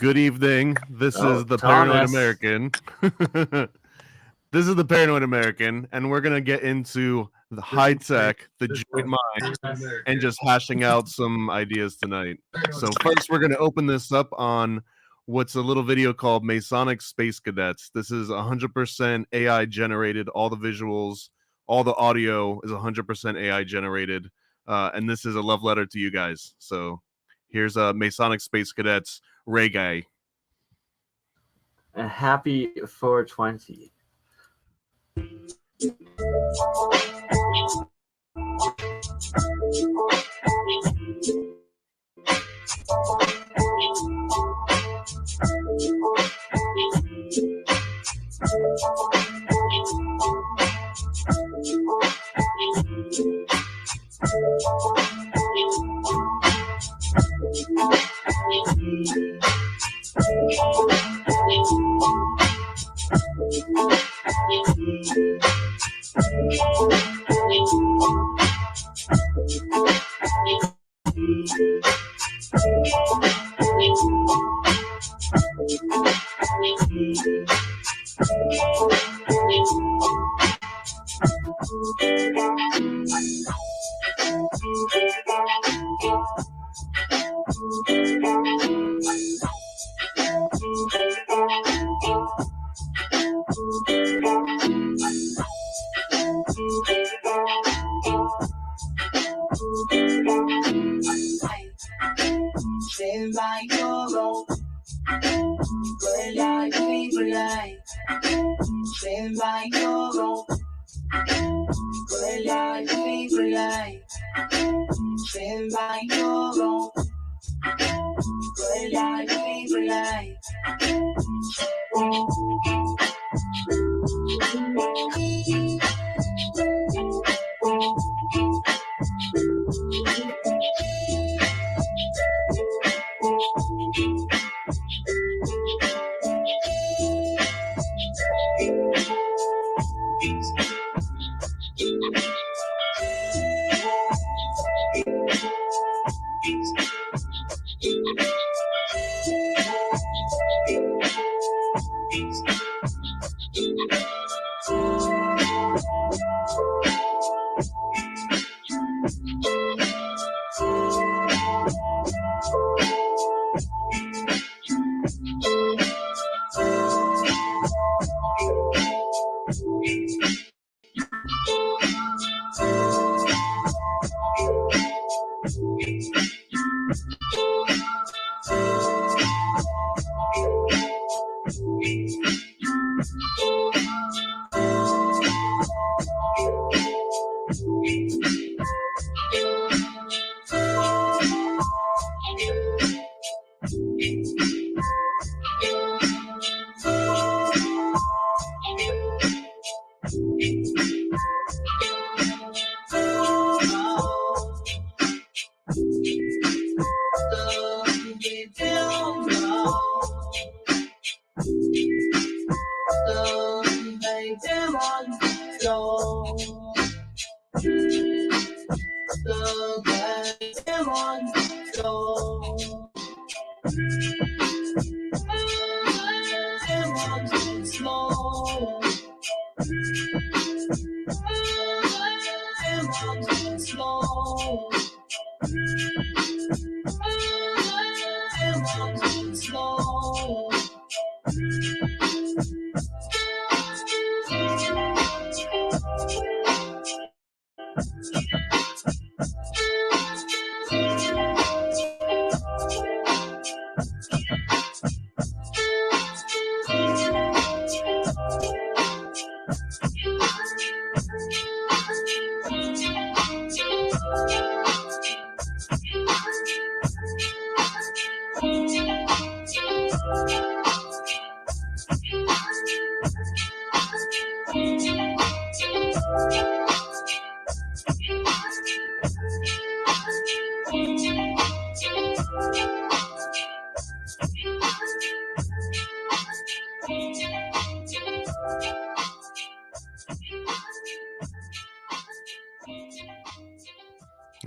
Good evening. This is the Thomas. Paranoid American. This is the Paranoid American, and we're going to get into the high tech, the joint mind, and just hashing out some ideas tonight. So first, we're going to open this up on what's a little video called Masonic Space Cadets. This is 100% AI generated. All the visuals, all the audio is 100% AI generated. And this is a love letter to you guys. So here's Masonic Space Cadets, Ray Guy. A happy 420.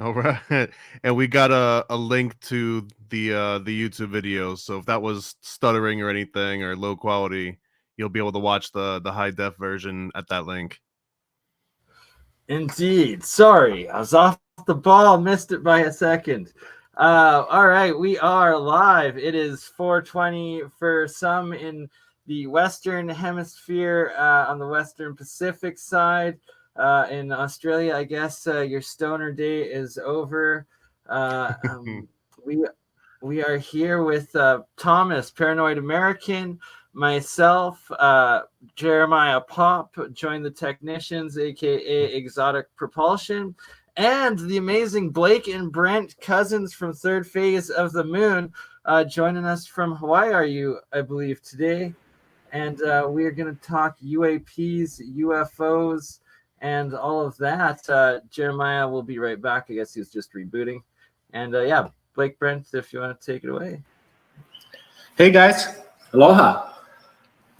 All right, and we got a link to the YouTube videos. So if that was stuttering or anything or low quality, you'll be able to watch the high def version at that link. Indeed. Sorry, I was off the ball, missed it by a second. All right, we are live. It is 4:20 for some in the Western Hemisphere, on the Western Pacific side. In Australia, I guess your stoner day is over. We are here with Thomas, Paranoid American, myself, Jeremiah Pop, join the technicians, aka Exotic Propulsion, and the amazing Blake and Brent Cousins from Third Phase of the Moon, joining us from Hawaii, are you, I believe, today. And we are going to talk UAPs, UFOs, and all of that. Jeremiah will be right back. I guess he was just rebooting. And yeah, Blake, Brent, if you want to take it away. Hey guys, aloha.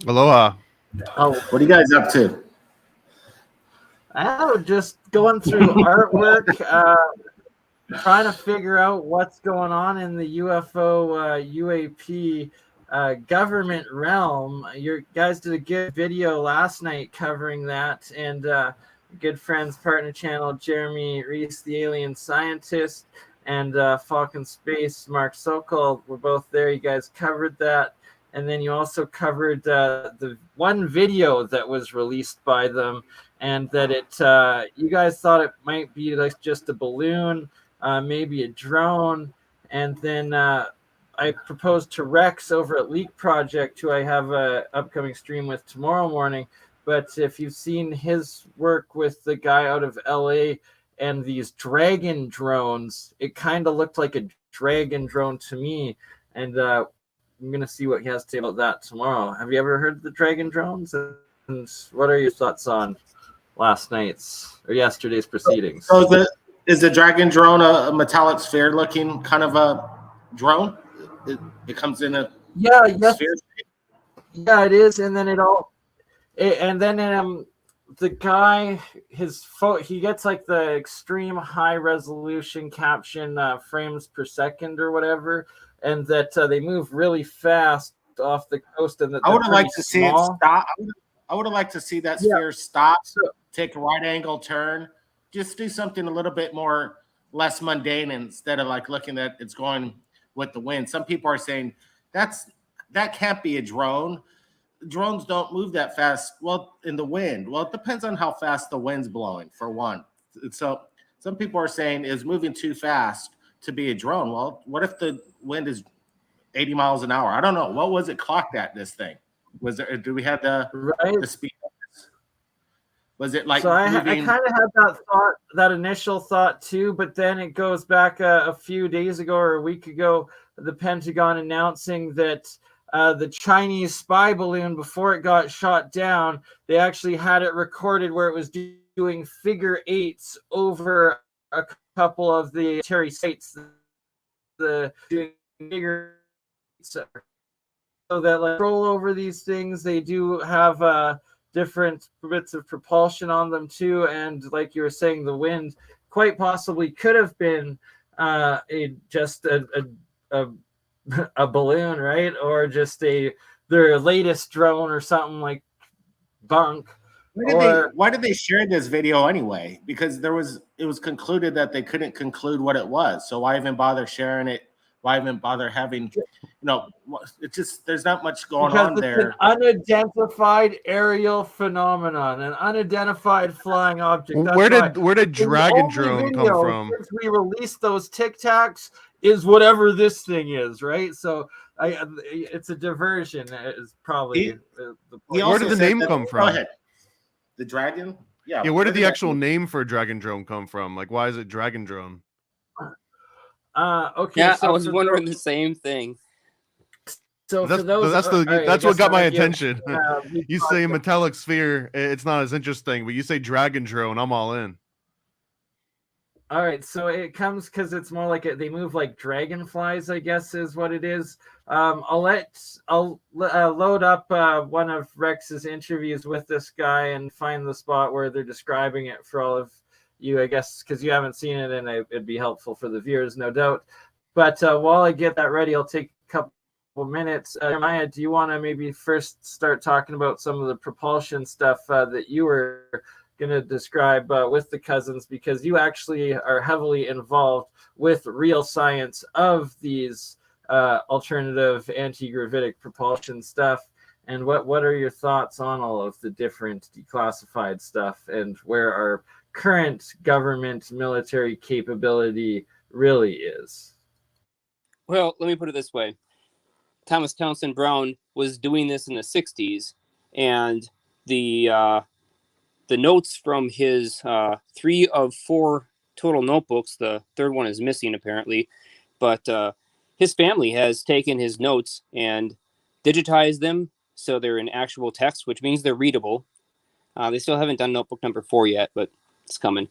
Aloha. Oh, What are you guys up to? I was just going through artwork, trying to figure out what's going on in the UFO UAP government realm. Your guys did a good video last night covering that, and good friends, partner channel, Jeremy Reese, the alien scientist, and Falcon Space, Mark Sokol were both there. You guys covered that. And then you also covered the one video that was released by them, and that you guys thought it might be like just a balloon, maybe a drone. And then I proposed to Rex over at Leak Project, who I have a upcoming stream with tomorrow morning. But if you've seen his work with the guy out of LA and these dragon drones, it kind of looked like a dragon drone to me. And I'm going to see what he has to say about that tomorrow. Have you ever heard of the dragon drones? And what are your thoughts on last night's or yesterday's proceedings? So is the dragon drone a metallic sphere looking kind of a drone? It comes in a sphere? Yeah, it is. And then the guy, he gets like the extreme high resolution caption frames per second or whatever, and that they move really fast off the coast. And that I would have liked to see it stop. I would have liked to see that sphere stop, take a right angle turn, just do something a little bit more less mundane instead of like looking at it's going with the wind. Some people are saying that can't be a drone. Drones don't move that fast. Well, in the wind. Well, it depends on how fast the wind's blowing, for one. So some people are saying it's moving too fast to be a drone. Well, what if the wind is 80 miles an hour? I don't know. What was it clocked at, this thing? Do we have the speed? Was it like? So I kind of had that initial thought too, but then it goes back a few days ago or a week ago, the Pentagon announcing that the Chinese spy balloon, before it got shot down, they actually had it recorded where it was doing figure eights over a couple of the military sites. Doing figure eights, so that like roll over these things, they do have different bits of propulsion on them too. And like you were saying, the wind quite possibly could have been just a balloon, right? Or just their latest drone or something like bunk. Why did they share this video anyway? Because it was concluded that they couldn't conclude what it was. So why even bother sharing it? Why even bother having, it's just, there's not much going on there. An unidentified aerial phenomenon, an unidentified flying object. That's where did dragon drone come from? Since we released those Tictocs, is whatever this thing is, right? So it's a diversion. Is probably the point. Where did the name come from? Go ahead. The dragon? Yeah. Where did the actual name for dragon drone come from? Like, why is it dragon drone? Okay. Yeah, so I was wondering the same thing. So that's what got my attention. You say metallic sphere, it's not as interesting, but you say dragon drone, I'm all in. All right, so it comes because it's more like they move like dragonflies, I guess is what it is. I'll load up one of Rex's interviews with this guy and find the spot where they're describing it for all of you, I guess, because you haven't seen it, and it'd be helpful for the viewers, no doubt. But while I get that ready, I'll take a couple minutes. Jeremiah, do you want to maybe first start talking about some of the propulsion stuff that you were going to describe with the cousins, because you actually are heavily involved with real science of these alternative anti-gravitic propulsion stuff? And what are your thoughts on all of the different declassified stuff, and where our current government military capability really is? Well, let me put it this way. Thomas Townsend Brown was doing this in the 60s, and the notes from his 3 of 4 total notebooks, the third one is missing apparently, but his family has taken his notes and digitized them so they're in actual text, which means they're readable. They still haven't done notebook number 4 yet, but it's coming.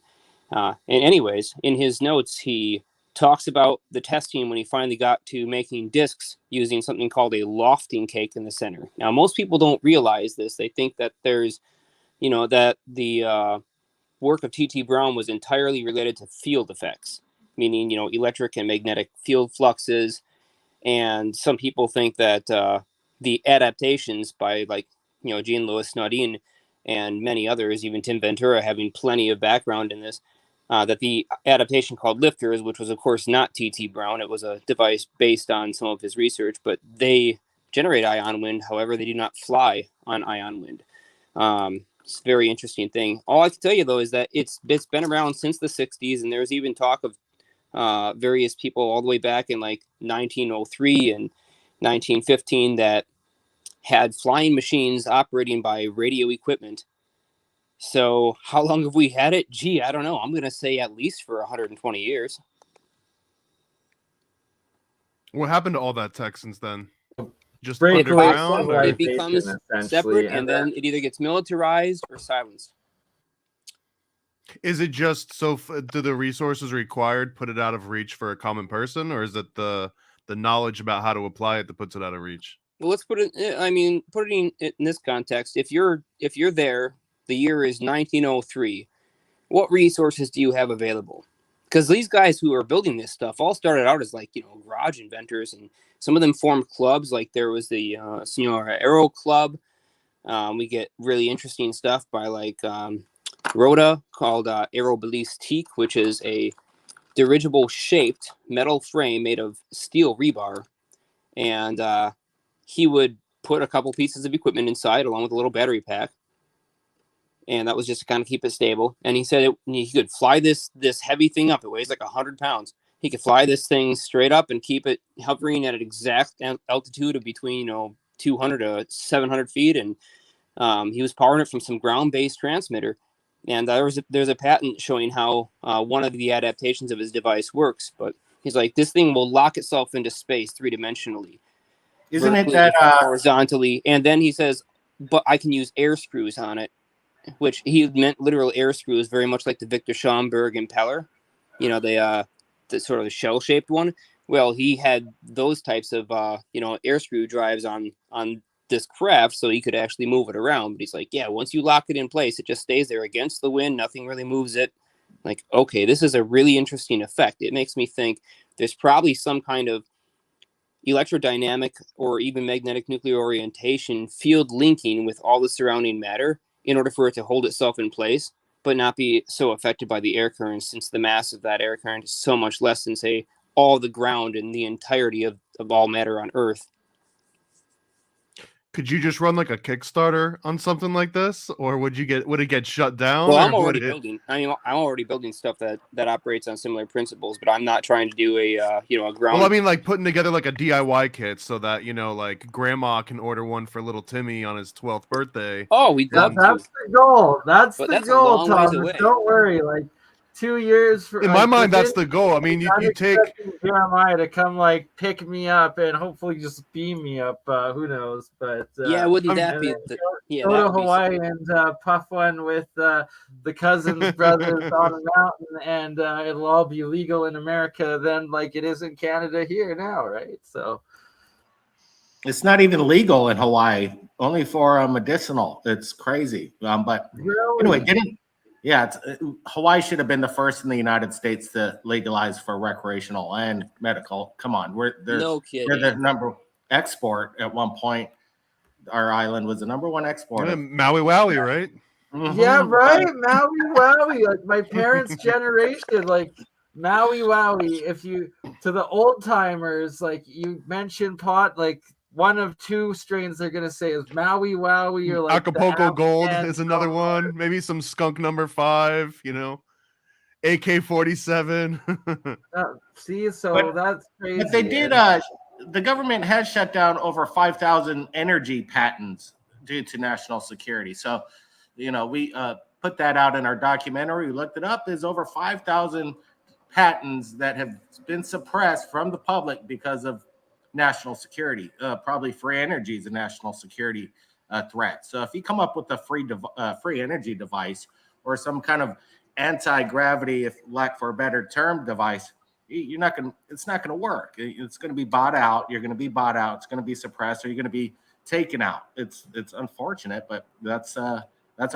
And anyways, in his notes, he talks about the testing when he finally got to making discs using something called a lofting cake in the center. Now, most people don't realize this. They think that there's, that the work of T.T. Brown was entirely related to field effects, meaning, electric and magnetic field fluxes. And some people think that the adaptations by Jean-Louis Naudin and many others, even Tim Ventura having plenty of background in this, that the adaptation called lifters, which was of course not T.T. Brown, it was a device based on some of his research, but they generate ion wind. However, they do not fly on ion wind. It's a very interesting thing. All I can tell you though is that it's been around since the 60s, and there's even talk of various people all the way back in like 1903 and 1915 that had flying machines operating by radio equipment. So how long have we had it? Gee, I don't know. I'm going to say at least for 120 years. What happened to all that tech since then? Just Break underground? away. It becomes separate, and then it either gets militarized or silenced. Is it just so? Do the resources required put it out of reach for a common person, or is it the knowledge about how to apply it that puts it out of reach? Well, let's put it. I mean, put it in this context. If you're there, the year is 1903. What resources do you have available? Because these guys who are building this stuff all started out as garage inventors, and some of them formed clubs. Like there was the Senora Aero Club. We get really interesting stuff by Rhoda called Aeroballistique, which is a dirigible shaped metal frame made of steel rebar. And he would put a couple pieces of equipment inside along with a little battery pack. And that was just to kind of keep it stable. And he said he could fly this heavy thing up. It weighs like 100 pounds. He could fly this thing straight up and keep it hovering at an exact altitude of between 200 to 700 feet. And he was powering it from some ground-based transmitter. And there's a patent showing how one of the adaptations of his device works. But he's like, this thing will lock itself into space 3-dimensionally. Isn't it that horizontally? And then he says, but I can use air screws on it, which he meant literal air screws, very much like the Victor Schomburg impeller. The sort of the shell-shaped one. Well, he had those types of air screw drives on this craft, so he could actually move it around. But he's like, yeah, once you lock it in place, it just stays there against the wind. Nothing really moves it. Like, okay, this is a really interesting effect. It makes me think there's probably some kind of electrodynamic or even magnetic nuclear orientation field linking with all the surrounding matter in order for it to hold itself in place, but not be so affected by the air current, since the mass of that air current is so much less than, say, all the ground and the entirety of all matter on Earth. Could you just run like a Kickstarter on something like this, or would it get shut down? Well, I'm already building stuff that operates on similar principles, but I'm not trying to do a ground. Well, I mean, like putting together like a DIY kit so that like grandma can order one for little Timmy on his 12th birthday. Oh, we'd love to. That's the goal. That's But the that's a goal, long ways Thomas. away. Don't worry. 2 years for In my mind, that's the goal. I mean, you take Jeremiah to come pick me up and hopefully just beam me up. Who knows? But wouldn't that be go to Hawaii and puff one with the cousins, brothers on a mountain, and it'll all be legal in America then, like it is in Canada here now, right? So it's not even legal in Hawaii, only for medicinal. It's crazy. But really? anyway, yeah, Hawaii should have been the first in the United States to legalize for recreational and medical. Come on, No they're kidding. the number export at one point. Our island was the number one export. Maui Wowie, right? Yeah, right. Maui Wowie, like my parents' generation, like Maui Wowie. If you to the old timers, like you mentioned pot, like one of two strains they're gonna say is Maui Wowie or like Acapulco Gold Afghan is another one. Maybe some skunk number 5, you know. AK-47. See, so But- that's crazy. But they did. The government has shut down over 5,000 energy patents due to national security. So, you know, we put that out in our documentary. We looked it up. There's over 5,000 patents that have been suppressed from the public because of national security. Probably free energy is a national security threat. So if you come up with a free energy device or some kind of anti-gravity, if lack for a better term, device, you're not going to, it's not going to work. It's going to be bought out. You're going to be bought out. It's going to be suppressed, or you're going to be taken out. It's unfortunate, but that's a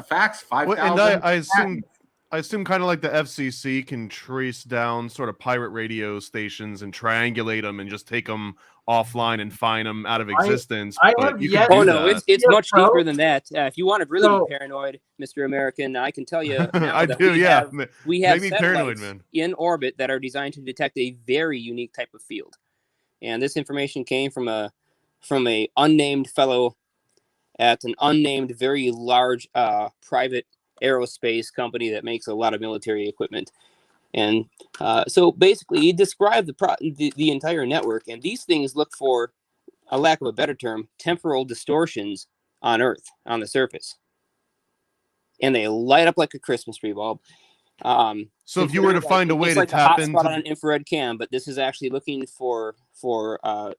fact. 5,000. And I assume kind of like the FCC can trace down sort of pirate radio stations and triangulate them and just take them offline and fine them out of existence. I but have you yet- can Oh do no, that. it's much bro. deeper than that. If you want to really So- be paranoid, Mr. American, I can tell you now I that do, we yeah. have, we have Make me paranoid, satellites man. in orbit that are designed to detect a very unique type of field. And this information came from a unnamed fellow at an unnamed, very large private aerospace company that makes a lot of military equipment. And so basically, he described the entire network, and these things look for, a lack of a better term, temporal distortions on Earth, on the surface. And they light up like a Christmas tree bulb. So if you were to find a way it's to like tap a into hotspot on an infrared cam, but this is actually looking for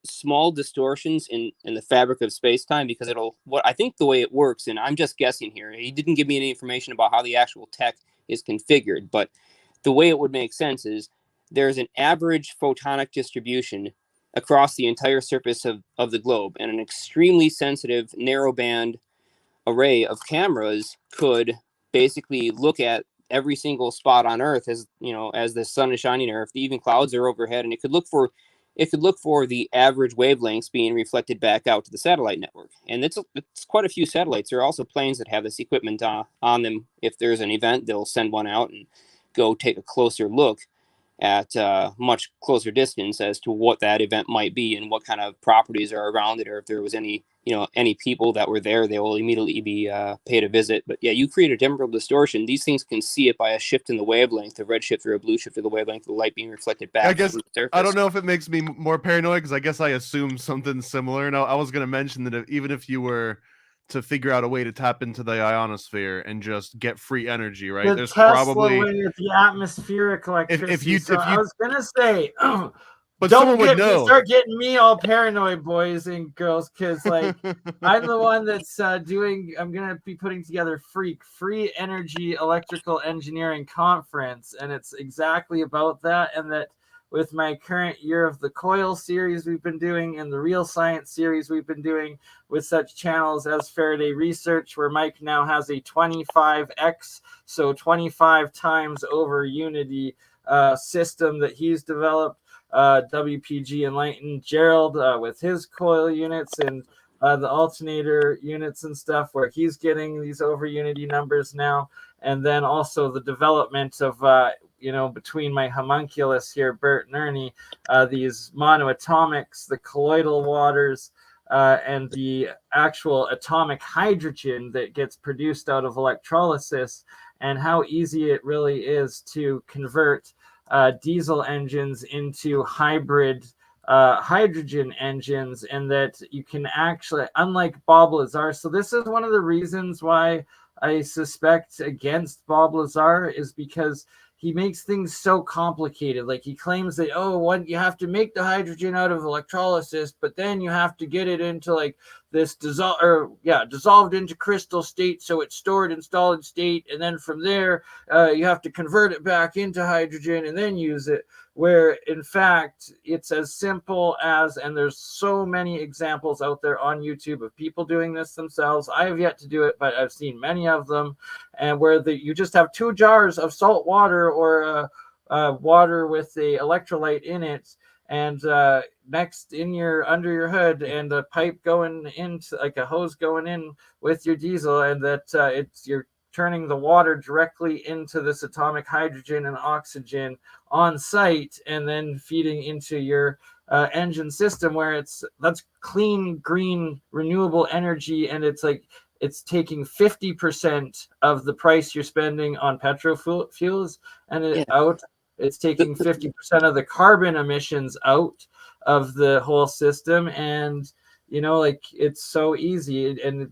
small distortions in the fabric of space-time, because what I think the way it works, and I'm just guessing here, he didn't give me any information about how the actual tech is configured, but the way it would make sense is there's an average photonic distribution across the entire surface of the globe, and an extremely sensitive narrowband array of cameras could basically look at every single spot on Earth as, you know, as the sun is shining, or if even clouds are overhead, and it could look for the average wavelengths being reflected back out to the satellite network. And it's quite a few satellites. There are also planes that have this equipment on them. If there's an event, they'll send one out and go take a closer look at much closer distance as to what that event might be and what kind of properties are around it, or if there was any people that were there, they will immediately be paid a visit. But yeah, you create a temporal distortion. These things can see it by a shift in the wavelength, a red shift or a blue shift of the wavelength of the light being reflected back. I guess from the surface. I don't know if it makes me more paranoid, because I guess I assume something similar. And I was going to mention that even if you were to figure out a way to tap into the ionosphere and just get free energy, right? The There's Tesla probably way with the atmospheric electricity. I was gonna say, but don't someone would know. start getting me all paranoid, boys and girls, because like I'm the one that's I'm gonna be putting together free energy electrical engineering conference, and it's exactly about that. And that with my current Year of the Coil series we've been doing, and the Real Science series we've been doing with such channels as Faraday Research, where Mike now has a 25x, so 25 times over unity system that he's developed. WPG Enlightened Gerald with his coil units and the alternator units and stuff, where he's getting these over unity numbers now. And then also the development of between my homunculus here, Bert and Ernie, these monoatomics, the colloidal waters, and the actual atomic hydrogen that gets produced out of electrolysis, and how easy it really is to convert diesel engines into hybrid hydrogen engines, and that you can actually, unlike Bob Lazar. So this is one of the reasons why I suspect against Bob Lazar, is because he makes things so complicated. Like he claims that, you have to make the hydrogen out of electrolysis, but then you have to get it into like this dissolved into crystal state, so it's stored in solid state, and then from there you have to convert it back into hydrogen and then use it. Where in fact it's as simple as, and there's so many examples out there on YouTube of people doing this themselves. I have yet to do it, but I've seen many of them, and where you just have 2 jars of salt water or water with a electrolyte in it, and next under your hood, and a pipe going into, like a hose going in with your diesel, and that you're turning the water directly into this atomic hydrogen and oxygen on site, and then feeding into your engine system, where that's clean, green, renewable energy, and it's taking 50% of the price you're spending on petrol fuels, and it's taking 50% of the carbon emissions out of the whole system. And it's so easy, and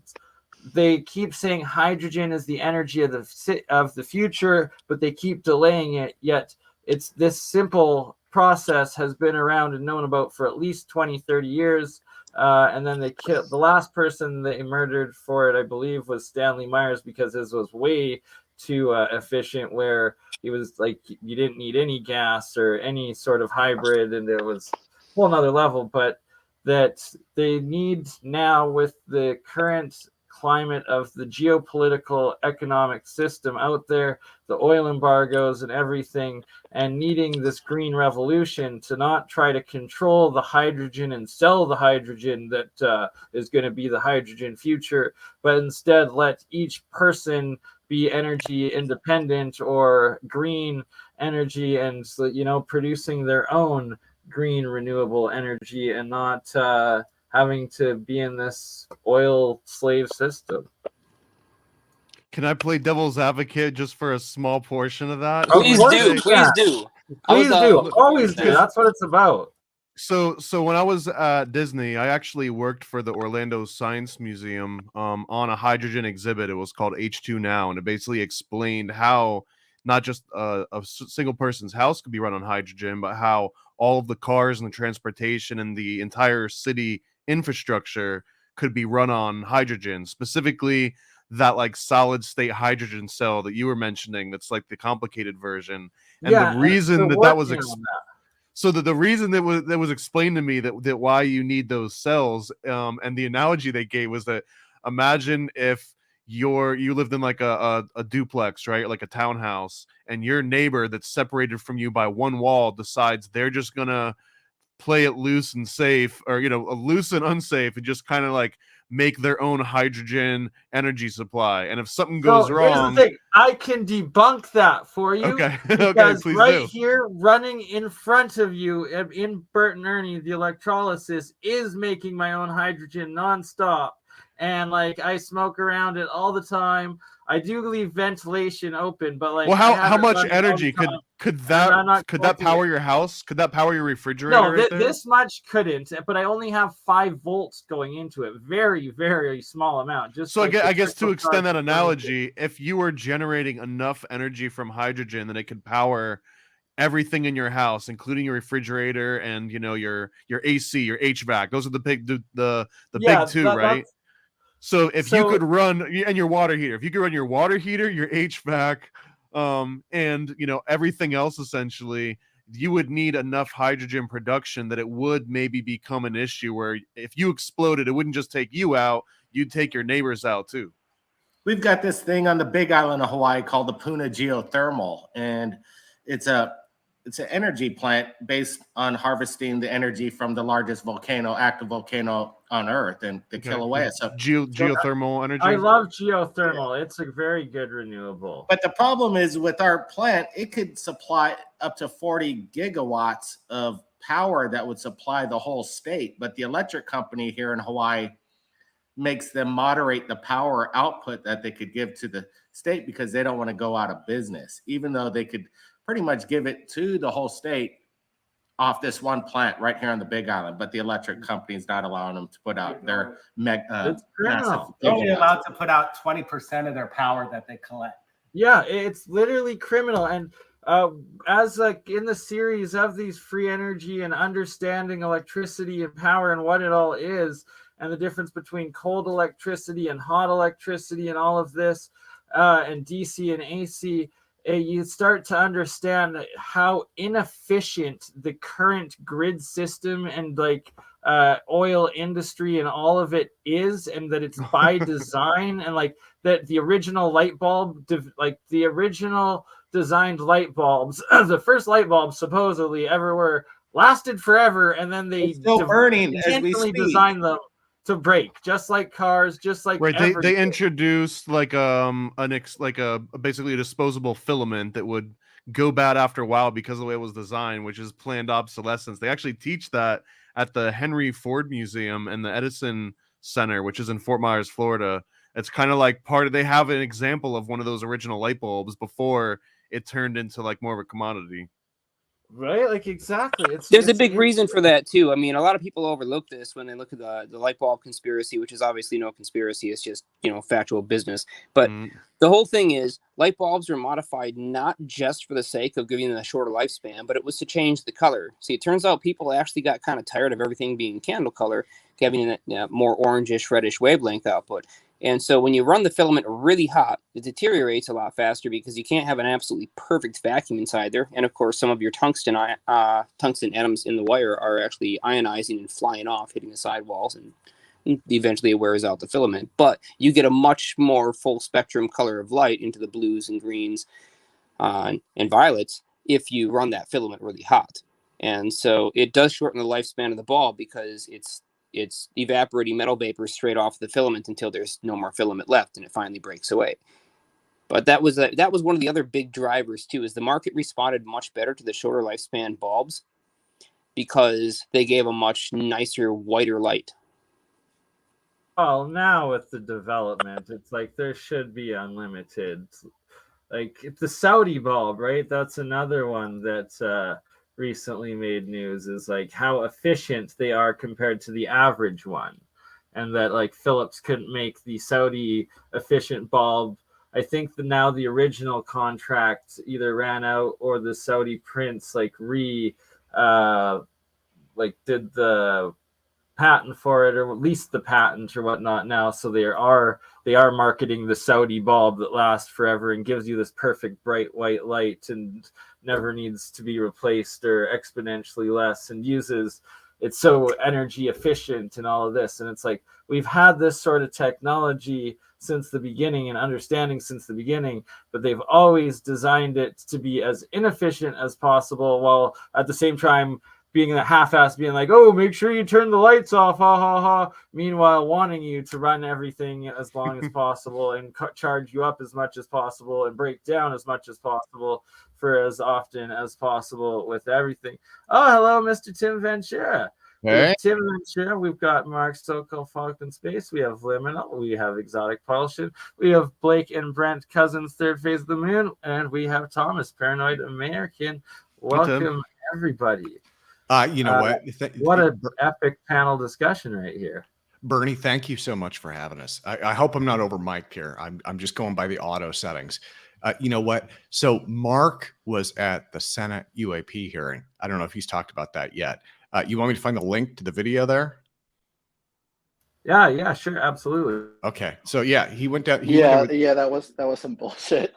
they keep saying hydrogen is the energy of the future, but they keep delaying it. Yet it's this simple process has been around and known about for at least 20-30 years. And then they killed the last person they murdered for it, I believe, was Stanley Myers, because his was way too efficient, where he was like, you didn't need any gas or any sort of hybrid, and it was a whole nother level. But that they need now, with the current climate of the geopolitical economic system out there, the oil embargoes and everything, and needing this green revolution to not try to control the hydrogen and sell the hydrogen that is going to be the hydrogen future, but instead let each person be energy independent or green energy, and producing their own green renewable energy, and not having to be in this oil slave system. Can I play devil's advocate just for a small portion of that? Please do. Always do. That's what it's about. So when I was at Disney, I actually worked for the Orlando Science Museum on a hydrogen exhibit. It was called H2 Now, and it basically explained how not just a single person's house could be run on hydrogen, but how all of the cars and the transportation and the entire city infrastructure could be run on hydrogen. Specifically, that like solid state hydrogen cell that you were mentioning, that's like the complicated version. And the reason that was so the reason that was explained to me that why you need those cells, and the analogy they gave was that, imagine if you lived in like a duplex, right, like a townhouse, and your neighbor that's separated from you by one wall decides they're just gonna play it loose and safe, or loose and unsafe, and just kind of like make their own hydrogen energy supply. And if something goes wrong, here's the thing. I can debunk that for you. Okay. Because please right do. here, running in front of you in Bert and Ernie, the electrolysis is making my own hydrogen nonstop. And like, I smoke around it all the time. I do leave ventilation open, but like, well, how much energy could that power your house? Could that power your refrigerator? No, this much couldn't. But I only have 5 volts going into it. Very, very small amount. Just so like I guess to extend that analogy, if you were generating enough energy from hydrogen, then it could power everything in your house, including your refrigerator and your AC, your HVAC. Those are the big big two, right? So if you could run, and your water heater, if you could run your water heater, your HVAC, and everything else, essentially, you would need enough hydrogen production that it would maybe become an issue where if you exploded, it wouldn't just take you out, you'd take your neighbors out too. We've got this thing on the Big Island of Hawaii called the Puna Geothermal, and it's an energy plant based on harvesting the energy from the largest active volcano on Earth, and the Kilauea. So geothermal energy. I love geothermal. It's a very good renewable. But the problem is with our plant, it could supply up to 40 gigawatts of power that would supply the whole state. But the electric company here in Hawaii makes them moderate the power output that they could give to the state, because they don't want to go out of business, even though they could pretty much give it to the whole state off this one plant right here on the Big Island. But the electric company is not allowing them to put out their massive. They're only allowed to put out 20% of their power that they collect. Yeah, it's literally criminal. And as like in the series of these free energy and understanding electricity and power and what it all is, and the difference between cold electricity and hot electricity and all of this, and DC and AC, you start to understand how inefficient the current grid system and like oil industry and all of it is, and that it's by design, and like that the original light bulb, like the original designed light bulbs, the first light bulbs supposedly ever were, lasted forever, and then they still burning as we intentionally speak. designed them to break, just like cars, just like Right, everything. they introduced like basically a disposable filament that would go bad after a while because of the way it was designed, which is planned obsolescence. They actually teach that at the Henry Ford Museum and the Edison Center, which is in Fort Myers, Florida. It's kind of like they have an example of one of those original light bulbs before it turned into like more of a commodity. Right, like exactly. There's a big reason for that too. I mean, a lot of people overlook this when they look at the light bulb conspiracy, which is obviously no conspiracy. It's just, factual business. But the whole thing is light bulbs are modified not just for the sake of giving them a shorter lifespan, but it was to change the color. See, it turns out people actually got kind of tired of everything being candle color, having a more orangish, reddish wavelength output. And so when you run the filament really hot, it deteriorates a lot faster because you can't have an absolutely perfect vacuum inside there. And of course, some of your tungsten atoms in the wire are actually ionizing and flying off, hitting the sidewalls, and eventually it wears out the filament. But you get a much more full spectrum color of light into the blues and greens and violets if you run that filament really hot. And so it does shorten the lifespan of the bulb because it's evaporating metal vapor straight off the filament until there's no more filament left and it finally breaks away. But that was one of the other big drivers too, is the market responded much better to the shorter lifespan bulbs because they gave a much nicer, whiter light. Well, now with the development, it's like there should be unlimited. Like the Saudi bulb, right? That's another one that recently made news, is like how efficient they are compared to the average one, and that like Philips couldn't make the Saudi efficient bulb. I think now the original contract either ran out or the Saudi prince like did the patent for it, or leased the patent or whatnot now, so they are marketing the Saudi bulb that lasts forever and gives you this perfect bright white light and never needs to be replaced or exponentially less, and it's so energy efficient and all of this. And it's like we've had this sort of technology since the beginning and understanding since the beginning, but they've always designed it to be as inefficient as possible, while at the same time being a half-ass, being like, oh, make sure you turn the lights off, ha ha ha. Meanwhile, wanting you to run everything as long as possible and charge you up as much as possible and break down as much as possible for as often as possible with everything. Oh, hello, Mr. Tim Ventura. Hey. Tim Ventura. We've got Mark Sokol, Falcon Space. We have Liminal. We have Exotic Propulsion. We have Blake and Brent Cousins, Third Phase of the Moon. And we have Thomas, Paranoid American. Welcome, everybody. You know what? What an epic panel discussion right here. Bernie, thank you so much for having us. I hope I'm not over mic'd here. I'm just going by the auto settings. You know what? So Mark was at the Senate UAP hearing. I don't know if he's talked about that yet. You want me to find the link to the video there? Yeah, sure, absolutely. Okay, so yeah, he went down. That was some bullshit.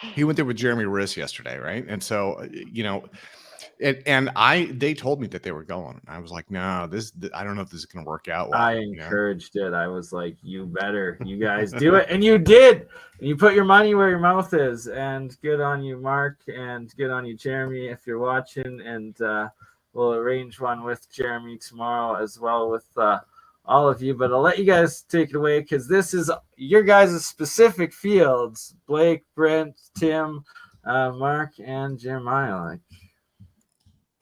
He went there with Jeremy Riss yesterday, right? And so they told me that they were going. I was like, no, I don't know if this is going to work out well. I encouraged it. I was like, you guys do it. And you did. And you put your money where your mouth is. And good on you, Mark. And good on you, Jeremy, if you're watching. And we'll arrange one with Jeremy tomorrow as well with all of you. But I'll let you guys take it away because this is your guys' specific fields. Blake, Brent, Tim, Mark, and Jeremiah.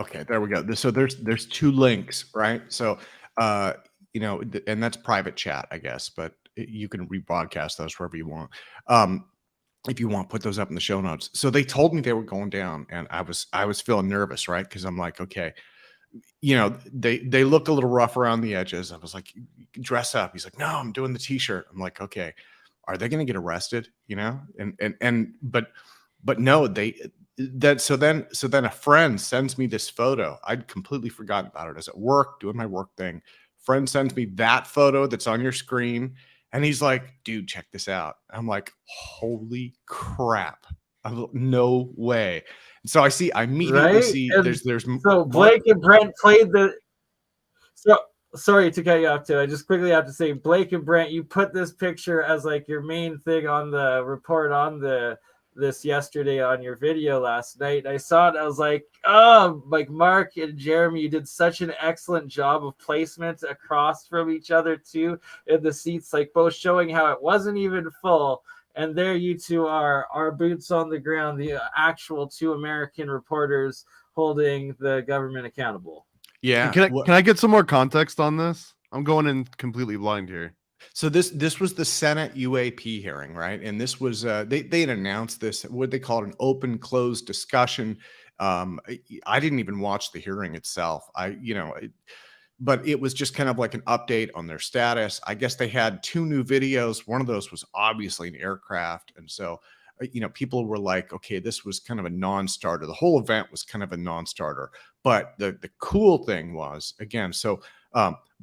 Okay, there we go. So there's two links, right? So, and that's private chat, I guess, but you can rebroadcast those wherever you want. If you want, put those up in the show notes. So they told me they were going down, and I was feeling nervous, right? Because I'm like, okay, they look a little rough around the edges. I was like, dress up. He's like, no, I'm doing the t-shirt. I'm like, okay, are they going to get arrested? But no, so then a friend sends me this photo. I'd completely forgotten about it. I was at work doing my work thing. Friend sends me that photo that's on your screen. And he's like, dude, check this out. I'm like, holy crap. No way. And so I immediately Right? see And there's so Blake and Brent played the. So sorry to cut you off too. I just quickly have to say, Blake and Brent, you put this picture as like your main thing on the report on this yesterday on your video last night. I saw it. I was like, oh, like Mark and Jeremy, you did such an excellent job of placement across from each other too in the seats, like both showing how it wasn't even full. And there you two are, our boots on the ground, the actual two American reporters holding the government accountable. yeah. Can I get some more context on this? I'm going in completely blind here. So this was the Senate UAP hearing, right? And this was they had announced this, what they called an open closed discussion. I didn't even watch the hearing itself. But it was just kind of like an update on their status. I guess they had 2 new videos. One of those was obviously an aircraft, and so people were like, okay, this was kind of a non-starter. The whole event was kind of a non-starter. But the cool thing was, again, so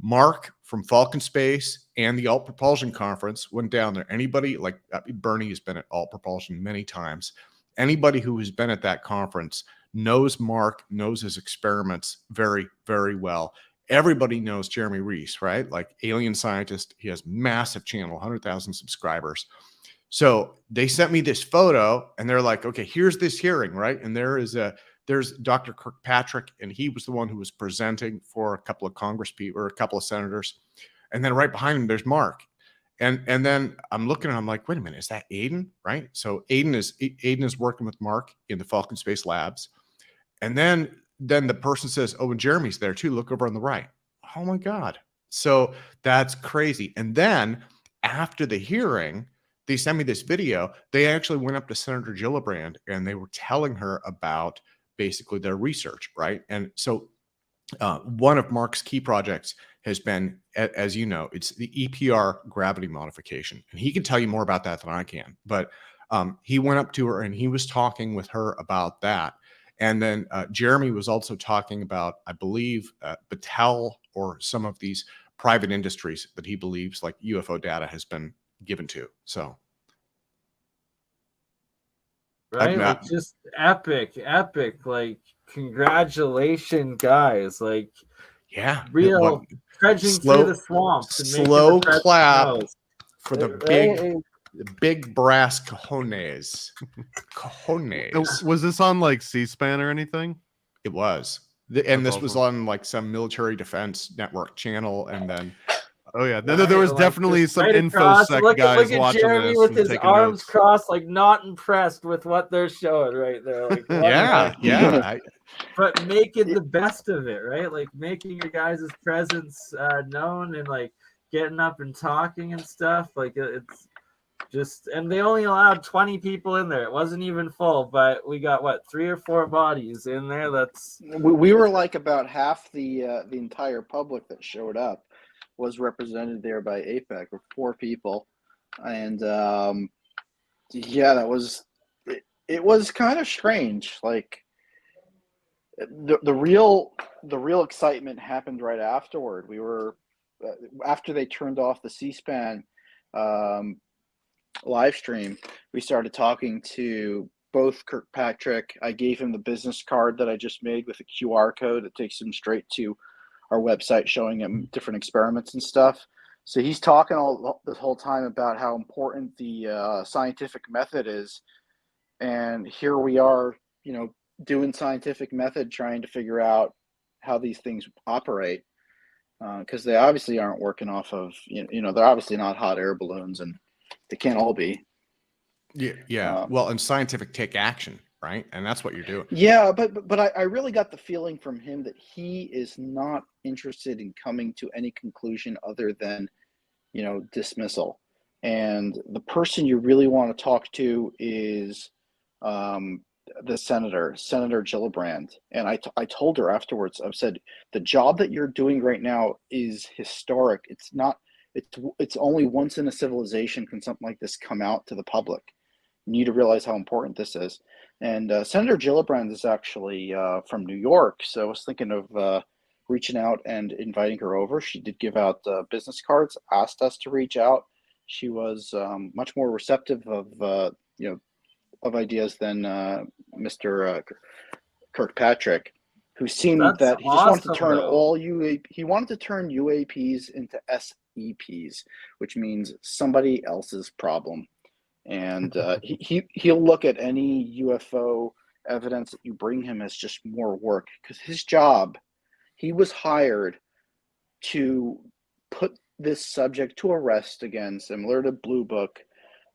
Mark from Falcon Space and the Alt Propulsion Conference went down there. Anybody like Bernie has been at Alt Propulsion many times. Anybody who has been at that conference knows Mark, knows his experiments very, very well. Everybody knows Jeremy Reese, right? Like alien scientist. He has massive channel, 100,000 subscribers. So they sent me this photo and they're like, okay, here's this hearing, right? And there's Dr. Kirkpatrick, and he was the one who was presenting for a couple of Congress people or a couple of senators. And then right behind him, there's Mark. And then I'm looking and I'm like, wait a minute, is that Aiden? Right? So Aiden is working with Mark in the Falcon Space Labs. And then the person says, oh, and Jeremy's there too. Look over on the right. Oh my God. So that's crazy. And then after the hearing, they sent me this video. They actually went up to Senator Gillibrand and they were telling her about basically their research, right? And so one of Mark's key projects has been, as you know, it's the EPR gravity modification. And he can tell you more about that than I can. But he went up to her and he was talking with her about that. And then Jeremy was also talking about, I believe, Battelle or some of these private industries that he believes like UFO data has been given to. So. Right? Like just epic. Like, congratulations, guys. Like, yeah, real trudging through the swamps. Slow clap for the big brass cojones. Was this on like C-SPAN or anything? It was. And this was on like some military defense network channel. And then oh yeah, there was definitely some infosec guys watching Jeremy this with his arms notes. crossed, like not impressed with what they're showing right there. Like, yeah. But making the best of it, right? Like making your guys' presence known and like getting up and talking and stuff. Like it's just, and they only allowed 20 people in there. It wasn't even full, but we got what, 3 or 4 bodies in there. We were like about half the entire public that showed up was represented there by Apec, or 4 people, and yeah, that was it was kind of strange. Like the real excitement happened right afterward. We were after they turned off the C-SPAN live stream, we started talking to both Kirkpatrick. I gave him the business card that I just made with a QR code that takes him straight to our website, showing him different experiments and stuff. So he's talking all this whole time about how important the scientific method is. And here we are, doing scientific method, trying to figure out how these things operate. Because they obviously aren't working off of, they're obviously not hot air balloons, and they can't all be. Yeah. Well, and scientific take action, right? And that's what you're doing. Yeah, but I really got the feeling from him that he is not interested in coming to any conclusion other than, dismissal. And the person you really want to talk to is the Senator Gillibrand. And I told her afterwards, I've said, the job that you're doing right now is historic. It's only once in a civilization can something like this come out to the public. You need to realize how important this is. And Senator Gillibrand is actually from New York. So I was thinking of reaching out and inviting her over. She did give out business cards, asked us to reach out. She was much more receptive of ideas than Mr. Kirkpatrick, who seemed That's that he just wanted to awesome, turn though. he wanted to turn UAPs into SEPs, which means somebody else's problem. And he'll look at any UFO evidence that you bring him as just more work, because his job, he was hired to put this subject to a rest again, similar to Blue Book,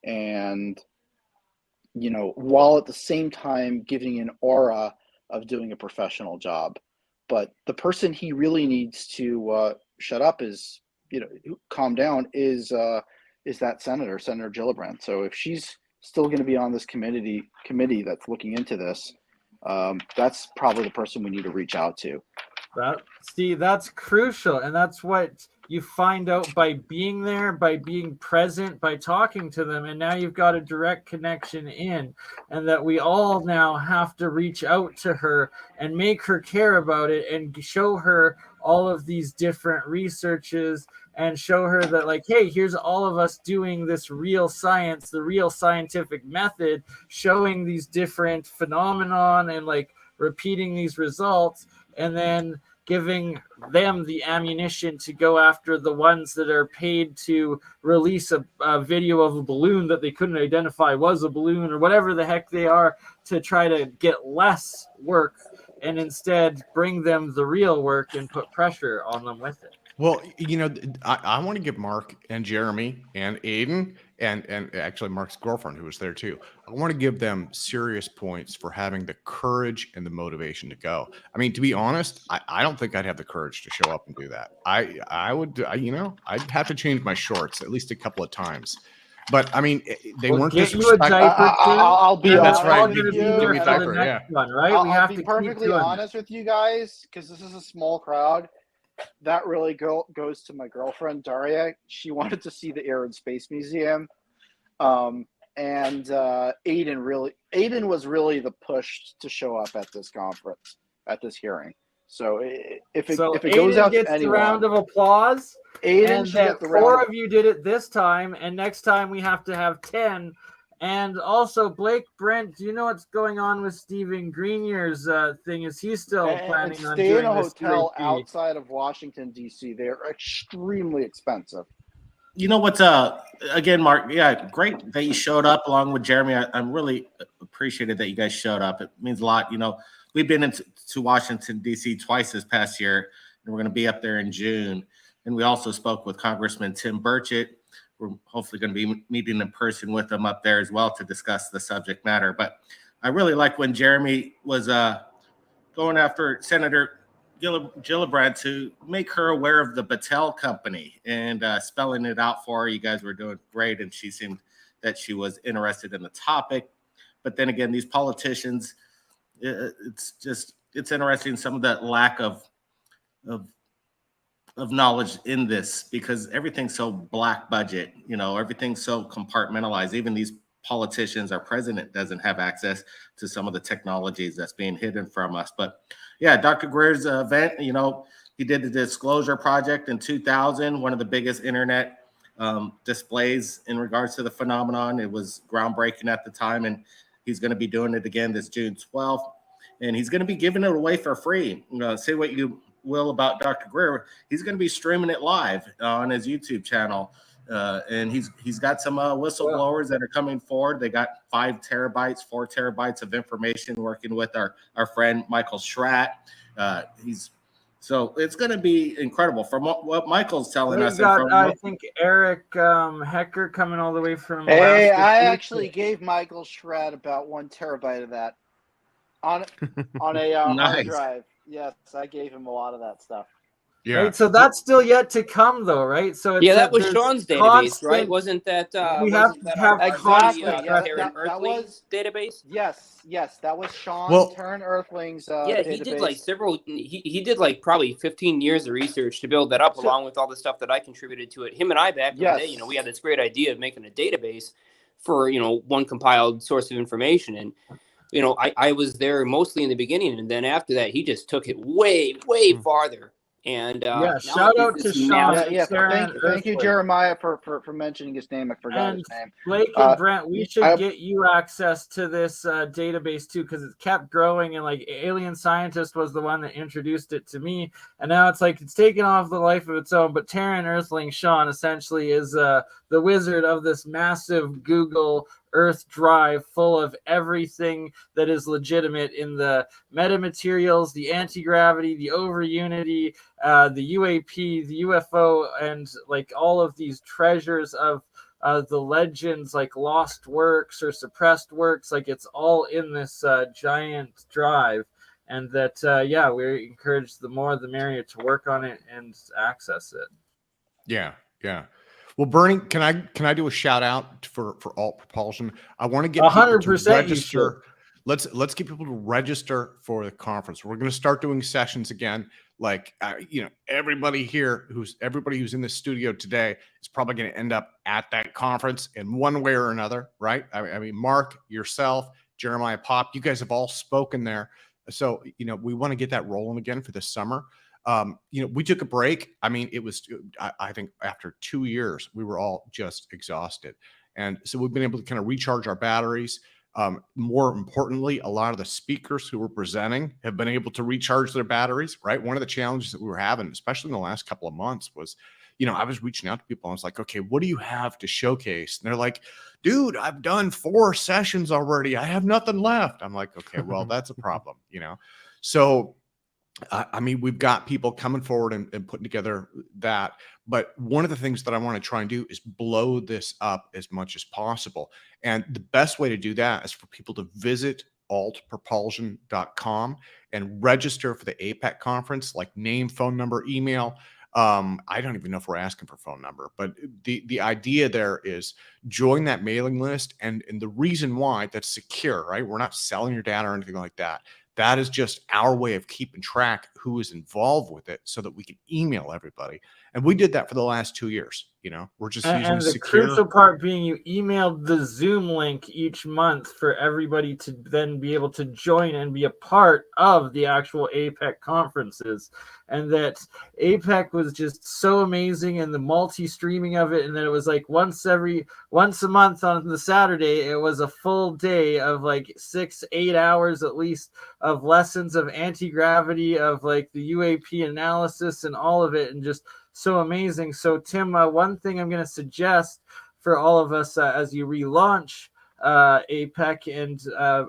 and while at the same time giving an aura of doing a professional job. But the person he really needs to shut up is, calm down, is that Senator Gillibrand. So if she's still going to be on this committee that's looking into this, that's probably the person we need to reach out to. Steve, that's crucial, and that's what you find out by being there, by being present, by talking to them, and now you've got a direct connection in, and that we all now have to reach out to her and make her care about it and show her all of these different researches and show her that, like, hey, here's all of us doing this real science, the real scientific method, showing these different phenomenon and like repeating these results, and then giving them the ammunition to go after the ones that are paid to release a video of a balloon that they couldn't identify was a balloon, or whatever the heck they are, to try to get less work and instead bring them the real work and put pressure on them with it. Well, I want to give Mark and Jeremy and Aiden and actually Mark's girlfriend, who was there too, I want to give them serious points for having the courage and the motivation to go. I mean, to be honest, I don't think I'd have the courage to show up and do that. I'd have to change my shorts at least a couple of times. But I mean, they weren't disrespectful. I'll be that's honest. right. Give me a diaper, yeah. One, right? I'll be perfectly honest with you guys, because this is a small crowd. That really goes to my girlfriend Daria. She wanted to see the Air and Space Museum, and Aiden was really the push to show up at this conference, at this hearing. So if it goes out gets to anyone, the round of applause. Aiden and should get the four round. Of you did it this time, and next time we have to have 10. And also, Blake, Brent, do you know what's going on with Stephen Greenier's thing? Is he still planning on stay doing in a this hotel UAP? outside of Washington, D.C.? They're extremely expensive. You know what's again, Mark? Yeah, great that you showed up along with Jeremy. I'm really appreciated that you guys showed up. It means a lot. We've been into Washington D.C. twice this past year, and we're going to be up there in June. And we also spoke with Congressman Tim Burchett. We're hopefully going to be meeting in person with him up there as well to discuss the subject matter. But I really like when Jeremy was going after Senator Gillibrand to make her aware of the Battelle company and spelling it out for her. You guys were doing great, and she seemed that she was interested in the topic. But then again, these politicians, it's interesting, some of that lack of knowledge in this, because everything's so black budget, everything's so compartmentalized. Even these politicians, our president doesn't have access to some of the technologies that's being hidden from us. But yeah, Dr. Greer's event, he did the Disclosure Project in 2000, one of the biggest internet displays in regards to the phenomenon. It was groundbreaking at the time, and he's going to be doing it again this June 12th. And he's going to be giving it away for free. Say what you will about Dr. Greer, he's going to be streaming it live on his YouTube channel, and he's got some whistleblowers that are coming forward. They got 4 terabytes of information, working with our friend Michael Schratt. So it's going to be incredible from what Michael's telling us. I think Eric Hecker coming all the way from Hey, Alaska. I actually gave Michael Schratt about 1 terabyte of that on a hard drive. Yes, I gave him a lot of that stuff. Yeah. Right, so that's still yet to come, though, right? So it's that was Sean's database, right? Wasn't that? We have to have exactly. That was database. Yes, that was Sean Terran Earthlings. Database. He did like several. He did like probably 15 years of research to build that up, along with all the stuff that I contributed to it. Him and I back in the day, we had this great idea of making a database for one compiled source of information, and I was there mostly in the beginning, and then after that, he just took it way farther. And Yeah, now shout out it's to this Sean. massive- Yeah, Karen thank you, Earthquake. Jeremiah, for mentioning his name. I forgot And his name. Blake Uh, and Brent, we should I- get you access to this database too, because it's kept growing. And like Alien Scientist was the one that introduced it to me, and now it's like it's taken off the life of its own. But Terran Earthling Sean essentially is the wizard of this massive Google Earth drive full of everything that is legitimate in the metamaterials, the anti-gravity, the over unity, the UAP, the UFO, and like all of these treasures of the legends, like lost works or suppressed works. Like it's all in this giant drive. And that, yeah, we encourage the more the merrier to work on it and access it. Yeah, yeah. Well, Bernie, can I do a shout out for Alt Propulsion? I want to get people to 100% register. Let's get people to register for the conference. We're going to start doing sessions again. Like everybody who's in the studio today is probably going to end up at that conference in one way or another, right? I mean, Mark, yourself, Jeremiah, Pop, you guys have all spoken there. So we want to get that rolling again for this summer. We took a break. I mean, it was, I think after 2 years, we were all just exhausted. And so we've been able to kind of recharge our batteries. More importantly, a lot of the speakers who were presenting have been able to recharge their batteries, right? One of the challenges that we were having, especially in the last couple of months, was, I was reaching out to people. I was like, okay, what do you have to showcase? And they're like, dude, I've done 4 sessions already. I have nothing left. I'm like, okay, well, that's a problem, So, I mean, we've got people coming forward and putting together that. But one of the things that I want to try and do is blow this up as much as possible. And the best way to do that is for people to visit altpropulsion.com and register for the Apec conference, like name, phone number, email. I don't even know if we're asking for phone number, but the idea there is join that mailing list. And the reason why that's secure, right? We're not selling your data or anything like that. That is just our way of keeping track who is involved with it so that we can email everybody. And we did that for the last 2 years. We're just using and the secure. crucial part being you emailed the Zoom link each month for everybody to then be able to join and be a part of the actual APEC conferences. And that APEC was just so amazing, and the multi-streaming of it, and then it was like once a month on the Saturday, it was a full day of like 6-8 hours at least of lessons of anti-gravity, of like the UAP analysis and all of it, and just so amazing. So Tim, one thing I'm going to suggest for all of us as you relaunch APEC, and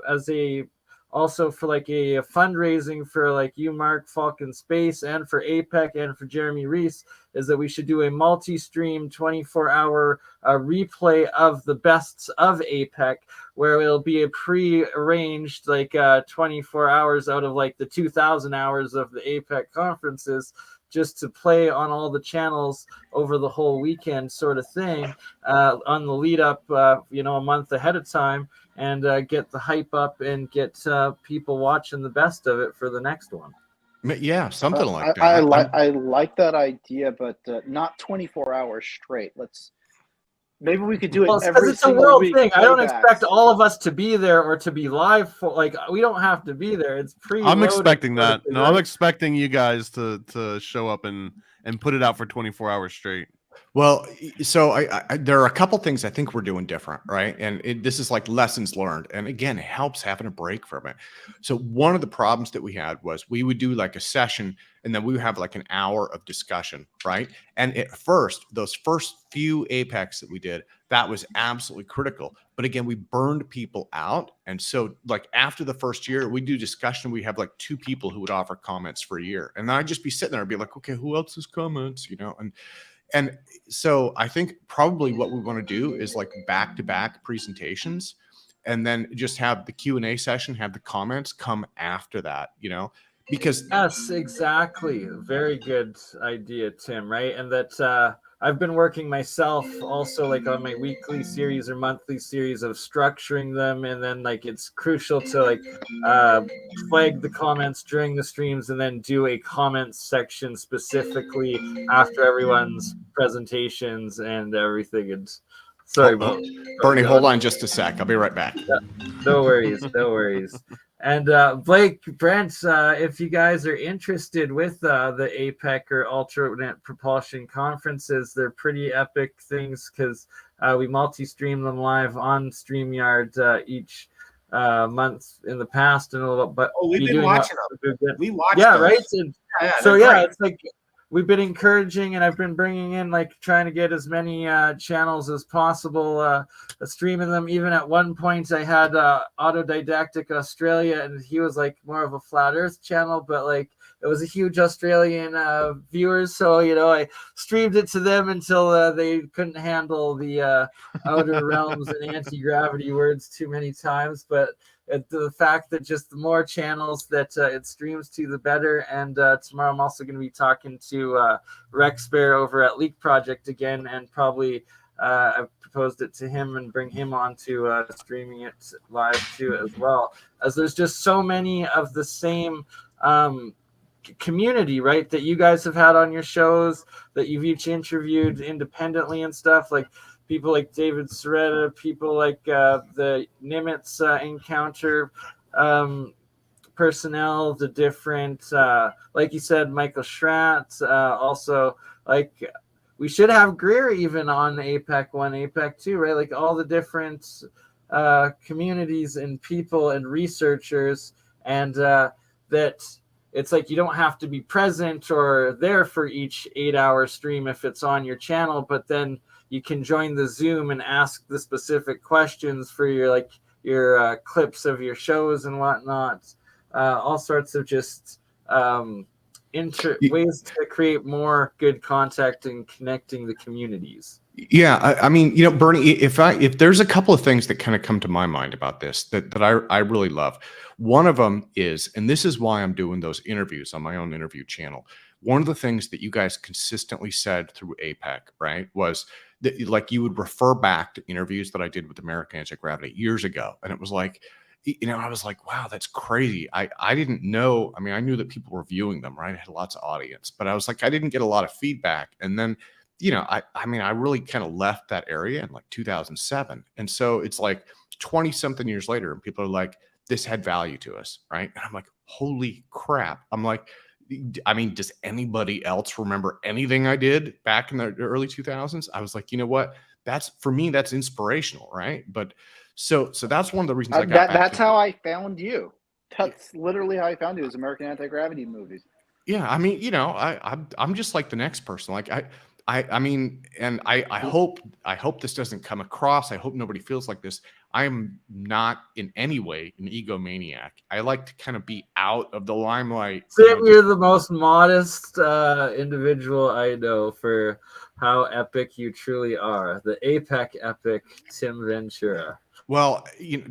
as a also for like a fundraising for like you, Mark, Falcon Space, and for APEC and for Jeremy Reese, is that we should do a multi-stream 24-hour replay of the bests of APEC, where it'll be a pre-arranged like 24 hours out of like the 2,000 hours of the APEC conferences, just to play on all the channels over the whole weekend, sort of thing, on the lead up, a month ahead of time, and get the hype up and get people watching the best of it for the next one. Yeah, something like that. I like that idea, but not 24 hours straight. Maybe we could do it every it's a single world week. thing. I don't playbacks. expect all of us to be there or to be live for, like, we don't have to be there. It's I'm expecting that. No, I'm expecting you guys to show up and put it out for 24 hours straight. Well, so there are a couple things I think we're doing different, right? And this is like lessons learned. And again, it helps having a break from it. So one of the problems that we had was we would do like a session and then we would have like an hour of discussion, right? And at first, those first few Apex that we did, that was absolutely critical. But again, we burned people out. And so like after the first year, we do discussion. We have like 2 people who would offer comments for a year. And then I'd just be sitting there and be like, okay, who else has comments, And so I think probably what we want to do is like back-to-back presentations, and then just have the Q&A session, have the comments come after that, because yes, exactly. Very good idea, Tim. Right. And that I've been working myself also like on my weekly series or monthly series of structuring them. And then like it's crucial to like flag the comments during the streams and then do a comments section specifically after everyone's presentations and everything. And sorry about Bernie, hold on just a sec. I'll be right back. No worries. No worries. And Blake, Brent, if you guys are interested with the Apec or alternate propulsion conferences, they're pretty epic things because we multi-stream them live on StreamYard each month in the past, and but we've been watching them. We watched those. Right. And so great. it's like we've been encouraging, and I've been bringing in, like, trying to get as many channels as possible, streaming them. Even at one point, I had Autodidactic Australia, and he was like more of a flat Earth channel, but like it was a huge Australian viewers, so I streamed it to them until they couldn't handle the outer realms and anti-gravity words too many times. But the fact that just the more channels that it streams to, the better. And tomorrow I'm also going to be talking to Rex Bear over at Leak Project again, and probably I've proposed it to him and bring him on to streaming it live too as well, as there's just so many of the same community, right, that you guys have had on your shows, that you've each interviewed independently and stuff, like people like David Soretta, people like the Nimitz Encounter personnel, the different, like you said, Michael Schratt, also, like, we should have Greer even on APEC 1, APEC 2, right? Like all the different communities and people and researchers, and that it's like you don't have to be present or there for each 8-hour stream if it's on your channel, but then you can join the Zoom and ask the specific questions for your clips of your shows and whatnot. All sorts of just ways to create more good contact and connecting the communities. Yeah, I mean, Bernie, if there's a couple of things that kind of come to my mind about this that I really love. One of them is, and this is why I'm doing those interviews on my own interview channel. One of the things that you guys consistently said through APEC, right, was that, like, you would refer back to interviews that I did with American Anti-Gravity years ago, and it was like, I was like, wow, that's crazy. I didn't know. I mean, I knew that people were viewing them, right? I had lots of audience, but I was like, I didn't get a lot of feedback. And then, I mean, I really kind of left that area in like 2007. And so it's like 20 something years later, and people are like, this had value to us, right? And I'm like, holy crap. I'm like, I mean, does anybody else remember anything I did back in the early 2000s? I was like, you know what? That's, for me, that's inspirational, right? But so that's one of the reasons I got back. That's how I found you. That's literally how I found you, is American Anti-Gravity movies. Yeah, I mean, I'm just like the next person. Like I mean, and I hope this doesn't come across. I hope nobody feels like this. I am not in any way an egomaniac. I like to kind of be out of the limelight. Sam, you're the most modest individual I know for how epic you truly are. The APEC epic Tim Ventura. Well,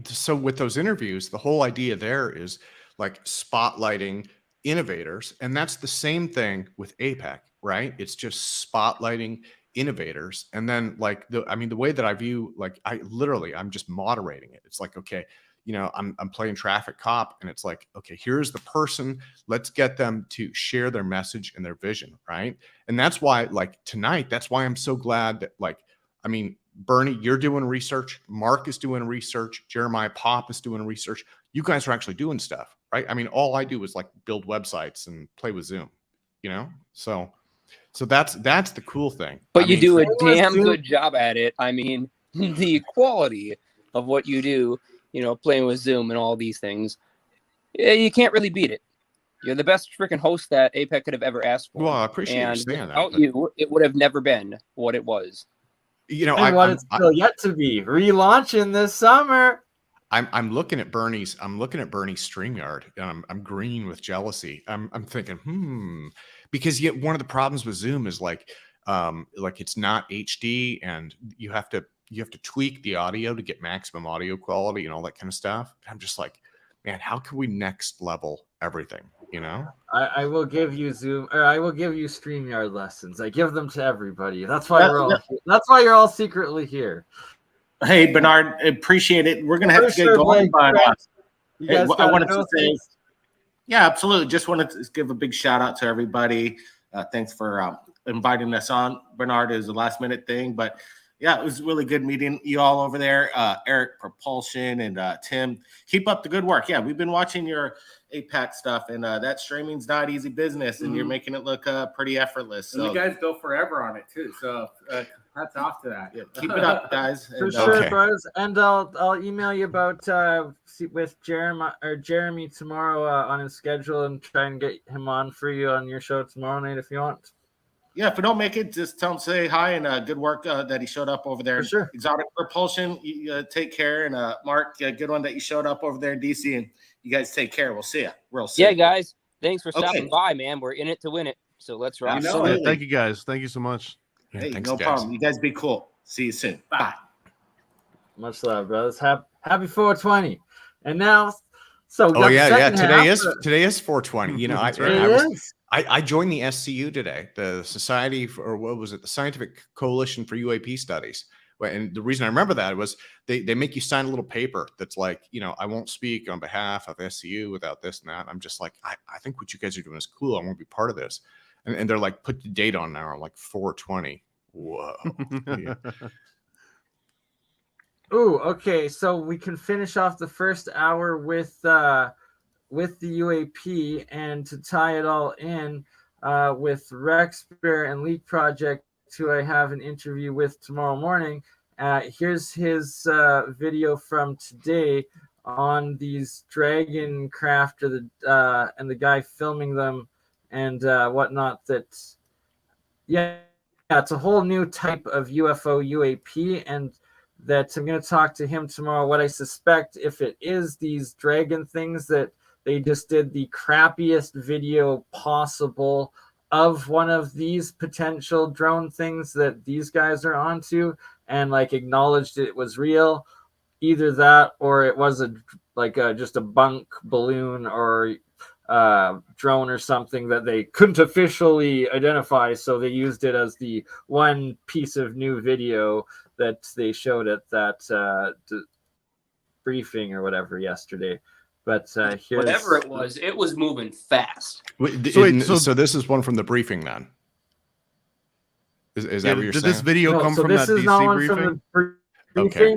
so with those interviews, the whole idea there is like spotlighting innovators, and that's the same thing with APEC, right? It's just spotlighting innovators. And then, like, the way that I view, like, I'm just moderating it. It's like, okay, I'm playing traffic cop, and it's like, okay, here's the person, let's get them to share their message and their vision, right? And that's why, like, tonight, that's why I'm so glad that, like, I mean, Bernie, you're doing research, Mark is doing research, Jeremiah Pop is doing research. You guys are actually doing stuff, right? I mean, all I do is like build websites and play with Zoom, so that's the cool thing. But you do a damn good job at it. I mean, the quality of what you do, playing with Zoom and all these things, you can't really beat it. You're the best freaking host that APEC could have ever asked for. Well, I appreciate you saying that. Without you, it would have never been what it was. It's still yet to be relaunching this summer. I'm looking at Bernie's StreamYard, and I'm green with jealousy. I'm thinking, because yet one of the problems with Zoom is like it's not HD, and you have to tweak the audio to get maximum audio quality and all that kind of stuff. I'm just like, man, how can we next level everything? I will give you Zoom, or I will give you StreamYard lessons. I give them to everybody. That's why you're all secretly here. Hey, Bernard, appreciate it. We're gonna have to get going, but I wanted to say, yeah, absolutely. Just wanted to give a big shout out to everybody. Thanks for inviting us on. Bernard, is a last minute thing, but yeah, it was really good meeting you all over there. Eric, Propulsion, and Tim. Keep up the good work. Yeah, we've been watching your Apec stuff, and that streaming's not easy business, and you're making it look pretty effortless. So And you guys go forever on it too. So hats off to that. yeah, keep it up, guys. For And, sure, Okay. bros. And I'll email you about with Jeremy tomorrow on his schedule and try and get him on for you on your show tomorrow night if you want. yeah, if we don't make it, just tell him say hi and good work that he showed up over there. For sure. Exotic Propulsion, you, take care. And Mark, good one that you showed up over there in DC. And you guys take care. We'll see you real soon. Yeah, guys. Thanks for stopping Okay. by, man. We're in it to win it. So let's rock. Absolutely. Yeah, thank you guys. Thank you so much. Yeah, Hey, thanks, no guys. problem. You guys be cool. See you soon. Bye. Much love, brothers. Happy 420. And now, so we Oh got the yeah, second Today is 420. You know, That's half. right. I joined the SCU today, the Society for, or what was it, the Scientific Coalition for UAP Studies. And the reason I remember that was they make you sign a little paper that's like, you know, I won't speak on behalf of SCU without this and that. I'm just like, I think what you guys are doing is cool. I want to be part of this. And they're like, put the date on now, like 420. Whoa. Yeah. Ooh, okay. So we can finish off the first hour with the UAP, and to tie it all in with Rex Bear and Leak Project, who I have an interview with tomorrow morning. Here's his video from today on these dragon craft or and the guy filming them and whatnot. That it's a whole new type of UFO UAP, and that I'm going to talk to him tomorrow. What I suspect, if it is these dragon things, that they just did the crappiest video possible of one of these potential drone things that these guys are onto, and like acknowledged it was real. Either that, or it was just a bunk balloon or drone or something that they couldn't officially identify, so they used it as the one piece of new video that they showed at that briefing or whatever yesterday. But here's Whatever it was moving fast. So this is one from the briefing then. Is that what you're did saying? this video come from that is not DC one briefing? from the briefing. Okay.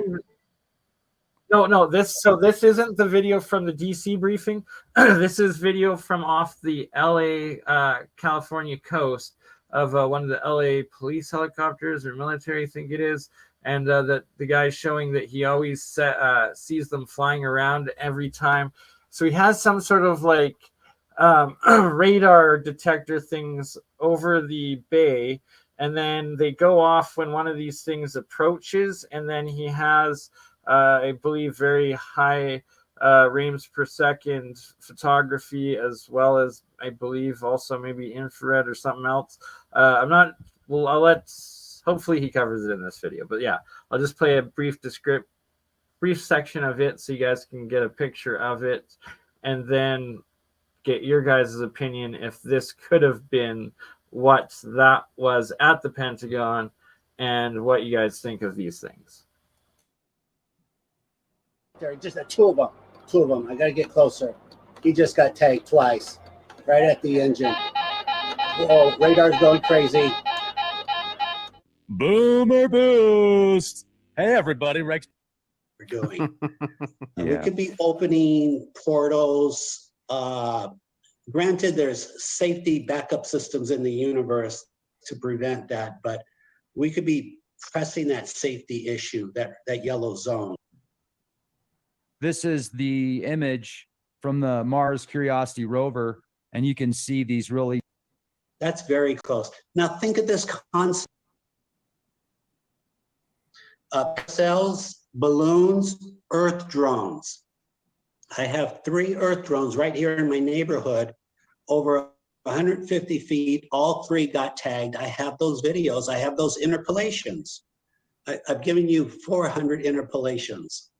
No, this isn't the video from the DC briefing. This is video from off the LA California coast of one of the LA police helicopters or military, I think it is. And that the guy's showing that he always sees them flying around every time. So he has some sort of like radar detector things over the bay, and then they go off when one of these things approaches, and then he has I believe very high frames per second photography, as well as I believe also maybe infrared or something else. I'm not. Well, I'll let. Hopefully he covers it in this video. But yeah, I'll just play a brief section of it so you guys can get a picture of it, and then get your guys' opinion if this could have been what that was at the Pentagon, and what you guys think of these things. There are just two of them. I gotta get closer. He just got tagged twice, right at the engine. Whoa, radar's going crazy. Boomer boost. Hey everybody, Rex. We're doing. We could be opening portals. Granted, there's safety backup systems in the universe to prevent that, but we could be pressing that safety issue, that yellow zone. This is the image from the Mars Curiosity rover, and you can see these really. That's very close. Now think of this concept. Cells, balloons, Earth drones. I have 3 Earth drones right here in my neighborhood, over 150 feet. All 3 got tagged. I have those videos. I have those interpolations. I've given you 400 interpolations.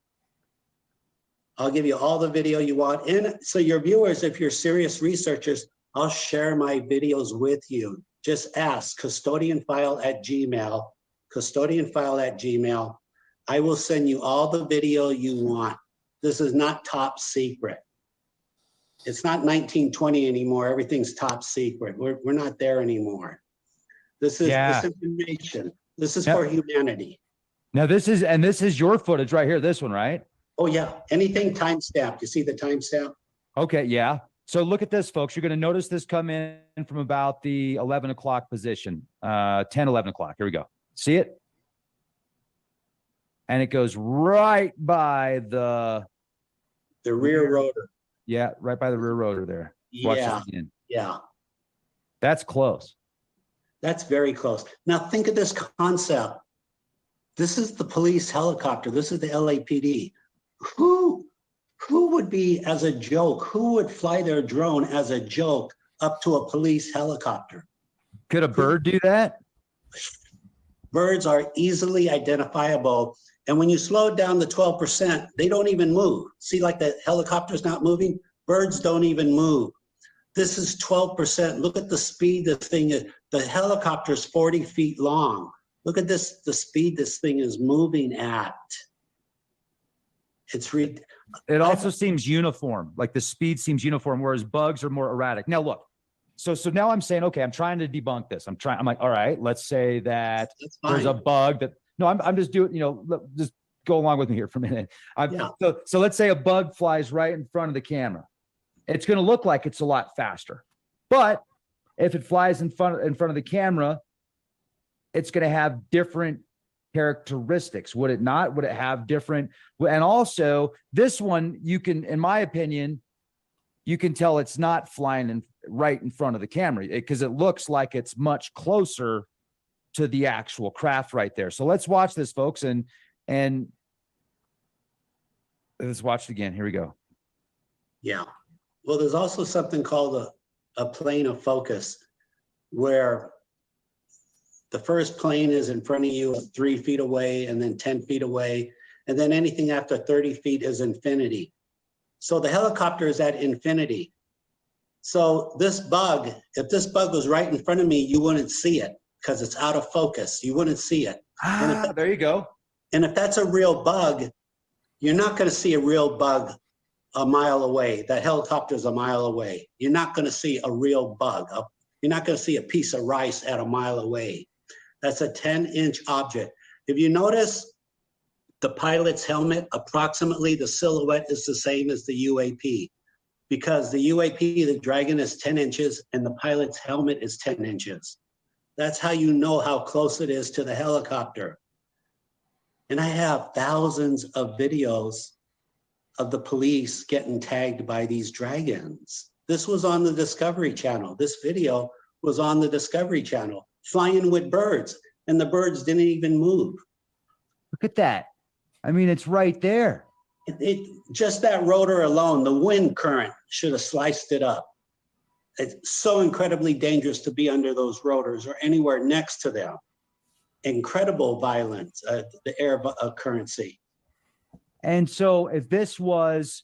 I'll give you all the video you want. And so your viewers, if you're serious researchers, I'll share my videos with you. Just ask custodianfile@gmail. Custodianfile@gmail. I will send you all the video you want. This is not top secret. It's not 1920 anymore. Everything's top secret. We're not there anymore. This is this information. This is for humanity. Now this is your footage right here. This one, right? Oh yeah, anything timestamped. You see the timestamp? Okay, yeah. So look at this, folks. You're going to notice this come in from about the 11 o'clock position, 10, 11 o'clock. Here we go. See it? And it goes right by the rear rotor. Yeah, right by the rear rotor there. Watch Yeah, this again. yeah. That's close. That's very close. Now think of this concept. This is the police helicopter. This is the LAPD. Who would be as a joke? Who would fly their drone as a joke up to a police helicopter? Could a bird do that? Birds are easily identifiable. And when you slow it down to 12%, they don't even move. See, like the helicopter's not moving? Birds don't even move. This is 12%. Look at the speed this thing is. The helicopter is 40 feet long. Look at this, the speed this thing is moving at. It also seems uniform. Like the speed seems uniform, whereas bugs are more erratic. Now look, so now I'm saying, okay, I'm trying to debunk this. I'm like, all right, let's say that there's a bug that, no, I'm just doing, just go along with me here for a minute. So let's say a bug flies right in front of the camera. It's going to look like it's a lot faster, but if it flies in front of the camera, it's going to have different characteristics. Would it not? Would it have different? And also this one, you can, in my opinion, you can tell it's not flying right in front of the camera because it looks like it's much closer to the actual craft right there. So let's watch this, folks, and let's watch it again. Here we go. Yeah. Well, there's also something called a plane of focus, where the first plane is in front of you 3 feet away, and then 10 feet away, and then anything after 30 feet is infinity. So the helicopter is at infinity. So this bug, if this bug was right in front of me, you wouldn't see it because it's out of focus. You wouldn't see it. There you go. And if that's a real bug, you're not going to see a real bug a mile away. That helicopter's a mile away. You're not going to see a real bug. You're not going to see a piece of rice at a mile away. That's a 10-inch object. If you notice the pilot's helmet, approximately the silhouette is the same as the UAP, because the UAP, the Dragon, is 10 inches and the pilot's helmet is 10 inches. That's how you know how close it is to the helicopter. And I have thousands of videos of the police getting tagged by these dragons. This was on the Discovery Channel. This video was on the Discovery Channel, flying with birds, and the birds didn't even move. Look at that. I mean, it's right there. Just that rotor alone, the wind current should have sliced it up. It's so incredibly dangerous to be under those rotors or anywhere next to them. Incredible violence, the air currency. And so if this was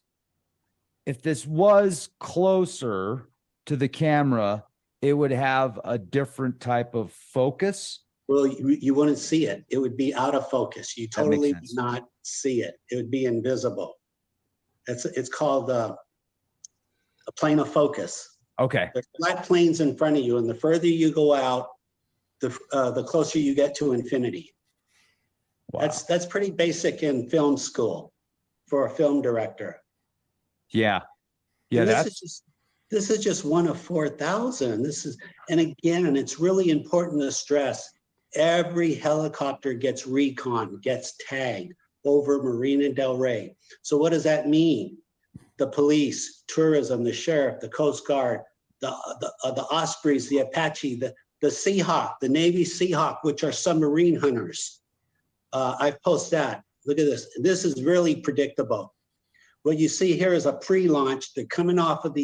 closer to the camera, it would have a different type of focus. Well, you wouldn't see it. It would be out of focus. You totally would not see it. It would be invisible. It's called a plane of focus. Okay. There's flat planes in front of you, and the further you go out, the closer you get to infinity. Wow. That's pretty basic in film school for a film director. Yeah. Yeah. This is just one of 4,000. And again, it's really important to stress, every helicopter gets recon, gets tagged over Marina Del Rey. So what does that mean? The police, tourism, the sheriff, the Coast Guard, the Ospreys, the Apache, the Seahawk, the Navy Seahawk, which are submarine hunters. I've posted that. Look at this. This is really predictable. What you see here is a pre-launch. They're coming off of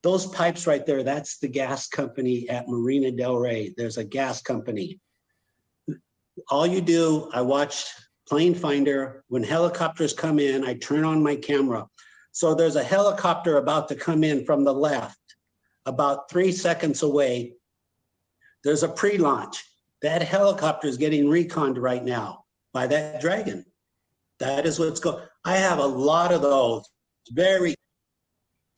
those pipes right there. That's the gas company at Marina Del Rey. There's a gas company. All you do, I watch Plane Finder. When helicopters come in, I turn on my camera. So there's a helicopter about to come in from the left, about 3 seconds away. There's a pre-launch. That helicopter is getting reconned right now by that Dragon. That is what's going. I have a lot of those.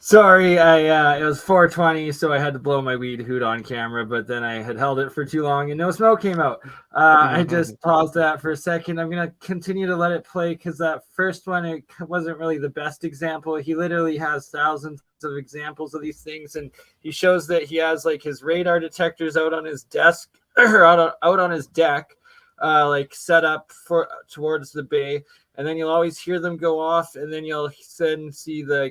Sorry, it was 4:20, so I had to blow my weed hoot on camera, but then I had held it for too long and no smoke came out. I just paused that for a second. I'm gonna continue to let it play because that first one, it wasn't really the best example. He literally has thousands of examples of these things, and he shows that he has like his radar detectors out on his desk or out on his deck, like set up for towards the bay, and then you'll always hear them go off, and then you'll then see the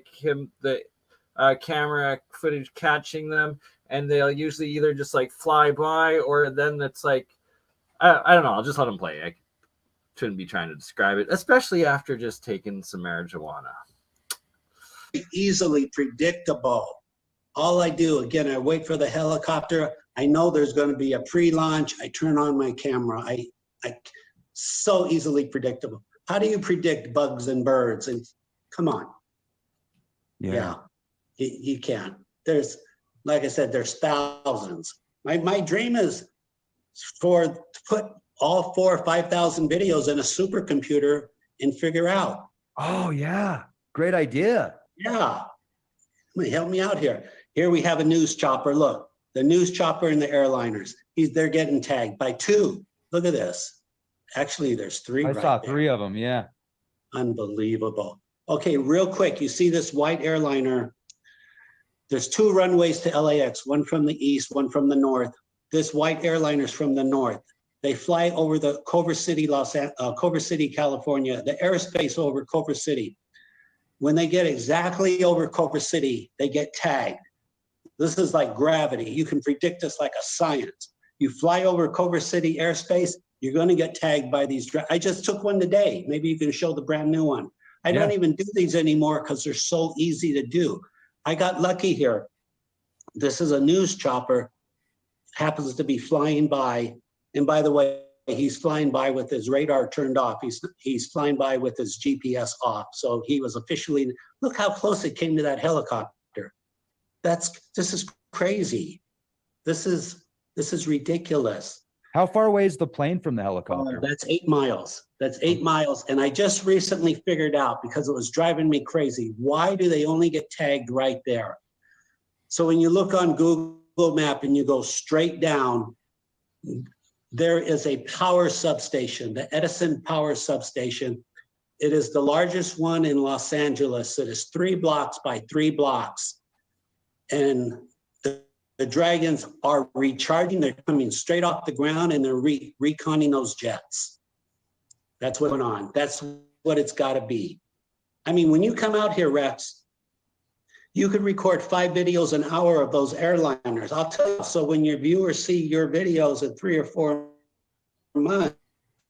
camera footage catching them, and they'll usually either just like fly by, or then it's like I don't know. I'll just let them play. I shouldn't be trying to describe it, especially after just taking some marijuana. Easily predictable. All I do, again, I wait for the helicopter. I know there's going to be a pre-launch. I turn on my camera. I so easily predictable. How do you predict bugs and birds? And come on. Yeah. You can't. There's, like I said, there's thousands. My dream is to put all 4,000 or 5,000 videos in a supercomputer and figure out. Oh yeah, great idea. Yeah, help me out here. Here we have a news chopper. Look, the news chopper and the airliners. They're getting tagged by 2. Look at this. Actually, there's 3. I saw 3 of them. Yeah. Unbelievable. Okay, real quick. You see this white airliner. There's 2 runways to LAX, one from the east, one from the north. This white airliner's from the north. They fly over the Culver City, California, the airspace over Culver City. When they get exactly over Culver City, they get tagged. This is like gravity. You can predict this like a science. You fly over Culver City airspace, you're going to get tagged by these. I just took one today. Maybe you can show the brand new one. I don't even do these anymore because they're so easy to do. I got lucky here. This is a news chopper, happens to be flying by. And by the way, he's flying by with his radar turned off. He's flying by with his GPS off. So he was officially, look how close it came to that helicopter. This is crazy. This is ridiculous. How far away is the plane from the helicopter? That's 8 miles. That's 8 miles. And I just recently figured out, because it was driving me crazy, why do they only get tagged right there? So when you look on Google Map and you go straight down, there is a power substation, the Edison Power Substation. It is the largest one in Los Angeles. It is 3 blocks by 3 blocks. And the Dragons are recharging. They're coming straight off the ground and they're reconning those jets. That's what's going on. That's what it's got to be. I mean, when you come out here, Rex, you could record 5 videos an hour of those airliners. I'll tell you, so when your viewers see your videos in 3 or 4 months,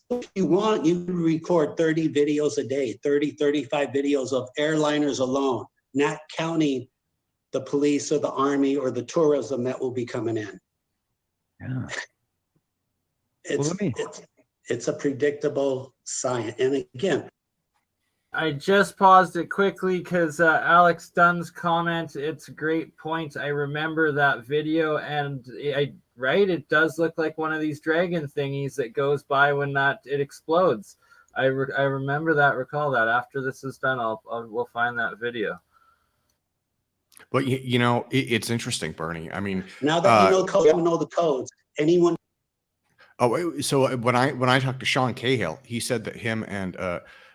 if you want, you can record 30 videos a day, 30, 35 videos of airliners alone, not counting the police or the army or the tourism that will be coming in. Yeah. It's a predictable science. And again, I just paused it quickly because Alex Dunn's comment, it's a great point. I remember that video, and it does look like one of these dragon thingies that goes by when it explodes. I remember that, recall that. After this is done, we'll find that video. But you know, it's interesting, Bernie. I mean, now that you know the codes, anyone. Oh, so when I talked to Sean Cahill, he said that him and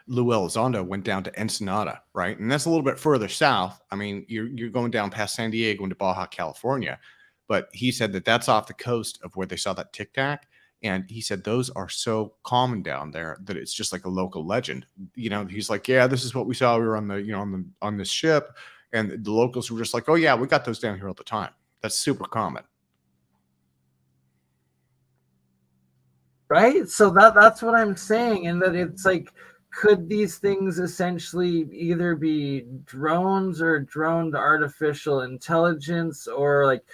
Lou Elizondo went down to Ensenada, right? And that's a little bit further south. I mean, you're going down past San Diego into Baja California, but he said that that's off the coast of where they saw that Tictoc. And he said those are so common down there that it's just like a local legend. You know, he's like, yeah, this is what we saw. We were on the on this ship. And the locals were just like, oh, yeah, we got those down here all the time. That's super common. Right? So that's what I'm saying. And that it's like, could these things essentially either be drones or droned artificial intelligence, or like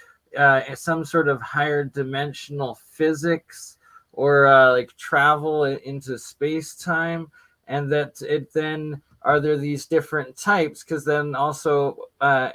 some sort of higher dimensional physics, or like travel into space-time? And that it then... are there these different types? Because then also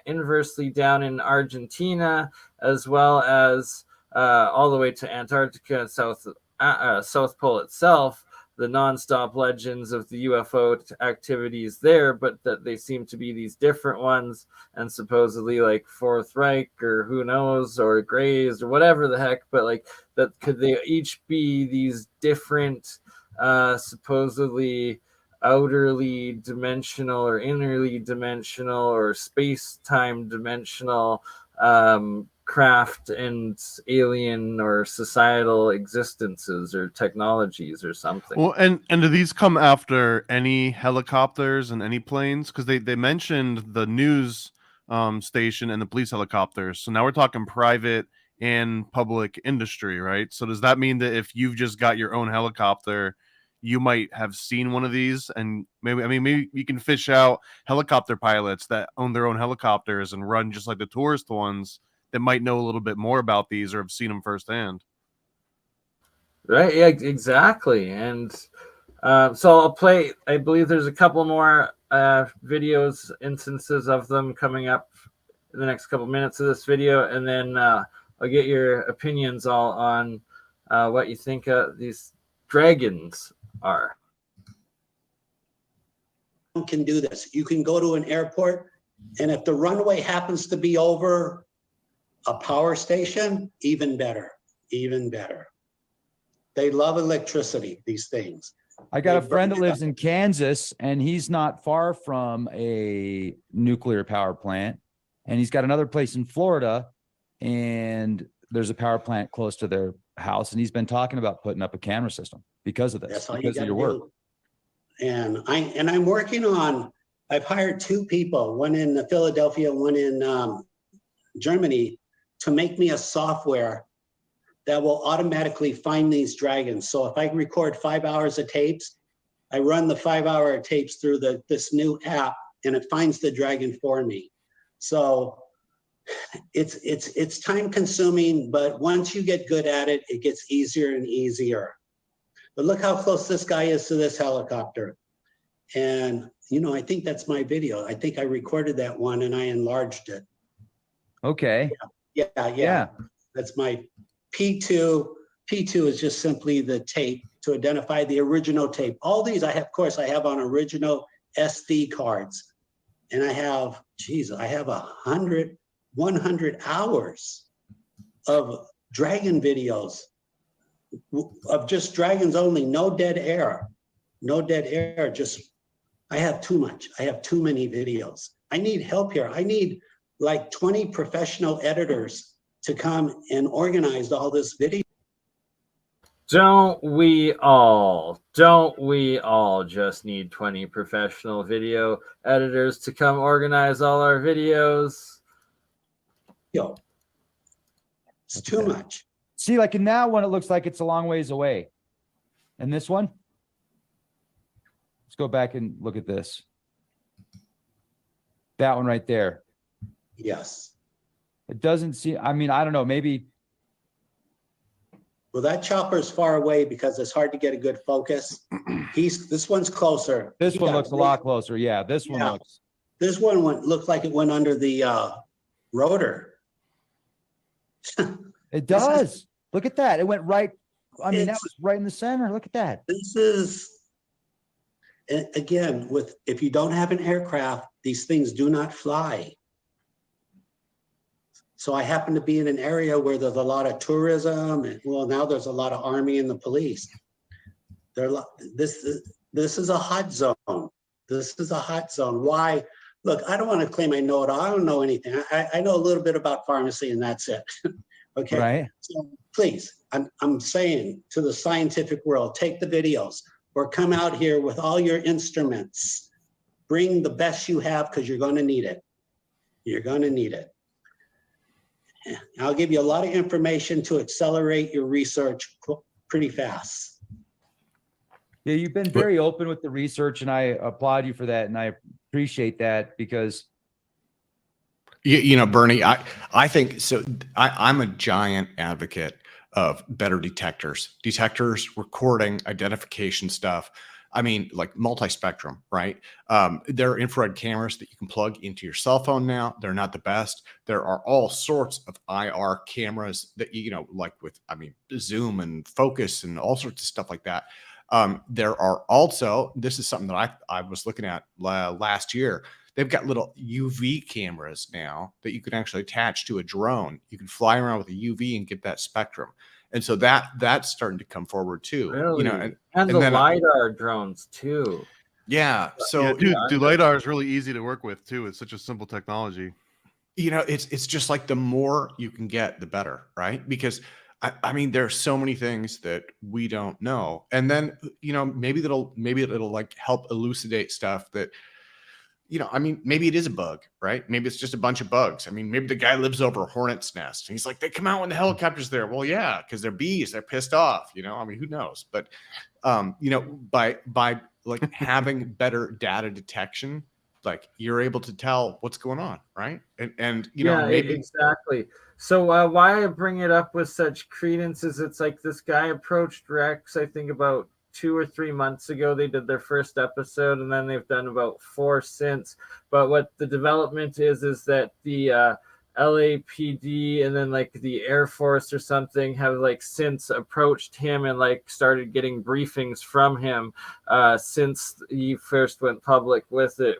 inversely down in Argentina, as well as all the way to Antarctica, South Pole itself, the nonstop legends of the UFO activities there, but that they seem to be these different ones, and supposedly like Fourth Reich or who knows, or Greys or whatever the heck, but like that could they each be these different supposedly outerly dimensional or innerly dimensional or space-time dimensional craft and alien or societal existences or technologies or something. Well, and do these come after any helicopters and any planes? Because they mentioned the news station and the police helicopters. So now we're talking private and public industry, right? So does that mean that if you've just got your own helicopter, you might have seen one of these? And maybe you can fish out helicopter pilots that own their own helicopters and run just like the tourist ones that might know a little bit more about these or have seen them firsthand. Right, yeah, exactly. And so I'll play, I believe there's a couple more videos, instances of them coming up in the next couple minutes of this video, and then I'll get your opinions all on what you think these dragons are. You can do this. You can go to an airport, and if the runway happens to be over a power station, even better, even better. They love electricity, these things. I got a friend that lives in Kansas, and he's not far from a nuclear power plant. And he's got another place in Florida, and there's a power plant close to their house. And he's been talking about putting up a camera system because of this, That's all because you of got your to work. do. And I'm working on, I've hired 2 people, one in Philadelphia, one in Germany, to make me a software that will automatically find these dragons. So if I record 5 hours of tapes, I run the 5-hour tapes through this new app, and it finds the dragon for me. So it's time consuming, but once you get good at it, it gets easier and easier. But look how close this guy is to this helicopter. And, you know, I think that's my video. I think I recorded that one and I enlarged it. Okay. Yeah. That's my P2. P2 is just simply the tape to identify the original tape. All these I have, of course, I have on original SD cards. And I have, I have 100 hours of dragon videos, of just dragons only, no dead air, just, I have too much. I have too many videos. I need help here. I need like 20 professional editors to come and organize all this video. Don't we all just need 20 professional video editors to come organize all our videos? Yo, it's too much. See, like in that one, it looks like it's a long ways away. And this one, let's go back and look at this. That one right there. Yes. It doesn't seem, I mean, I don't know, maybe. Well, that chopper's far away because it's hard to get a good focus. This one's closer. This one looks a lot closer. Yeah, this one looks. This one looked like it went under the rotor. It does. Look at that. It went right. I mean, that was right in the center. Look at that. This is, again, if you don't have an aircraft, these things do not fly. So I happen to be in an area where there's a lot of tourism, and well, now there's a lot of army and the police. This is a hot zone. This is a hot zone. Why? Look, I don't want to claim I know it all. I don't know anything. I know a little bit about pharmacy, and that's it. Okay. Right. So please, I'm saying to the scientific world, take the videos or come out here with all your instruments. Bring the best you have because you're going to need it. You're going to need it. I'll give you a lot of information to accelerate your research pretty fast. Yeah, you've been very open with the research, and I applaud you for that, and I appreciate that because. You know, Bernie, I think so. I'm a giant advocate of better detectors, recording, identification stuff. I mean, like multi-spectrum, right? There are infrared cameras that you can plug into your cell phone now. They're not the best. There are all sorts of IR cameras that, you know, like with, I mean, zoom and focus and all sorts of stuff like that. There are also, this is something that I was looking at last year. They've got little UV cameras now that you can actually attach to a drone. You can fly around with a UV and get that spectrum. And so that's starting to come forward too. Really? You know, and the then, LiDAR drones too. Yeah. So dude, LiDAR is really easy to work with too. It's such a simple technology. You know, it's just like the more you can get, the better, right? Because I mean, there's so many things that we don't know. And then, you know, maybe it'll like help elucidate stuff that, you know, I mean, maybe it is a bug, right? Maybe it's just a bunch of bugs. I mean, maybe the guy lives over a hornet's nest. And he's like, they come out when the helicopter's there. Well, yeah, because they're bees. They're pissed off. You know, I mean, who knows? But, you know, by like having better data detection, like you're able to tell what's going on, right? And you know, maybe exactly. So why I bring it up with such credence is it's like this guy approached Rex, I think about 2 or 3 months ago. They did their first episode, and then they've done about 4 since. But what the development is that the LAPD and then like the Air Force or something have like since approached him and like started getting briefings from him since he first went public with it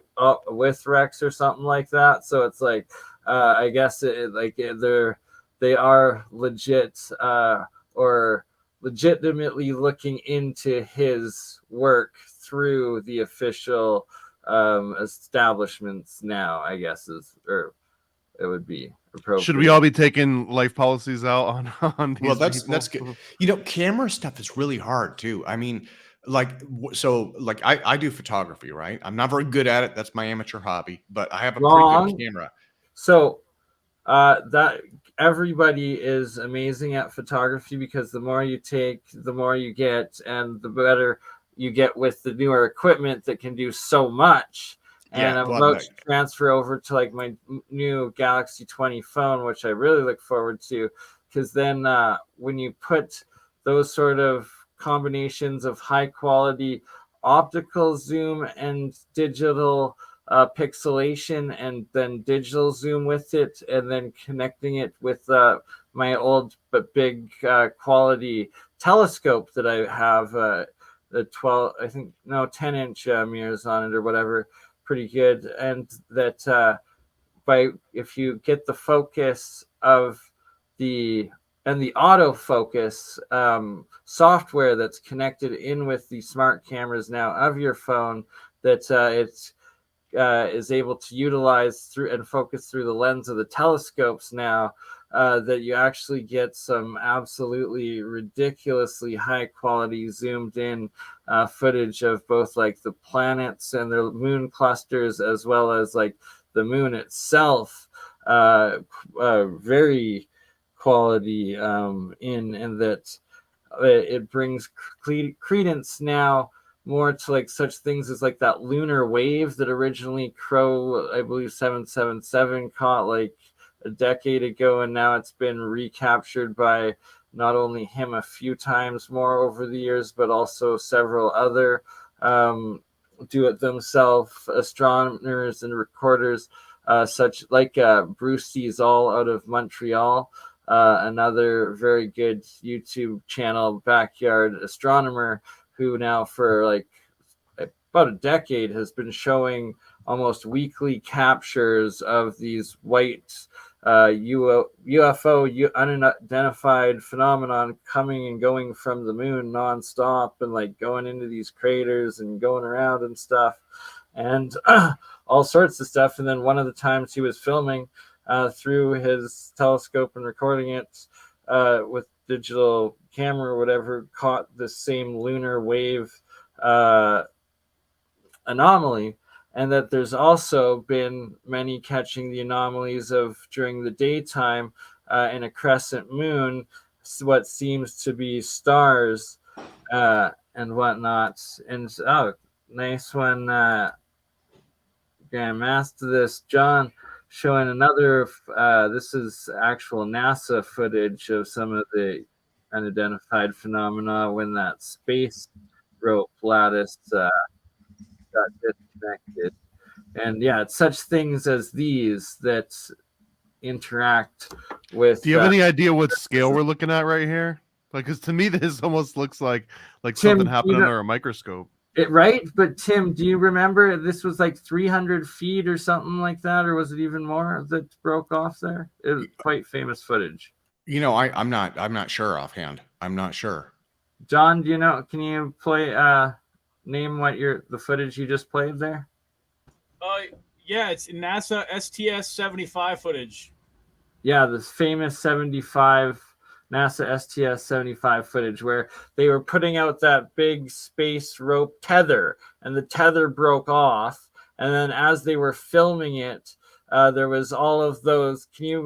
with Rex or something like that. So it's like I guess they are legit or legitimately looking into his work through the official establishments now, I guess it would be appropriate. Should we all be taking life policies out on these? Well, that's good. You know, camera stuff is really hard too. I mean, like, so like I do photography, right? I'm not very good at it. That's my amateur hobby, but I have a pretty good camera. So that everybody is amazing at photography because the more you take, the more you get, and the better you get with the newer equipment that can do so much. And I'm about to transfer over to like my new Galaxy 20 phone, which I really look forward to, because then when you put those sort of combinations of high quality optical zoom and digital pixelation and then digital zoom with it, and then connecting it with my old but big quality telescope that I have, the 10-inch mirrors on it or whatever, pretty good. And that if you get the focus of the autofocus software that's connected in with the smart cameras now of your phone, that is able to utilize through and focus through the lens of the telescopes now, that you actually get some absolutely ridiculously high quality zoomed in footage of both like the planets and their moon clusters, as well as like the moon itself, very quality and that it brings credence now more to like such things as like that lunar wave that originally Crow, I believe 777 caught like a decade ago, and now it's been recaptured by not only him a few times more over the years, but also several other do-it-themselves astronomers and recorders, such like Bruce Yall out of Montreal, another very good YouTube channel, Backyard Astronomer, who now for like about a decade has been showing almost weekly captures of these white UFO unidentified phenomenon coming and going from the moon nonstop, and like going into these craters and going around and stuff, and all sorts of stuff. And then one of the times he was filming through his telescope and recording it with digital camera or whatever, caught the same lunar wave anomaly. And that there's also been many catching the anomalies of during the daytime in a crescent moon, what seems to be stars and whatnot. And nice one, Grandmaster. This John showing another. This is actual NASA footage of some of the unidentified phenomena when that space rope lattice got disconnected. And yeah, it's such things as these that interact with. Do you have any idea what scale we're looking at right here? Because to me, this almost looks like Tim, something happened under a microscope. Right, but Tim, do you remember this was like 300 feet or something like that, or was it even more that broke off there? It was quite famous footage. You know, I'm not sure offhand. I'm not sure. John, do you know? Can you play? Name what the footage you just played there? Yeah, it's NASA STS-75 footage. Yeah, this famous 75 NASA STS-75 footage where they were putting out that big space rope tether, and the tether broke off. And then as they were filming it, there was all of those. Can you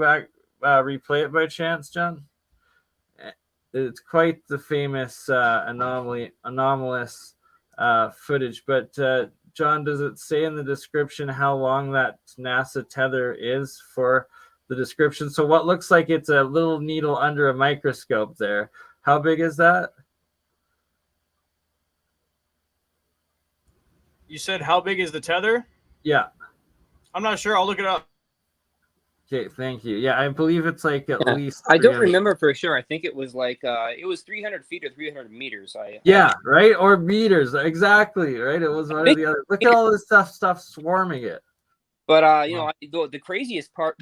replay it by chance, John? It's quite the famous anomalous footage. But John, does it say in the description how long that NASA tether is for the description? So what looks like it's a little needle under a microscope there. How big is that? You said how big is the tether? Yeah. I'm not sure. I'll look it up. Okay, thank you. Yeah, I believe it's like at least. I don't remember for sure. I think it was like it was 300 feet or 300 meters. Yeah, right, or meters, exactly. Right, it was one or the other. Look at all this stuff swarming it. But you know, the craziest part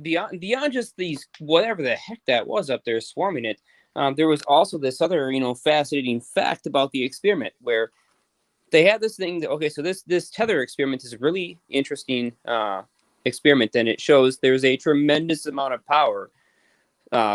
beyond just these whatever the heck that was up there swarming it, there was also this other fascinating fact about the experiment where they had this thing. Okay, so this tether experiment is a really interesting experiment, and it shows there's a tremendous amount of power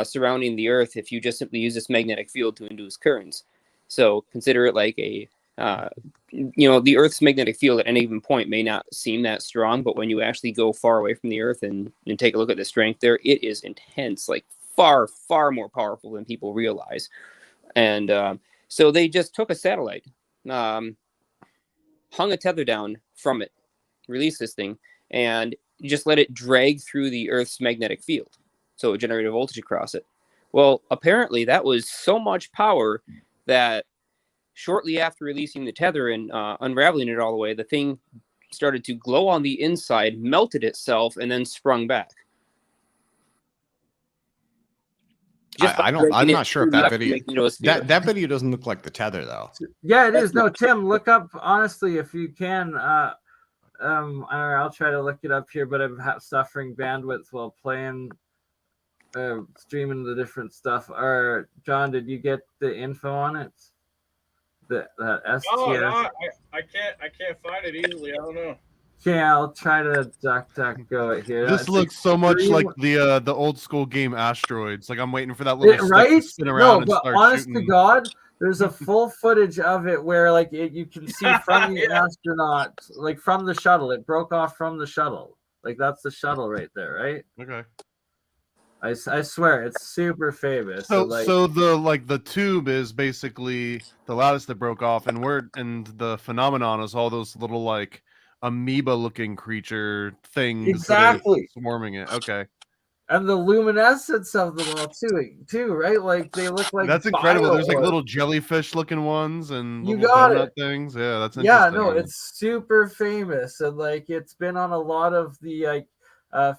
surrounding the Earth if you just simply use this magnetic field to induce currents. So consider it like a the Earth's magnetic field at any given point may not seem that strong, but when you actually go far away from the Earth and take a look at the strength there, it is intense, like far more powerful than people realize. And so they just took a satellite, hung a tether down from it, released this thing, and just let it drag through the Earth's magnetic field. So it generated voltage across it. Well, apparently that was so much power that shortly after releasing the tether and unraveling it all the way, the thing started to glow on the inside, melted itself, and then sprung back. I'm not sure if that video that video doesn't look like the tether though. Yeah, it is. No, Tim, look up honestly if you can. I'll try to look it up here, but I'm suffering bandwidth while playing, streaming the different stuff. Or John, did you get the info on it? That STS. Oh no, I can't find it easily. I don't know. Okay, I'll try to DuckDuckGo it here. This looks so much like the old school game Asteroids. Like I'm waiting for that little stick to spin around and start honest shooting. to God, there's a full footage of it where like you can see from the astronaut, like from the shuttle. It broke off from the shuttle. Like that's the shuttle right there, right? Okay. I swear it's super famous. So the tube is basically the lattice that broke off, and the phenomenon is all those little like amoeba looking creature things exactly swarming it. Okay. And the luminescence of them all too, right? Like they look like that's incredible. There's like little jellyfish looking ones and you little got donut it things. Yeah, that's interesting. Yeah, no, it's super famous, and like it's been on a lot of the like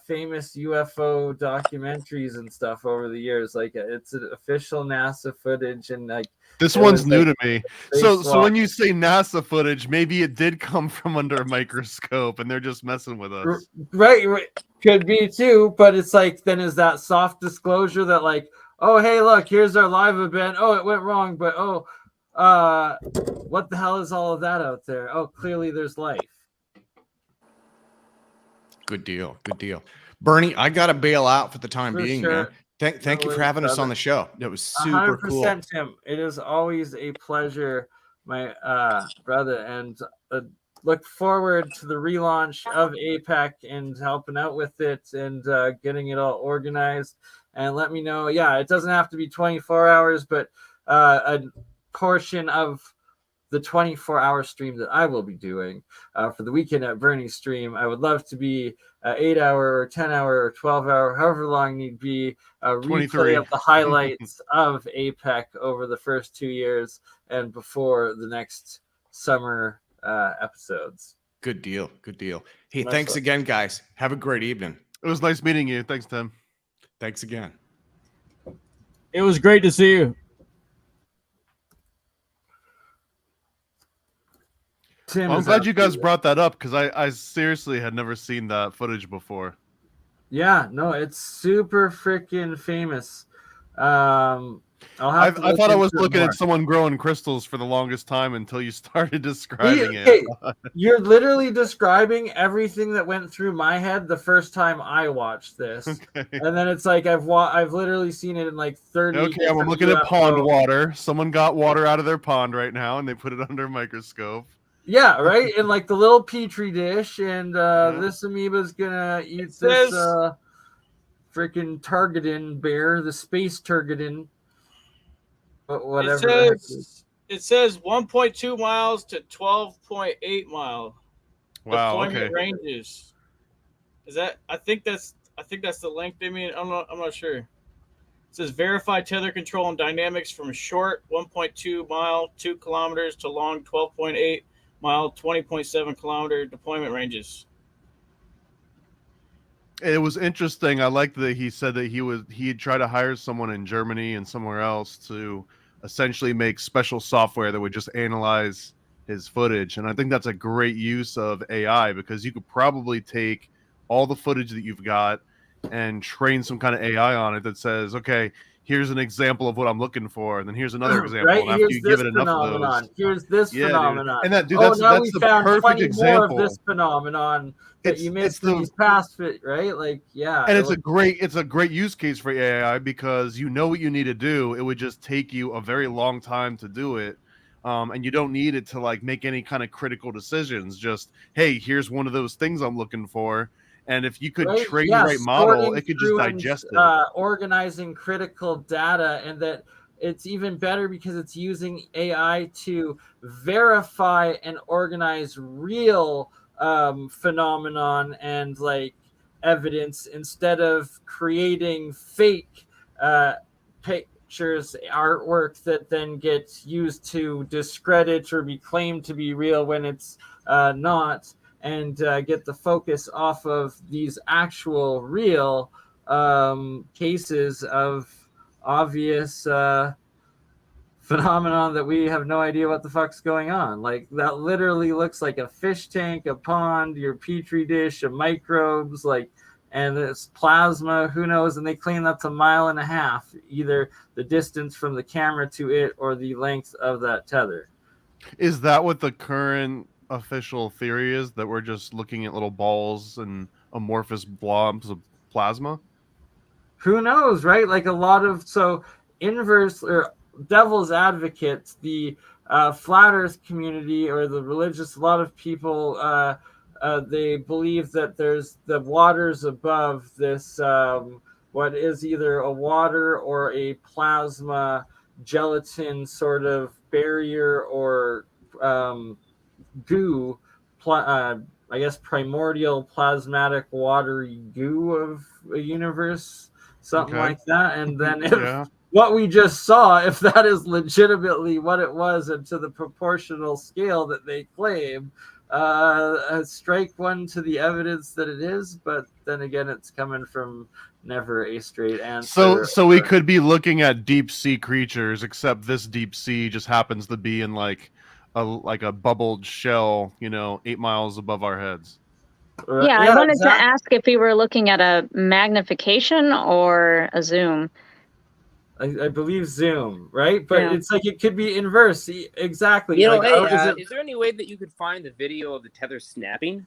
famous UFO documentaries and stuff over the years. Like it's an official NASA footage, and like this one's new to me. So when you say NASA footage, maybe it did come from under a microscope and they're just messing with us. Right. Could be too, but it's like then is that soft disclosure that like, oh hey, look, here's our live event. Oh, it went wrong, but what the hell is all of that out there? Oh, clearly there's life. Good deal. Bernie, I got to bail out for the time being, man. Thank you for having us on the show. That was super 100%, cool. Tim. It is always a pleasure, my brother, and look forward to the relaunch of Apec and helping out with it and getting it all organized. And let me know. Yeah, it doesn't have to be 24 hours, but a portion of the 24-hour stream that I will be doing for the Weekend at Bernie stream. I would love to be 8-hour or 10-hour or 12-hour, however long need be, replay of the highlights of Apec over the first 2 years and before the next summer episodes. Good deal. Hey, thanks again, guys. Have a great evening. It was nice meeting you. Thanks, Tim. Thanks again. It was great to see you. Tim Well, I'm is glad you guys absolutely- brought that up because I seriously had never seen that footage before. Yeah, no, it's super freaking famous. I'll I have to thought I look was into it looking more. at someone growing crystals for the longest time until you started He- describing it. okay, you're literally describing everything that went through my head the first time I watched this, Okay. and then it's like I've literally seen it in like 30. Okay, I'm different looking at pond UFO water. Someone got water out of their pond right now, and they put it under a microscope. Yeah, right. And like the little petri dish, and Yeah. this amoeba's gonna eat It this says- freaking targadin bear, the space targadin. Whatever. It the heck it is. says it says 1.2 miles to 12.8 mile Wow. deployment Okay. ranges. Is that? I think that's the length they mean. I'm not sure. It says verify tether control and dynamics from short 1.2 mile 2 kilometers to long 12.8 mile 20.7 kilometer deployment ranges. It was interesting. I liked that he said that he'd try to hire someone in Germany and somewhere else to essentially make special software that would just analyze his footage. And I think that's a great use of AI because you could probably take all the footage that you've got and train some kind of AI on it that says, okay, here's an example of what I'm looking for, and then here's another example. Right? And after Here's you give this it enough phenomenon. of those, Here's this yeah, dude. phenomenon. And that, dude, now that's we the found perfect 20 more of example. this phenomenon that you missed in the- these past fit, right? Like, yeah. And it's a great use case for AI because you know what you need to do. It would just take you a very long time to do it. And you don't need it to like make any kind of critical decisions. Just, hey, here's one of those things I'm looking for. And if you could train the right model, sorting it could just through digest and, it. organizing critical data, and that it's even better because it's using AI to verify and organize real phenomenon and like evidence instead of creating fake pictures, artwork that then gets used to discredit or be claimed to be real when it's not, and get the focus off of these actual real cases of obvious phenomenon that we have no idea what the fuck's going on. Like that literally looks like a fish tank, a pond, your petri dish of microbes, like, and it's plasma, who knows? And they claim that's 1.5 miles, either the distance from the camera to it or the length of that tether. Is that what the current official theory is, that we're just looking at little balls and amorphous blobs of plasma? Who knows, right? Like a lot of inverse or devil's advocates, the flat earth community or the religious, a lot of people they believe that there's the waters above this what is either a water or a plasma gelatin sort of barrier or goo, I guess primordial plasmatic watery goo of a universe, something Okay. like that. And then if Yeah. what we just saw, if that is legitimately what it was and to the proportional scale that they claim, strike one to the evidence that it is. But then again, it's coming from never a straight answer. So we could be looking at deep sea creatures, except this deep sea just happens to be in like a bubbled shell, 8 miles above our heads. Yeah, I wanted to ask if we were looking at a magnification or a zoom. I believe zoom, right? But Yeah. it's like it could be inverse. Exactly. You know, Like, hey, is there any way that you could find the video of the tether snapping?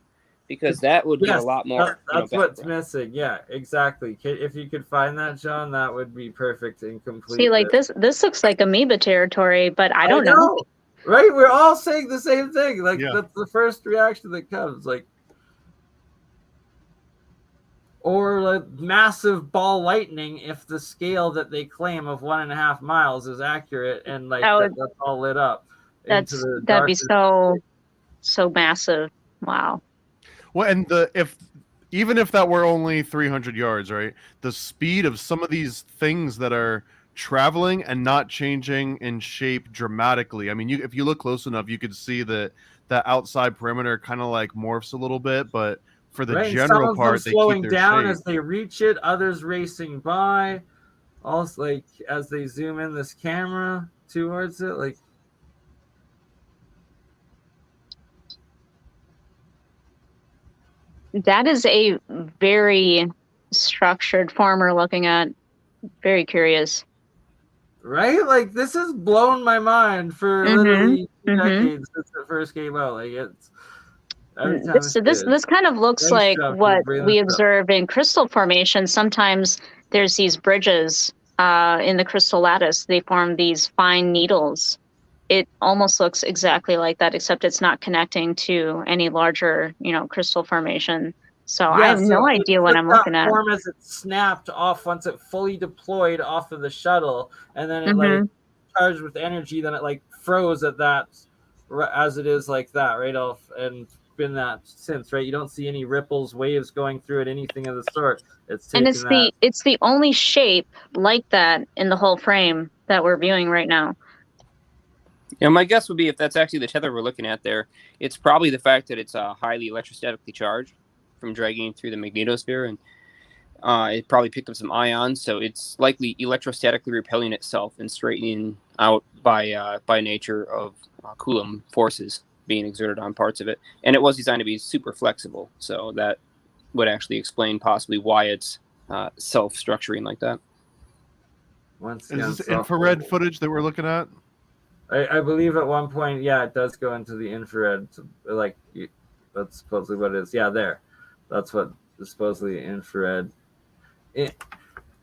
Because that would get a lot more. That's what's missing. Yeah, exactly. If you could find that, John, that would be perfect and complete. See, like this looks like amoeba territory, but I don't know. Right? We're all saying the same thing. Like Yeah. that's the first reaction that comes. Like, or like massive ball lightning if the scale that they claim of 1.5 miles is accurate, and like that's all lit up. That'd be so massive. Wow. Well, and even if that were only 300 yards, right? The speed of some of these things that are traveling and not changing in shape dramatically. I mean, if you look close enough, you could see that outside perimeter kind of like morphs a little bit, but for the right, general some of part, them they slowing keep their down shape. as they reach it, others racing by. Also, like as they zoom in this camera towards it, like. That is a very structured form we're looking at. Very curious. Right? Like this has blown my mind for literally 2 decades since it first came out. Like it's every time This kind of looks Thanks, like Jeff, for what bringing we this up. observe in crystal formation. Sometimes there's these bridges in the crystal lattice. They form these fine needles. It almost looks exactly like that, except it's not connecting to any larger, crystal formation. So I have no idea what I'm looking at. Form as it snapped off once it fully deployed off of the shuttle, and then it like charged with energy. Then it like froze at that as it is like that right off, and been that since. Right, you don't see any ripples, waves going through it, anything of the sort. It's the only shape like that in the whole frame that we're viewing right now. Yeah, my guess would be if that's actually the tether we're looking at there, it's probably the fact that it's highly electrostatically charged from dragging through the magnetosphere, and it probably picked up some ions, so it's likely electrostatically repelling itself and straightening out by nature of Coulomb forces being exerted on parts of it. And it was designed to be super flexible, so that would actually explain possibly why it's self-structuring like that. Is this infrared footage that we're looking at? I believe at one point, yeah, it does go into the infrared. Like that's supposedly what it is. Yeah, there. That's what is supposedly infrared.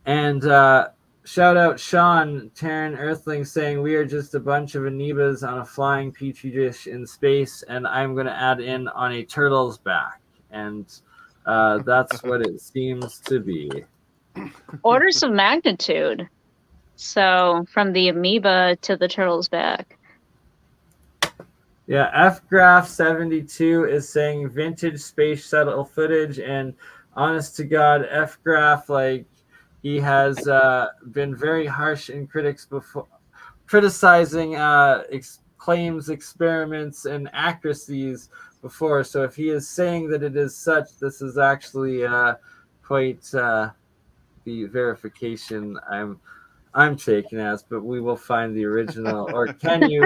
And shout out Sean, Terran Earthling, saying we are just a bunch of amoebas on a flying petri dish in space, and I'm going to add in on a turtle's back. And that's what it seems to be. Orders of magnitude. So from the amoeba to the turtle's back. Yeah, FGraph 72 is saying vintage space shuttle footage, and honest to God, FGraph, like, he has been very harsh in critics before, criticizing claims, experiments, and accuracies before. So if he is saying that it is such, this is actually quite the verification I'm taking as, but we will find the original. Or can you,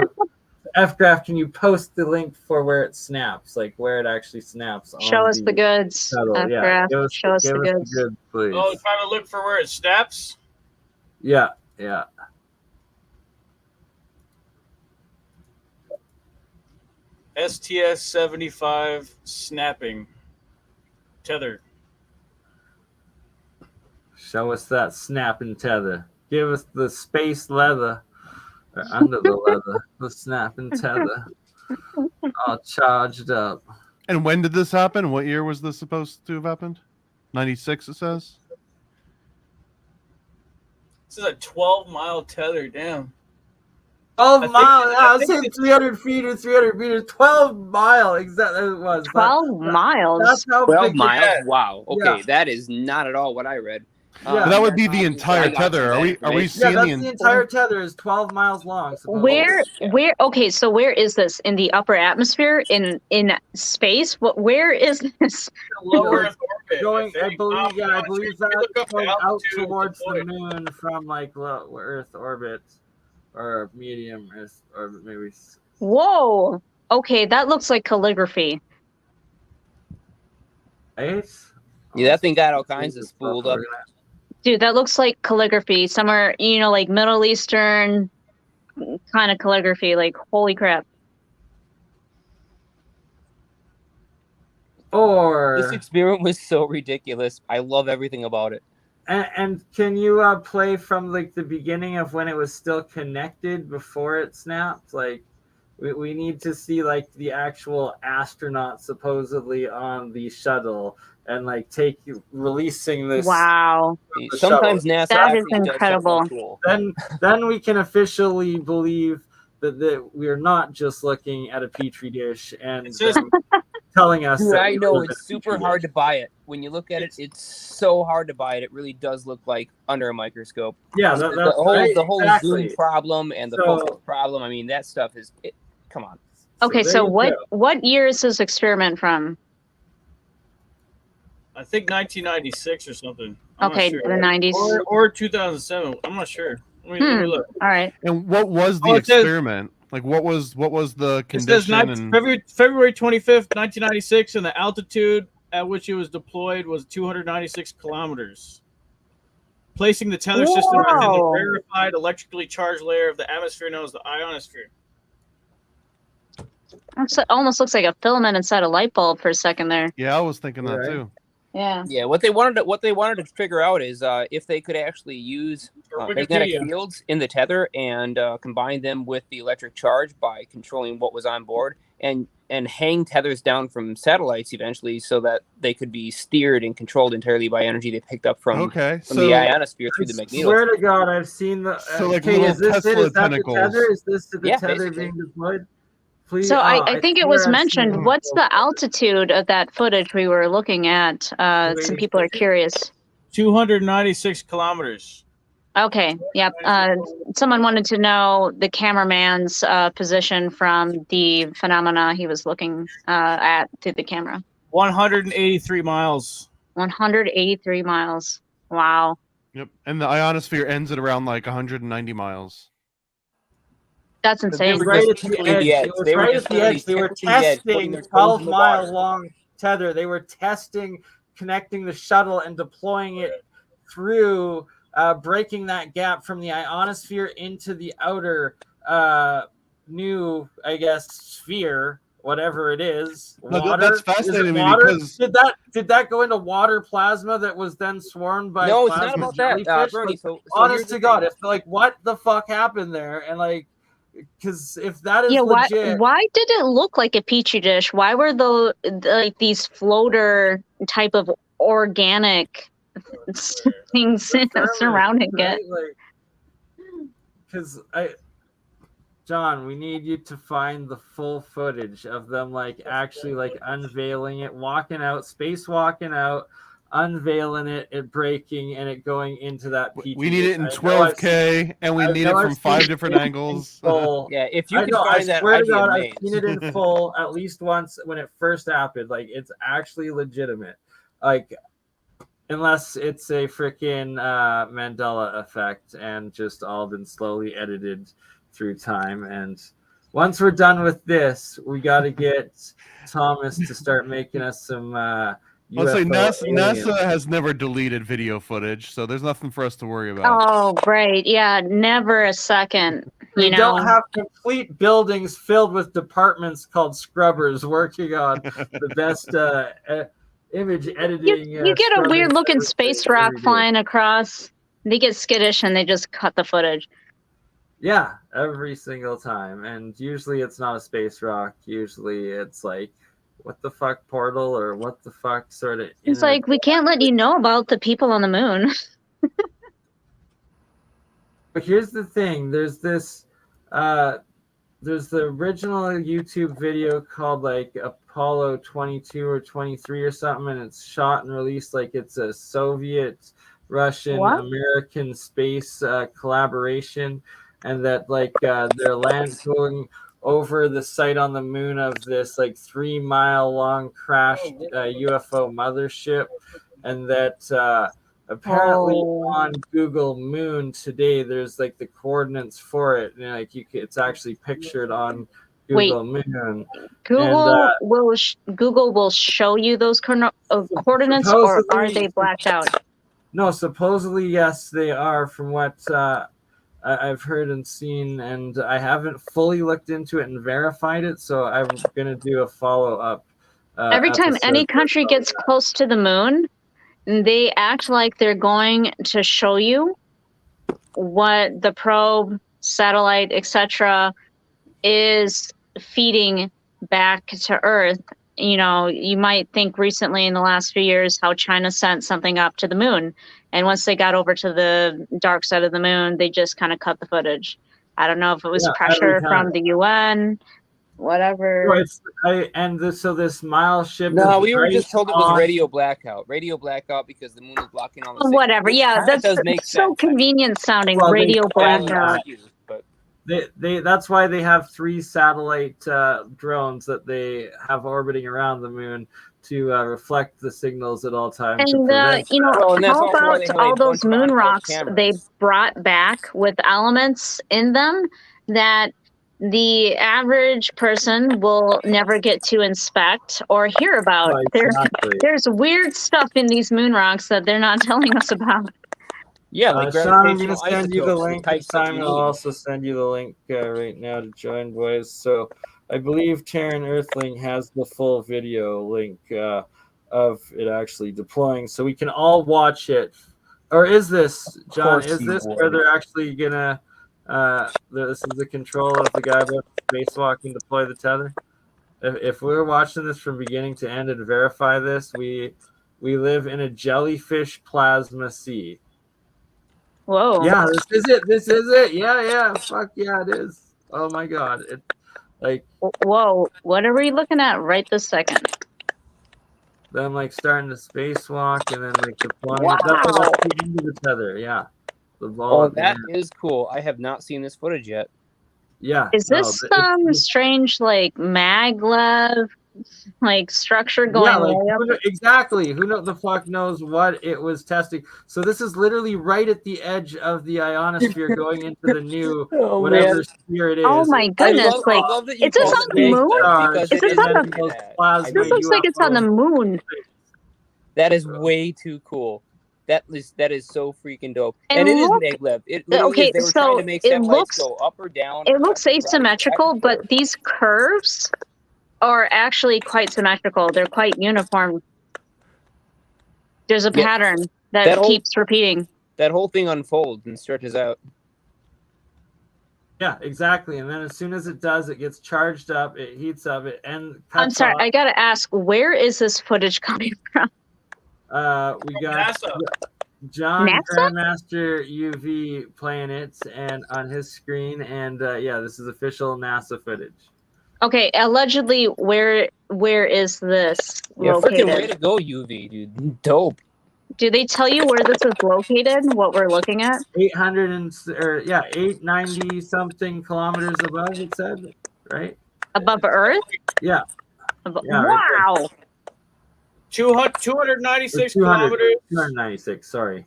FGraph, can you post the link for where it snaps, like where it actually snaps? Show us the goods. Yeah, show us the goods. Please. Oh, trying to look for where it snaps? Yeah. STS-75 snapping tether. Show us that snapping tether. Give us the space leather, or under the leather, the snapping tether, all charged up. And when did this happen? What year was this supposed to have happened? 96, it says. This is a 12-mile tether. Damn. 12 miles. Yeah, I was saying 300 feet or 300 meters. 12 mile. Exactly. It was 12 miles. That's how 12 big miles. it is. Wow. Okay, Yeah. that is not at all what I read. But that would be the entire tether. Are we seeing that's the entire tether is 12 miles long. Where okay, so where is this? In the upper atmosphere? In space? Where is this? Low Earth orbit. Going, I believe that's going out towards the moon from like low Earth orbit or medium Earth orbit, maybe. Whoa. Okay, that looks like calligraphy. Right? Yeah, that thing got all kinds of spooled up. Dude, that looks like calligraphy. Somewhere, like Middle Eastern kind of calligraphy. Like, holy crap. This experiment was so ridiculous. I love everything about it. And can you play from like the beginning of when it was still connected before it snapped? Like, we need to see like the actual astronaut supposedly on the shuttle and like releasing this. Wow. Sometimes NASA that is incredible. Then we can officially believe that we are not just looking at a petri dish and telling us. Dude, that I know it's super hard to buy it. When you look at it, it's so hard to buy it. It really does look like under a microscope. Yeah, the whole zoom problem and the focus problem. I mean, that stuff is. Come on. Okay, so what year is this experiment from? I think 1996 or something. Okay, the 90s. Or 2007. I'm not sure. Let me look. All right. And what was the experiment? Like, what was the condition? It says February 25th, 1996, and the altitude at which it was deployed was 296 kilometers, placing the tether system within the Whoa. rarefied electrically charged layer of the atmosphere known as the ionosphere. It almost looks like a filament inside a light bulb for a second there. Yeah, I was thinking that Right. too. Yeah. Yeah, what they wanted to figure out is if they could actually use magnetic Wikipedia. fields in the tether and combine them with the electric charge by controlling what was on board, and hang tethers down from satellites eventually, so that they could be steered and controlled entirely by energy they picked up from Okay, the so ionosphere through the I magnetosphere. swear to God, I've seen the. So, like, okay, little is this it? Tesla Is that tentacles. the tether? Is this the Yeah, tether basically. being deployed? Please. So I think it was swear I've seen mentioned. it. What's the altitude of that footage we were looking at? Some people are curious. 296 kilometers. Okay. Yep. Someone wanted to know the cameraman's position from the phenomena he was looking at through the camera. 183 miles. 183 miles. Wow. Yep, and the ionosphere ends at around like 190 miles. That's They insane. were Right just at the tickling edge. the edge. It was They were right just at the edge. They were tickling the edge, putting testing their toes 12 in the mile water. long tether. They were testing connecting the shuttle and deploying it through, breaking that gap from the ionosphere into the outer new, I guess, sphere, whatever it is. No, Water. that's Is it fascinating me water? because- did that go into water plasma that was then swarmed by No, it's not plasma about that, jellyfish? Bernie. Like, So here's honest the to God, thing. if like what the fuck happened there, and like, because if that is Yeah, legit, why did it look like a petri dish? Why were like these floater type of organic things surrounding right? it? Like, because John, we need you to find the full footage of them like actually like unveiling it, spacewalking out, unveiling it breaking, and it going into that petri We need dish. it in I know I've 12K, and we I need it know from I've 5 seen different it in angles. full. Yeah, if you I can know, find that, swear I'd to be God, amazed. I've seen it in full at least once when it first happened. Like, it's actually legitimate. Like, unless it's a freaking Mandela effect and just all been slowly edited through time. And once we're done with this, we got to get Thomas to start making us some I'll say UFO aliens. NASA has never deleted video footage, so there's nothing for us to worry about. Oh, great. Yeah, never a second. They You know, don't have complete buildings filled with departments called scrubbers working on the best image editing. you get a scrubbing weird looking service space they ever rock do. flying across. They get skittish and they just cut the footage. Yeah, every single time. And usually it's not a space rock. Usually it's like, what the fuck portal, or what the fuck sort of. It's like, we can't let you know about the people on the moon. But here's the thing. There's this. There's the original YouTube video called like Apollo 22 or 23 or something, and it's shot and released like it's a Soviet, Russian, What? American space collaboration, and that like they're going over the site on the moon of this like 3 mile long crashed UFO mothership, and that apparently on Google Moon today there's like the coordinates for it, and like it's actually pictured on Google Moon. Google Google will show you those coordinates, or are they blacked out? No, supposedly yes, they are, from what I've heard and seen, and I haven't fully looked into it and verified it, so I'm gonna do a follow up. Every time any country gets close to the moon, they act like they're going to show you what the probe, satellite, etc., is feeding back to Earth. You know, you might think recently in the last few years how China sent something up to the moon. And once they got over to the dark side of the moon, they just kind of cut the footage. I don't know if it was pressure from the UN, whatever. So this mile ship. No, is we were just told it was on- radio blackout. Radio blackout because the moon is blocking all the signals. Whatever. Yeah, That that's does make so sense. convenient sounding. Well, Radio they- blackout. But That's why they have 3 satellite drones that they have orbiting around the moon to reflect the signals at all times. And you know, how about all those moon rocks they brought back with elements in them that the average person will never get to inspect or hear about. Exactly. There's weird stuff in these moon rocks that they're not telling us about. Yeah, like Sean, I'm going gravitational to send you the isotopes and link, and types of Simon will also send you the link right now to join, boys. So I believe Terran Earthling has the full video link of it actually deploying, so we can all watch it. Or is this, John, is this where they're actually going to, this is the control of the guy about spacewalk and deploy the tether? If we're watching this from beginning to end and verify this, we live in a jellyfish plasma sea. Whoa. Yeah, this is it. This is it. Yeah. Fuck yeah, it is. Oh my god. It like whoa, what are we looking at right this second? them like starting to spacewalk and then like deploying Wow. that's into the tether, yeah. The ball. Oh, that is cool. I have not seen this footage yet. Yeah. Is this some strange like maglev like structure going way up? Exactly. Who the fuck knows what it was testing? So this is literally right at the edge of the ionosphere going into the new whatever sphere it is. Oh my goodness! I love that you is this on the moon? Is this on the? This looks like it's on the moon. That is way too cool. That is so freaking dope. And it is maglev. It literally is. They were trying to make satellites go up or down. It looks asymmetrical, but these curves are actually quite symmetrical. They're quite uniform. There's a pattern that keeps repeating. That whole thing unfolds and stretches out. Yeah, exactly. And then as soon as it does, it gets charged up, it heats up, I'm sorry, I gotta ask, where is this footage coming from? We got John Grandmaster UV playing it and on his screen, and yeah, this is official NASA footage. Okay, allegedly, where is this located? Way to go, UV, dude. Dope. Do they tell you where this is located? What we're looking at? 890 something kilometers above. It said, right? Above Earth? Yeah. Wow. Right 296 kilometers. 296. Sorry.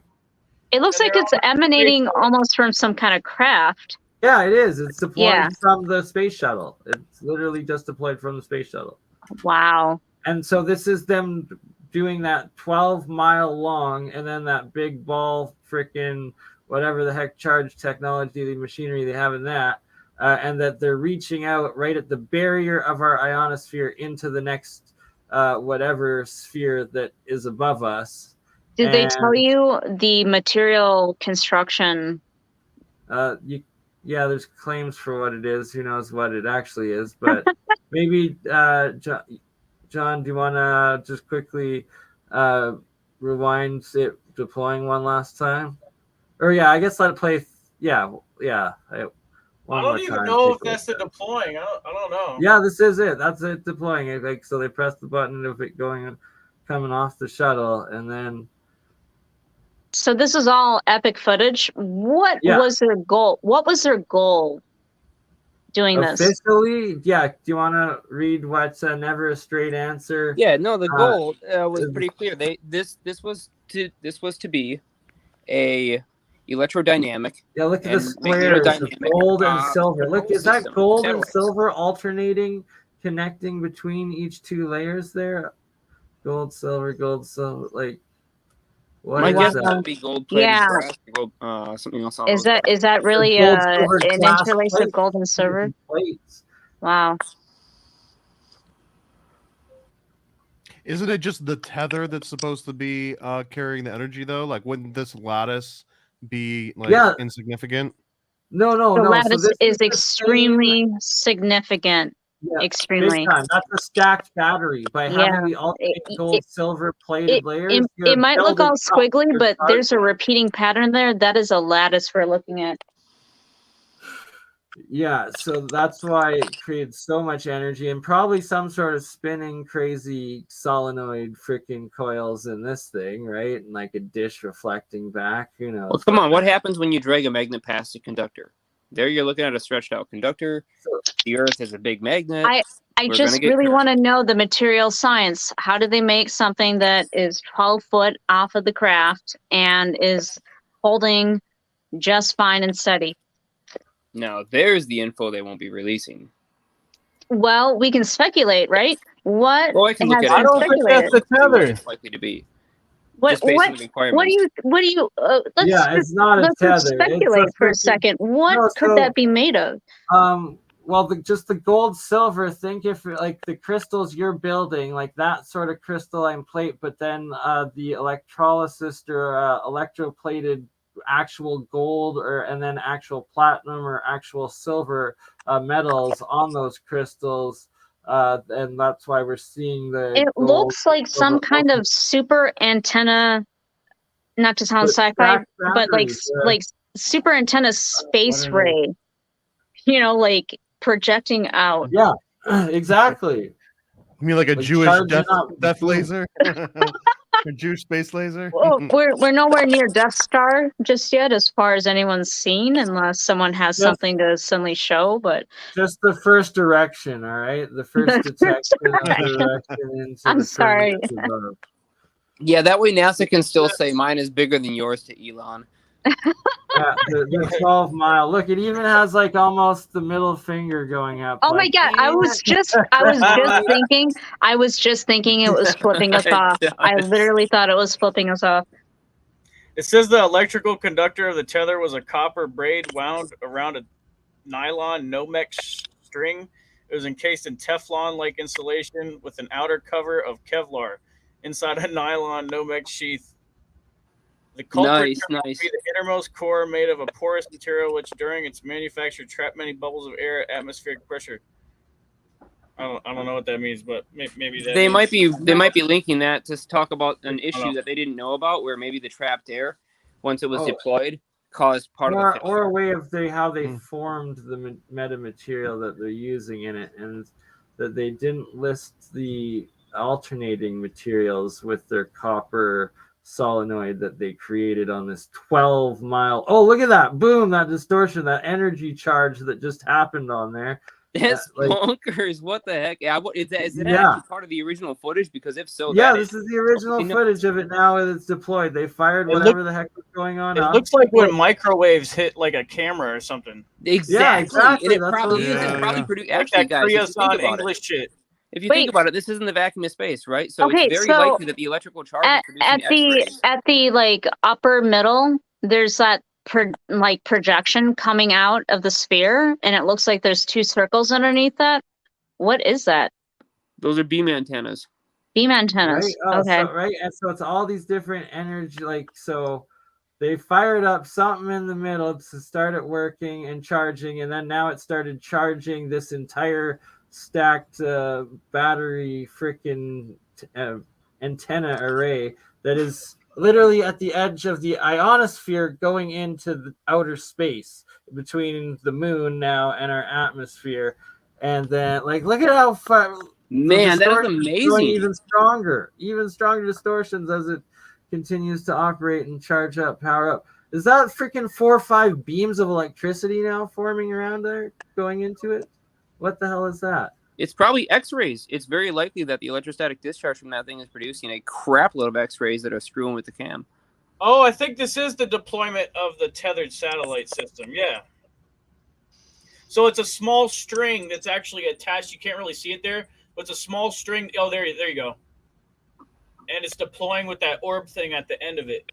It looks like it's emanating almost from some kind of craft. Yeah, it is. It's deployed from the space shuttle. It's literally just deployed from the space shuttle. Wow. And so this is them doing that 12-mile long and then that big ball freaking whatever the heck charge technology, the machinery they have in that, and that they're reaching out right at the barrier of our ionosphere into the next whatever sphere that is above us. Did they tell you the material construction? Yeah, there's claims for what it is. Who knows what it actually is? But maybe, John, do you want to just quickly rewind it deploying one last time? Or yeah, I guess let it play. I don't even know if that's the deploying. I don't know. Yeah, this is it. That's it deploying. Like so, they press the button of it coming off the shuttle, and then. So this is all Apec footage. What was their goal? What was their goal doing this? Officially, yeah. Do you want to read what's never a straight answer? Yeah, no. The goal was pretty clear. This was to be a electrodynamic. Yeah, look at the squares, gold and silver. Look, is that gold and silver alternating, connecting between each two layers there? Gold, silver, like. My guess would be gold plated brass, gold, something else. Is that really an interlace of gold and silver? Wow. Isn't it just the tether that's supposed to be carrying the energy though? Like, wouldn't this lattice be like insignificant? No. The lattice is extremely significant. Yeah, extremely. That's a stacked battery. By having the alternate gold, silver plated layers, it might look all squiggly, but there's a repeating pattern there. That is a lattice we're looking at. Yeah, so that's why it creates so much energy and probably some sort of spinning crazy solenoid freaking coils in this thing, right? And like a dish reflecting back, who knows? Well, come on, what happens when you drag a magnet past a conductor? There you're looking at a stretched out conductor. The Earth is a big magnet. I just really want to know the material science. How do they make something that is 12 foot off of the craft and is holding just fine and steady? Now, there's the info they won't be releasing. Well, we can speculate, right? What Well, I can look has at been it. I don't think that's speculated? the tether. It's likely to be. What Just based on the requirements. Yeah, it's not a let's just tether. It's speculate for a freaking- second. What No, could so- that be made of? Well, just the gold, silver. Think if like the crystals you're building, like that sort of crystalline plate, but then the electrolysis or electroplated actual gold, and then actual platinum or actual silver metals on those crystals, and that's why we're seeing the. It gold, looks like some silver, kind of super antenna. Not to sound But sci-fi, stacked but batteries, like super antenna space ray. You know, like projecting out. Yeah, exactly. You mean like a Like Jewish charging up. death laser? A Jewish space laser? Well, we're nowhere near Death Star just yet, as far as anyone's seen, unless someone has Yes. something to suddenly show. But Just the first direction, all right? The first detection of direction into I'm the sorry. firmament above. Yeah, that way NASA can still say mine is bigger than yours to Elon. Yeah, the 12-mile. Look, it even has like almost the middle finger going up. oh my like, god, I was just thinking it was flipping us off. I literally thought it was flipping us off. It says the electrical conductor of the tether was a copper braid wound around a nylon no-mesh string. It was encased in Teflon-like insulation with an outer cover of Kevlar inside a nylon no-mesh sheath. The culprit turned out to be the innermost core made of a porous material which during its manufacture trapped many bubbles of air at atmospheric pressure. I don't know what that means, but maybe that They means... might be linking that to talk about an issue that they didn't know about, where maybe the trapped air, once it was deployed, caused part of the or a way of how they formed the metamaterial that they're using in it, and that they didn't list the alternating materials with their copper solenoid that they created on this 12-mile. Oh, look at that! Boom! That distortion, that energy charge that just happened on there. That's bonkers. What the heck? Yeah, is that actually part of the original footage? Because if so, this is the original footage of it now that it's deployed. They fired whatever the heck was going on. It looks like when microwaves hit like a camera or something. Exactly. And it probably is. It's probably produced. Actually, like that guys, Creosote English shit. If you think about it, this isn't the vacuum of space, right? So it's very likely that the electrical charge is producing X-rays. At the like upper middle, there's that projection coming out of the sphere, and it looks like there's two circles underneath that. What is that? Those are beam antennas. Beam antennas. Right? Okay. So, and so it's all these different energy, so they fired up something in the middle to start it working and charging, and then now it started charging this entire stacked battery freaking antenna array that is literally at the edge of the ionosphere going into the outer space between the moon now and our atmosphere. And then look at how far, man, that is amazing. Even stronger distortions as it continues to operate and charge up, power up. Is that freaking 4 or 5 beams of electricity now forming around there going into it? What the hell is that? It's probably X-rays. It's very likely that the electrostatic discharge from that thing is producing a crap load of X-rays that are screwing with the cam. Oh, I think this is the deployment of the tethered satellite system. Yeah. So it's a small string that's actually attached. You can't really see it there, but it's a small string. Oh, there you go. And it's deploying with that orb thing at the end of it.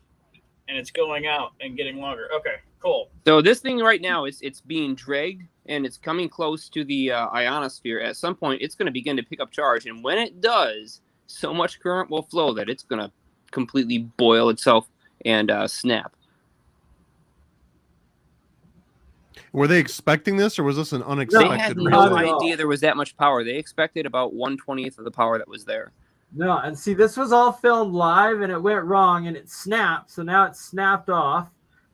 And it's going out and getting longer. Okay, cool. So this thing right now it's being dragged and it's coming close to the ionosphere. At some point, it's going to begin to pick up charge, and when it does, so much current will flow that it's going to completely boil itself and snap. Were they expecting this, or was this an unexpected? They had no idea there was that much power. They expected about 1/20th of the power that was there. No, and see, this was all filmed live, and it went wrong, and it snapped. So now it's snapped off,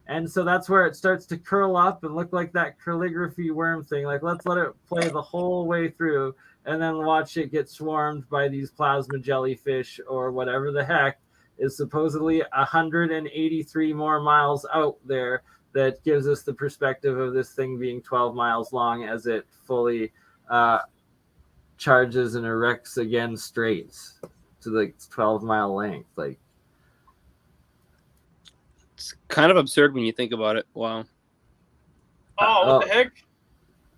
and so that's where it starts to curl up and look like that calligraphy worm thing. Like, let's let it play the whole way through, and then watch it get swarmed by these plasma jellyfish or whatever the heck is supposedly 183 more miles out there. That gives us the perspective of this thing being 12 miles long as it fully charges and erects again straight to the 12-mile length. Like, it's kind of absurd when you think about it. Wow. Oh, what the heck?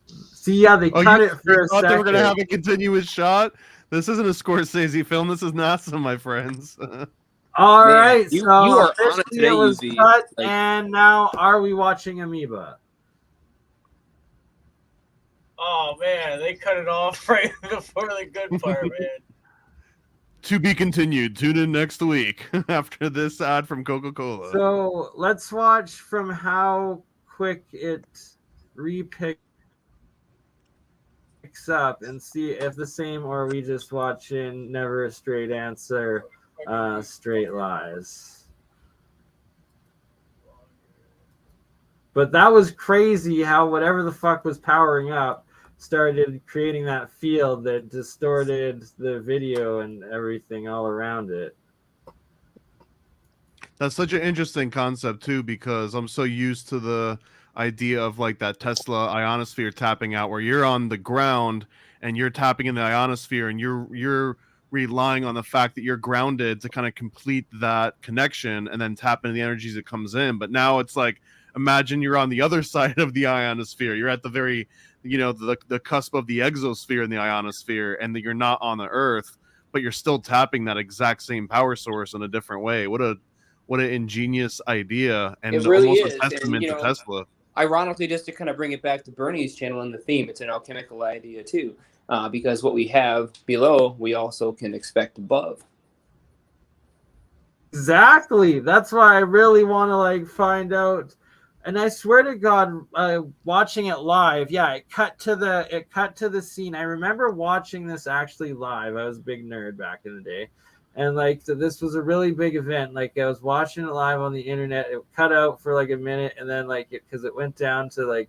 See, yeah, they cut it for you a thought second. they were gonna have a continuous shot. This isn't a Scorsese film. This is NASA, my friends. All Man, right, you so are on it officially today, it was UV. cut, Like- and now are we watching Amoeba? Oh man, they cut it off right before the good part, man. To be continued. Tune in next week after this ad from Coca-Cola. So let's watch from how quick it repicks up and see if the same, or are we just watching Never a Straight Answer, Straight Lies. But that was crazy how whatever the fuck was powering up started creating that field that distorted the video and everything all around it. That's such an interesting concept too, because I'm so used to the idea of like that Tesla ionosphere tapping out, where you're on the ground and you're tapping in the ionosphere, and you're relying on the fact that you're grounded to kind of complete that connection and then tap into the energies that comes in. But now it's like, imagine you're on the other side of the ionosphere. You're at the very, the cusp of the exosphere and the ionosphere, and that you're not on the Earth, but you're still tapping that exact same power source in a different way. What an ingenious idea, and It really almost is. a testament to Tesla. Ironically, just to kind of bring it back to BurnEye's channel and the theme, it's an alchemical idea too, because what we have below, we also can expect above. Exactly. That's why I really want to find out. And I swear to God, watching it live, yeah, it cut to the scene. I remember watching this actually live. I was a big nerd back in the day. And this was a really big event. I was watching it live on the internet. It cut out for a minute, and then because it went down to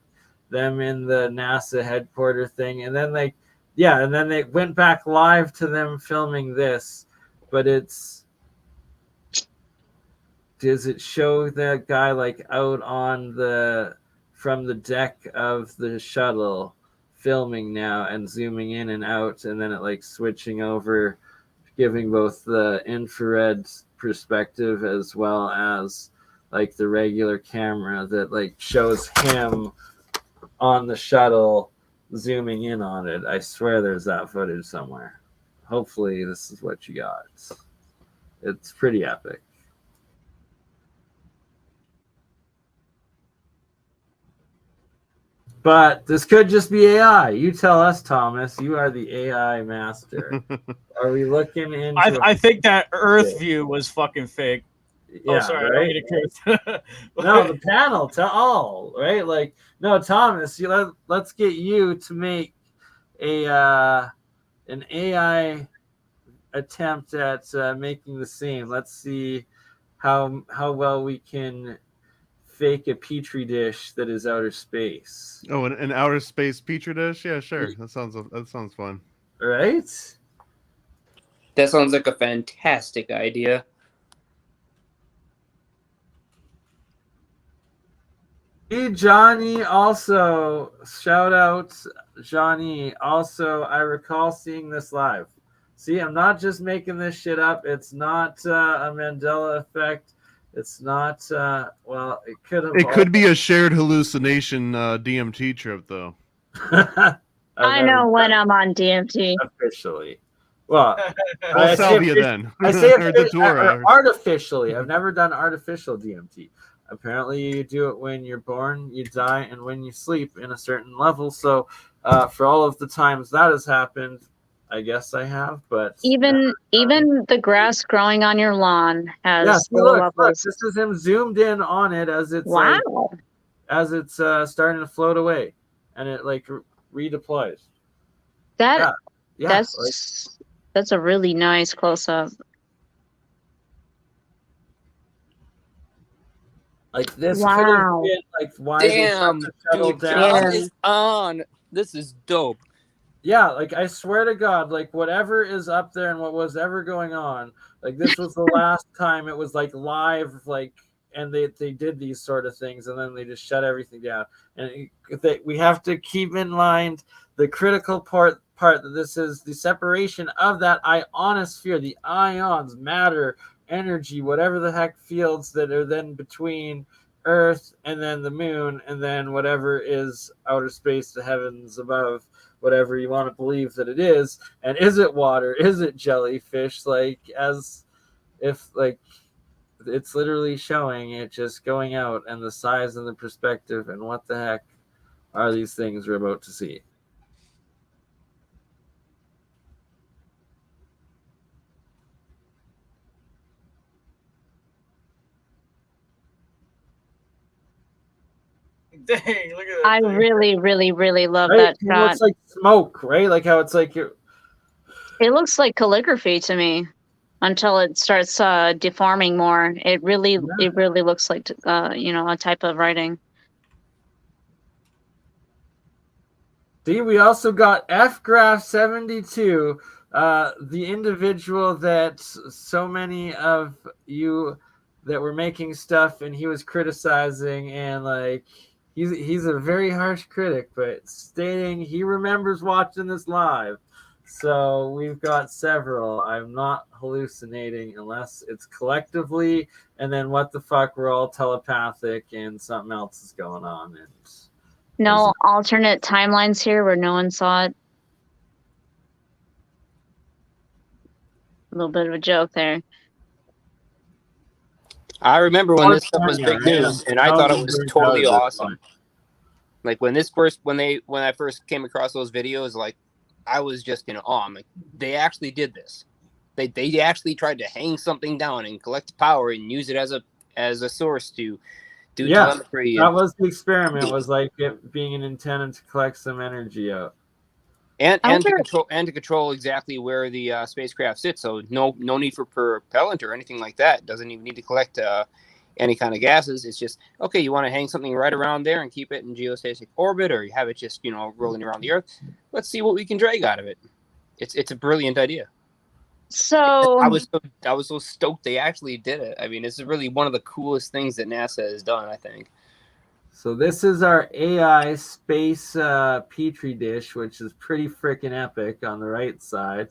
them in the NASA headquarter thing, and then and then they went back live to them filming this. But does it show that guy out on from the deck of the shuttle filming now and zooming in and out, and then it switching over, giving both the infrared perspective as well as the regular camera that shows him on the shuttle zooming in on it. I swear there's that footage somewhere. Hopefully this is what you got. It's pretty epic. But this could just be AI. You tell us, Thomas. You are the AI master. Are we looking into? I think that Earth view was fucking fake. Yeah, oh, sorry. right? I don't mean to curse. No, the panel to all, right? No, Thomas. Let's get you to make an AI attempt at making the same. Let's see how well we can fake a petri dish that is outer space. Oh, an outer space petri dish? Yeah, sure. That sounds fun. Right? That sounds like a fantastic idea. Hey, Johnny, also shout out Johnny. Also, I recall seeing this live. See, I'm not just making this shit up. It's not a Mandela effect. It's not, well, it could have. It could be a shared hallucination DMT trip, though. I know when I'm on DMT. Officially. Well, I'll salvia then. I say Or Datura. artificially. I've never done artificial DMT. Apparently, you do it when you're born, you die, and when you sleep in a certain level. So, for all of the times that has happened, I guess I have, but Even the grass growing on your lawn has low look, levels. this is him zoomed in on it as it's as it's starting to float away, and it redeploys. That's a really nice close up. This wow. could have been why Damn, dude, John is on. This is dope. Yeah, I swear to God, whatever is up there and what was ever going on, this was the last time it was live, and they did these sort of things, and then they just shut everything down. And we have to keep in mind the critical part that this is the separation of that ionosphere, the ions, matter, energy, whatever the heck fields that are then between Earth, and then the moon, and then whatever is outer space, the heavens above, whatever you want to believe that it is. And is it water? Is it jellyfish? Like, as if, like, it's literally showing it just going out, and the size and the perspective, and what the heck are these things we're about to see? Dang, look at that. I really, really, really love Right? that It shot. looks like smoke, right? Like how it's like It looks like calligraphy to me until it starts deforming more. It really looks like a type of writing. See, we also got FGraph 72, the individual that so many of you that were making stuff and he was criticizing, and like he's a very harsh critic, but stating he remembers watching this live. So we've got several. I'm not hallucinating unless it's collectively, and then what the fuck, we're all telepathic and something else is going on. And No alternate timelines here where no one saw it. A little bit of a joke there. I remember when this stuff was big news, and I thought it was totally awesome. Like when I first came across those videos, like I was just in awe. I'm like, they actually did this. They actually tried to hang something down and collect power and use it as a source to do telemetry. That was the experiment. Was like it being an antenna to collect some energy out. And to control exactly where the spacecraft sits, so no need for propellant or anything like that. Doesn't even need to collect any kind of gases. It's just okay. You want to hang something right around there and keep it in geostatic orbit, or you have it just rolling around the Earth. Let's see what we can drag out of it. It's a brilliant idea. So I was so stoked they actually did it. I mean, this is really one of the coolest things that NASA has done, I think. So this is our AI space petri dish, which is pretty freaking epic on the right side.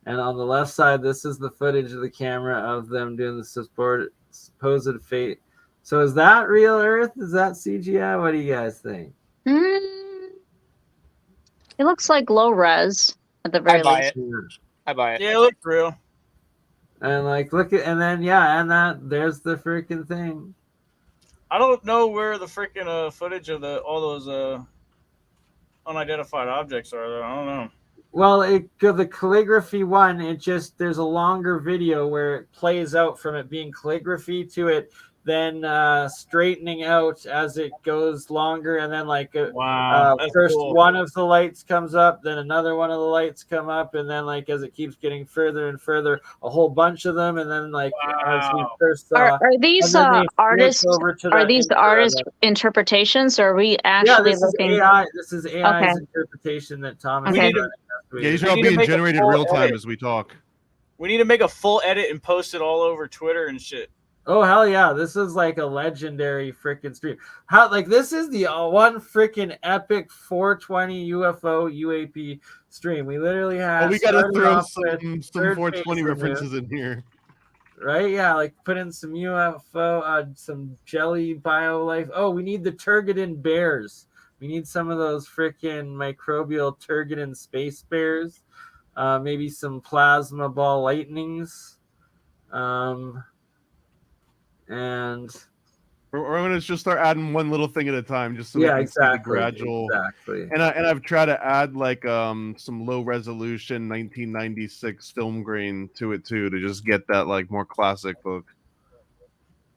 And on the left side, this is the footage of the camera of them doing the supposed fate. So is that real Earth? Is that CGI? What do you guys think? it looks like low res at the very least. I buy it. Yeah, it looks real. And like, look at, and then and there's the freaking thing. I don't know where the freaking footage of all those unidentified objects are, though. I don't know. Well, the calligraphy one, there's a longer video where it plays out from it being calligraphy to it then straightening out as it goes longer, and then first cool. One of the lights comes up, then another one of the lights come up, and then like as it keeps getting further and further, a whole bunch of them, and then like as we first saw, are these artists? Are these the artist interpretations, or are we actually looking? AI. This is AI's interpretation that Thomas. Okay. Yeah, these are all being generated real time as we talk. We need to make a full edit and post it all over Twitter and shit. Oh hell yeah! This is like a legendary freaking stream. This is the one freaking epic 420 UFO UAP stream. We literally have. We gotta throw some 420 references in here, right? Yeah, like put in some UFO, some jelly bio life. Oh, we need the Turgidin bears. We need some of those freaking microbial Turgidin space bears. Maybe some plasma ball lightnings. And we're going to just start adding one little thing at a time, just so we can see the gradual. Exactly. And I've tried to add like some low resolution 1996 film grain to it too, to just get that like more classic look.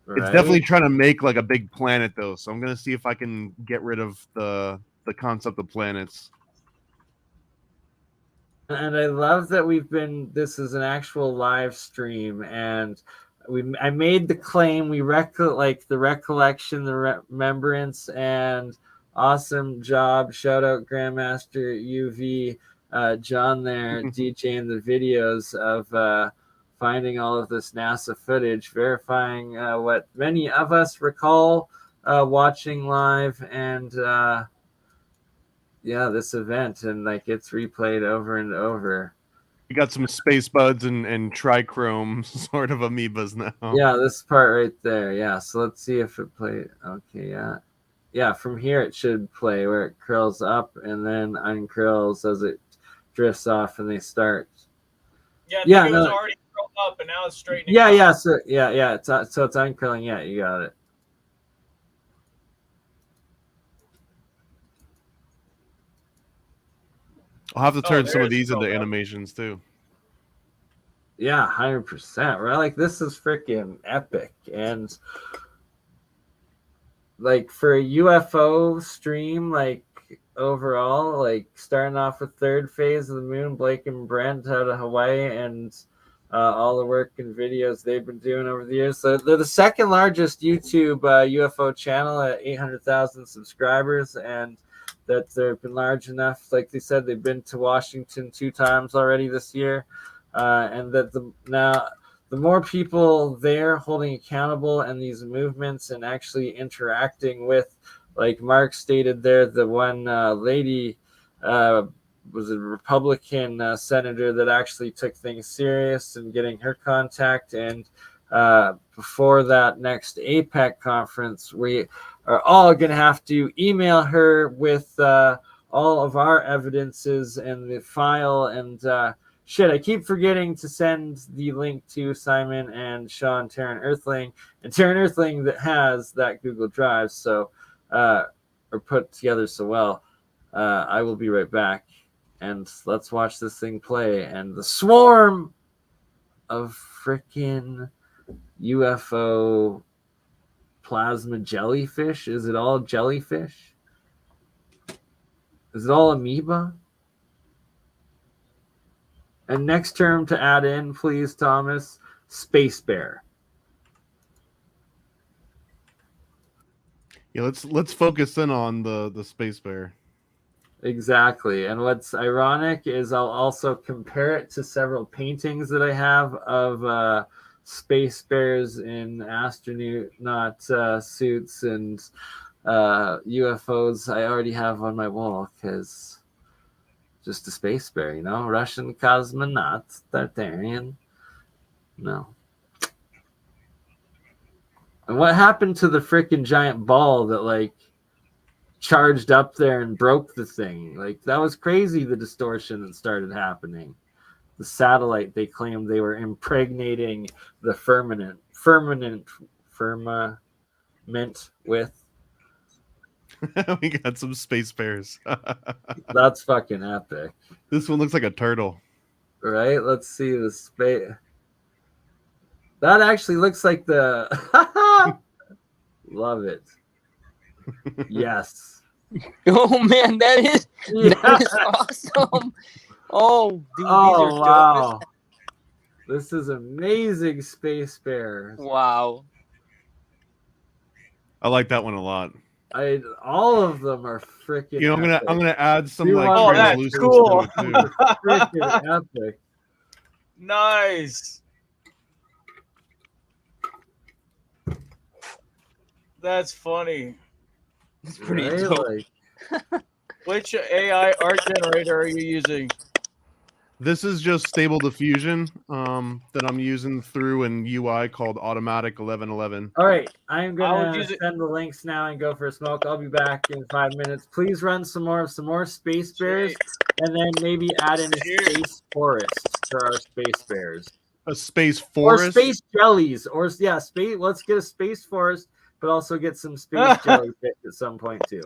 Right. It's definitely trying to make like a big planet though, so I'm going to see if I can get rid of the concept of planets. And I love that this is an actual live stream, and I made the claim, the recollection, the remembrance, and awesome job. Shout out Grandmaster UV John there, DJing the videos of finding all of this NASA footage, verifying what many of us recall watching live, and this event, and like it's replayed over and over. We got some space buds and trichrome sort of amoebas now. Yeah, this part right there. Yeah, so let's see if it played. Okay, yeah. Yeah, from here it should play where it curls up and then uncurls as it drifts off and they start. Yeah, I think Yeah, it was no. already curled up and now it's straightening Yeah, out. yeah, so it's uncurling. Yeah, you got it. I'll have to turn some of there's these into curled up. animations too. Yeah, 100%. Right? Like this is freaking epic. And like for a UFO stream, like overall, like starting off with third phase of the moon, Blake and Brent out of Hawaii, and all the work and videos they've been doing over the years. So they're the second largest YouTube UFO channel at 800,000 subscribers, and that they've been large enough. Like they said, they've been to Washington 2 times already this year, and that the more people they're holding accountable and these movements and actually interacting with, like Mark stated there, the one lady was a Republican senator that actually took things serious and getting her contact. And before that next Apec conference, we are all going to have to email her with all of our evidences and the file and shit, I keep forgetting to send the link to Simon and Sean Terran Earthling, and Terran Earthling that has that Google Drive, so are put together so well. I will be right back, and let's watch this thing play. And the swarm of freaking UFO plasma jellyfish. Is it all jellyfish? Is it all amoeba? And next term to add in, please, Thomas, space bear. Yeah, let's focus in on the space bear. Exactly. And what's ironic is I'll also compare it to several paintings that I have of space bears in astronaut suits and UFOs I already have on my wall because just a space bear, you know, Russian cosmonaut, Tartarian. No. And what happened to the freaking giant ball that like charged up there and broke the thing? Like that was crazy, the distortion that started happening. The satellite, they claimed they were impregnating the firmament with. We got some space bears. That's fucking epic. This one looks like a turtle. Right? Let's see the space. That actually looks like the... Love it. Yes. Oh, man, that is awesome. Oh, dude, these are wow. This is amazing, space bears. Wow. I like that one a lot. All of them are freaking. You know, I'm gonna add some like that's cool. to it too. Freaking epic. Nice. That's funny. That's pretty Right? dope. Like, Which AI art generator are you using? This is just Stable Diffusion that I'm using through an UI called Automatic 1111. all right, I'm gonna send the links now and go for a smoke. I'll be back in 5 minutes. Please run some more space bears, and then maybe add in a space forest for our space bears. A space forest? Or space jellies. Or yeah, space. Let's get a space forest, but also get some space jellyfish at some point too.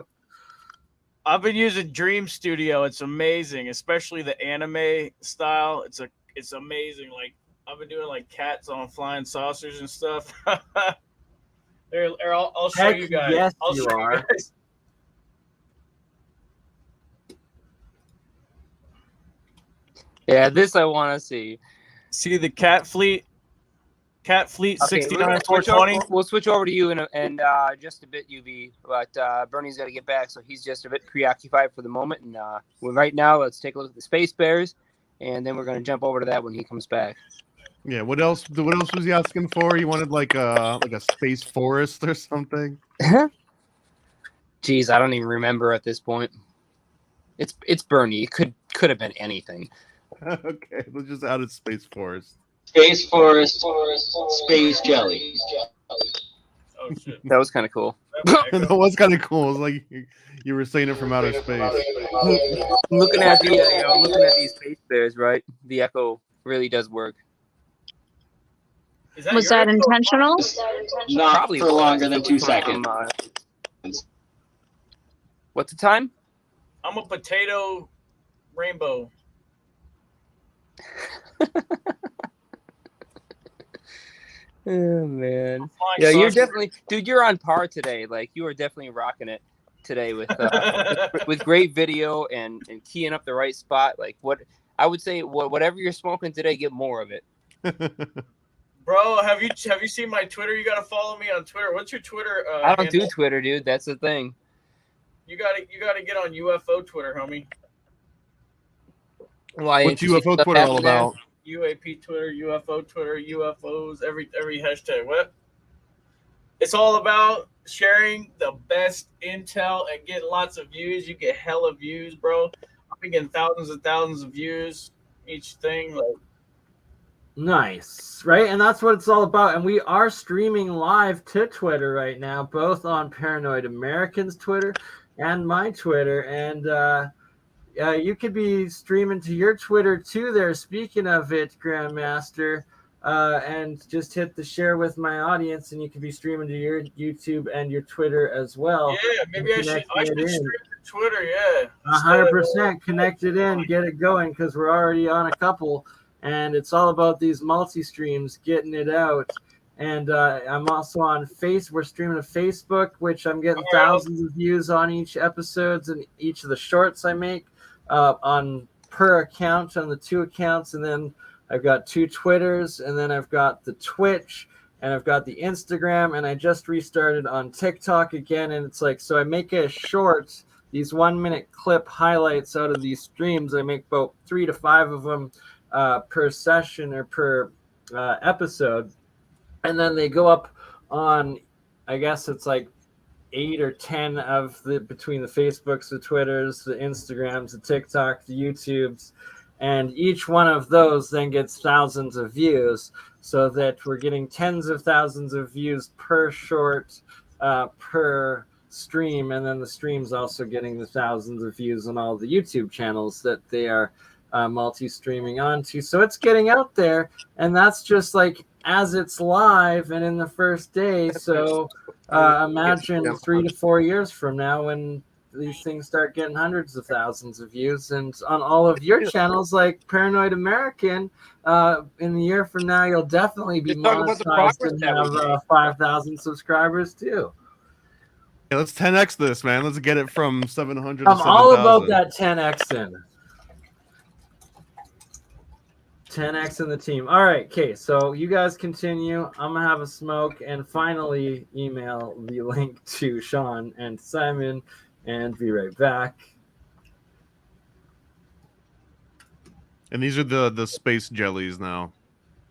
I've been using Dream Studio. It's amazing, especially the anime style. It's amazing. Like I've been doing like cats on flying saucers and stuff. I'll show you guys. Yes, I'll you show are. You guys. Yeah, this I want to see. See the cat fleet. Cat Fleet Okay, 69420. we'll switch over to you in just a bit, UV. But Bernie's got to get back, so he's just a bit preoccupied for the moment. And right now, let's take a look at the Space Bears, and then we're going to jump over to that when he comes back. Yeah. What else? What else was he asking for? He wanted like a space forest or something. Jeez, I don't even remember at this point. It's Bernie. It could have been anything. Okay, let's just add a space forest. Space forest, space jelly. Oh shit. That was kind of cool. That was kind of cool. It was like you were saying it from outer space. Looking at the looking at these space bears, right? The echo really does work. Was that intentional? Not Probably for longer than 2 seconds. What's the time? I'm a potato rainbow. Oh man. Flying Yeah, you're saucer. definitely, dude. You're on par today. Like you are definitely rocking it today with with great video and keying up the right spot. Like what I would say, whatever you're smoking today, get more of it. Bro, have you seen my Twitter? You gotta follow me on Twitter. What's your Twitter? I don't do handle? Twitter, dude. That's the thing. You gotta get on UFO Twitter, homie. Why? What's UFO Twitter all about? UAP Twitter, UFO Twitter, UFOs, every hashtag. What? It's all about sharing the best intel and getting lots of views. You get hella views, bro. I've been getting thousands and thousands of views each thing. Like, Nice, right? And that's what it's all about. And we are streaming live to Twitter right now, both on Paranoid American's Twitter and my Twitter. And you could be streaming to your Twitter too there. Speaking of it, Grandmaster, and just hit the share with my audience, and you could be streaming to your YouTube and your Twitter as well. yeah, maybe I should stream to Twitter. Yeah, 100% connect it in, get it going, because we're already on a couple. And it's all about these multi-streams, getting it out. And I'm also on we're streaming to Facebook, which I'm getting thousands of views on each episodes and each of the shorts I make on per account on the 2 accounts. And then I've got 2 Twitters, and then I've got the Twitch, and I've got the Instagram, and I just restarted on TikTok again. And it's like, so I make a short, these 1-minute clip highlights out of these streams. I make about 3 to 5 of them per session or per episode, and then they go up on, I guess it's like 8 or 10 of the between the Facebooks, the Twitters, the Instagrams, the TikTok, the YouTubes, and each one of those then gets thousands of views, so that we're getting tens of thousands of views per short per stream, and then the stream's also getting the thousands of views on all the YouTube channels that they are multi-streaming onto. So it's getting out there, and that's just like as it's live and in the first day. So imagine 3 to 4 years from now when these things start getting hundreds of thousands of views, and on all of your channels like Paranoid American, in the year from now you'll definitely be monetized and have 5,000 subscribers too. Yeah, let's 10x this, man. Let's get it from 700 I'm to 7,000. all about that 10x in. 10x in the team. All right, okay, so you guys continue. I'm gonna have a smoke and finally email the link to Sean and Simon and be right back. And these are the space jellies now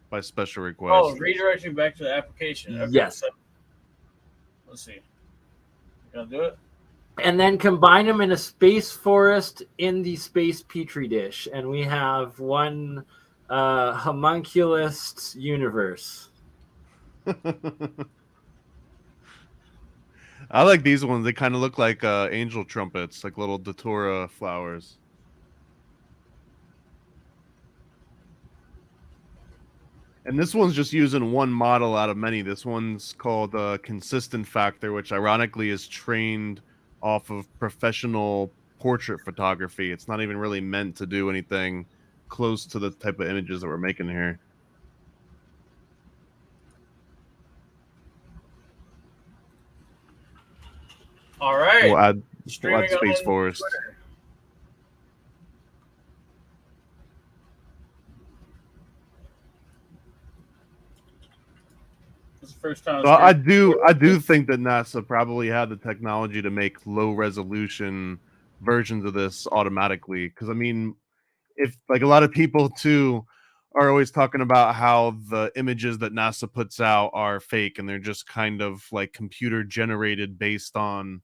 by special request. oh, redirecting back to the application. Okay, Yes. so let's see. You gonna do it? And then combine them in a space forest in the space petri dish, and we have one homunculus universe. I like these ones. They kind of look like angel trumpets, like little datura flowers. And this one's just using one model out of many. This one's called Consistent Factor, which ironically is trained off of professional portrait photography. It's not even really meant to do anything close to the type of images that we're making here. All right. We'll add Streaming Space on Forest. Twitter. This is the first time. So I do think that NASA probably had the technology to make low resolution versions of this automatically. Because I mean, if like a lot of people too are always talking about how the images that NASA puts out are fake and they're just kind of like computer generated based on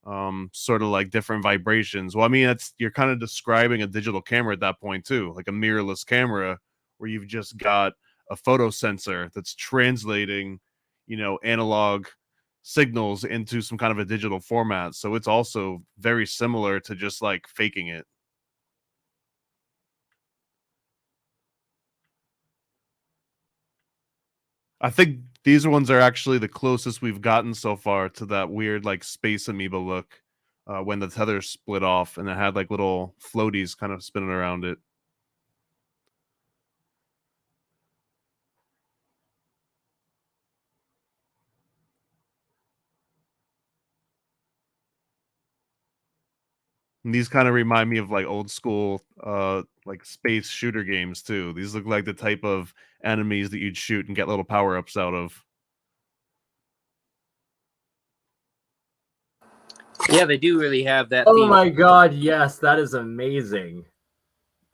sort of like different vibrations. Well, I mean, you're kind of describing a digital camera at that point too, like a mirrorless camera where you've just got a photo sensor that's translating, analog signals into some kind of a digital format. So it's also very similar to just like faking it. I think these ones are actually the closest we've gotten so far to that weird like space amoeba look when the tether split off and it had like little floaties kind of spinning around it. And these kind of remind me of like old school like space shooter games too. These look like the type of enemies that you'd shoot and get little power-ups out of. Yeah, they do really have that Oh theme. my god, yes, that is amazing.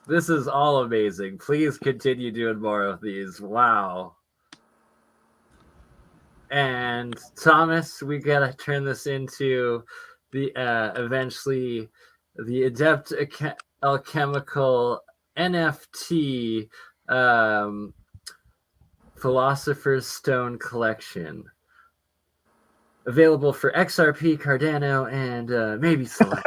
This is all amazing. Please continue doing more of these. Wow. And Thomas, we gotta turn this into the eventually the Adeptelkhemical NFT Philosopher's Stone collection. Available for XRP, Cardano, and maybe Select.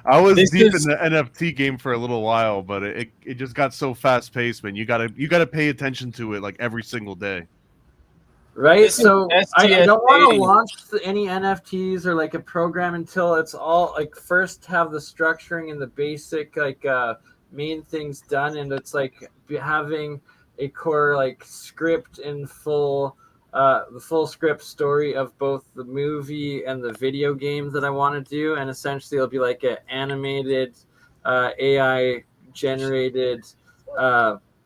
I was deep in the NFT game for a little while, but it just got so fast paced, man. You gotta pay attention to it like every single day. Right, so I don't want to dating. launch any NFTs or like a program until it's all like first have the structuring and the basic like main things done, and it's like having a core like script in full, the full script story of both the movie and the video game that I want to do, and essentially it'll be like an animated, AI generated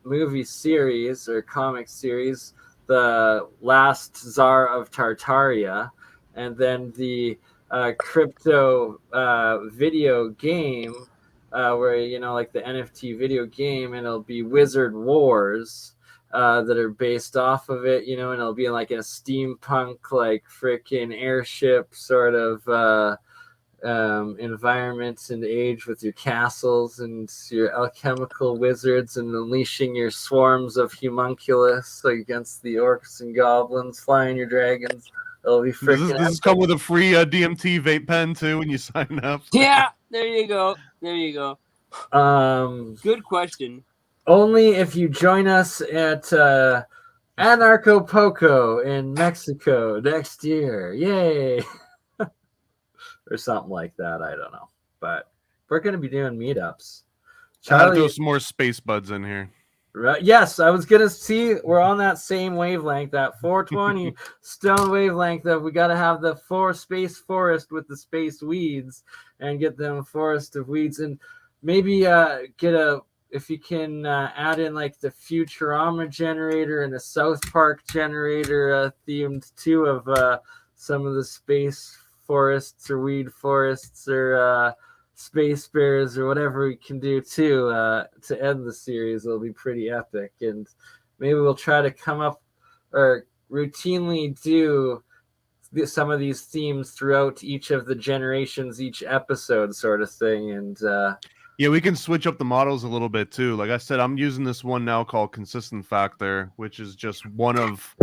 movie series or comic series. The Last Tsar of Tartaria, and then the crypto video game where like the NFT video game, and it'll be Wizard Wars that are based off of it, and it'll be like in a steampunk like freaking airship sort of environments and age with your castles and your alchemical wizards and unleashing your swarms of homunculus against the orcs and goblins, flying your dragons. It'll be freaking. Does this come with a free DMT vape pen too when you sign up? Yeah, there you go. There you go. Good question. Only if you join us at Anarcho Poco in Mexico next year. Yay! Or something like that. I don't know. But we're going to be doing meetups. Charlie, throw some more space buds in here. Right? Yes, I was going to see. We're on that same wavelength, that 420 stone wavelength that we got to have the space forest with the space weeds and get them forest of weeds. And maybe if you can add in like the Futurama generator and a South Park generator themed too of some of the space forests or weed forests or space bears or whatever we can do too to end the series. It'll be pretty epic, and maybe we'll try to come up or routinely do some of these themes throughout each of the generations, each episode sort of thing. And yeah, we can switch up the models a little bit too. Like I said, I'm using this one now called Consistent Factor, which is just one of,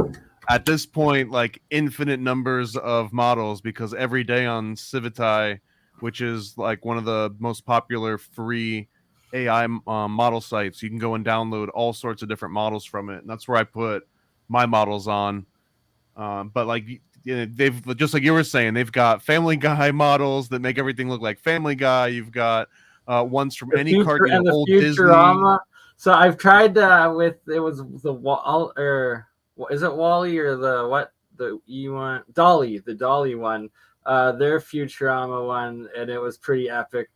at this point, like infinite numbers of models, because every day on Civitai, which is like one of the most popular free AI model sites, you can go and download all sorts of different models from it. And that's where I put my models on. But like, they've, just like you were saying, they've got Family Guy models that make everything look like Family Guy. You've got ones from any cartoon, and the old Futurama. Disney. So I've tried with, it was the Wall, or is it Wally or the Dolly, the Dolly one, their Futurama one, and it was pretty epic.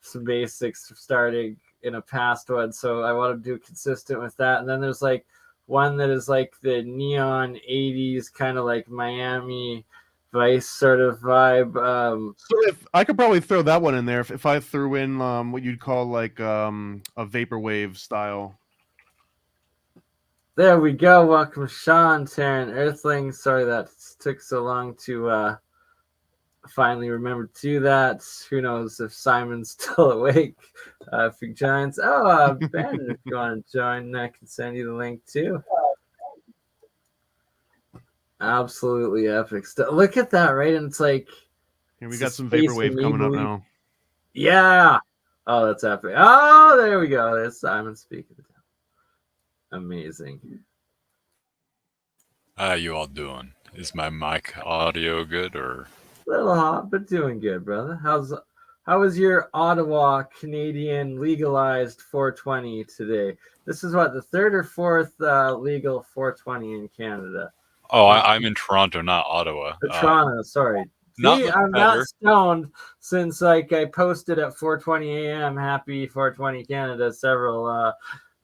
Some basics starting in a past one, so I want to do consistent with that. And then there's like one that is like the neon 80s kind of like Miami Vice sort of vibe. So if I could probably throw that one in there if I threw in what you'd call like a vaporwave style. There we go. Welcome, Sean, Taryn, Earthling. Sorry that took so long to finally remembered to do that. Who knows if Simon's still awake? Big Giants. Oh, Ben, if you want to join, I can send you the link too. Absolutely epic stuff. Look at that, right? And it's like, Here we got some vaporwave coming up now. Yeah. Oh, that's epic. Oh, there we go. That's Simon speaking. Amazing. How you all doing? Is my mic audio good or? Little hot, but doing good, brother. How was your Ottawa Canadian legalized 420 today? This is what, the third or fourth legal 420 in Canada. Oh, I'm in Toronto, not Ottawa. Toronto, sorry. See, I'm not stoned since like I posted at 4:20 a.m. Happy 420 Canada several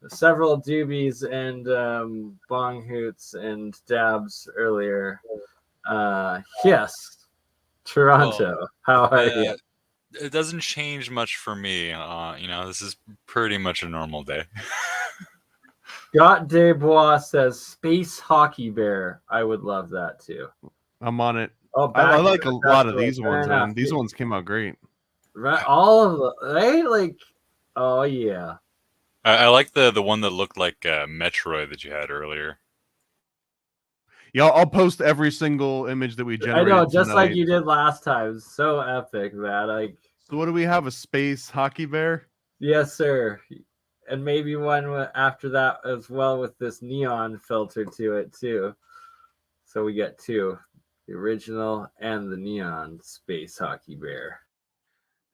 doobies and bong hoots and dabs earlier. Yes, Toronto. Well, how are you? It doesn't change much for me. This is pretty much a normal day. Got Desbois says Space Hockey Bear. I would love that too. I'm on it. Oh, I like a lot of these ones, man. These ones came out great. Right, all of them, right? Like, oh yeah. I like the one that looked like Metroid that you had earlier. Yeah, I'll post every single image that we generated. I know, just tonight. like you did last time. So epic, man. Like, so what do we have? A space hockey bear? Yes, sir. And maybe one after that as well with this neon filter to it too. So we get two, the original and the neon space hockey bear.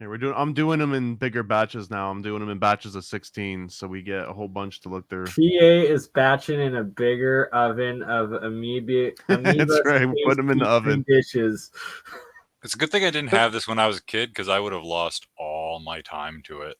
Yeah, I'm doing them in bigger batches now. I'm doing them in batches of 16, so we get a whole bunch to look through. PA is batching in a bigger oven of amoeba. That's right. Put them in the oven. Dishes. It's a good thing I didn't have this when I was a kid because I would have lost all my time to it.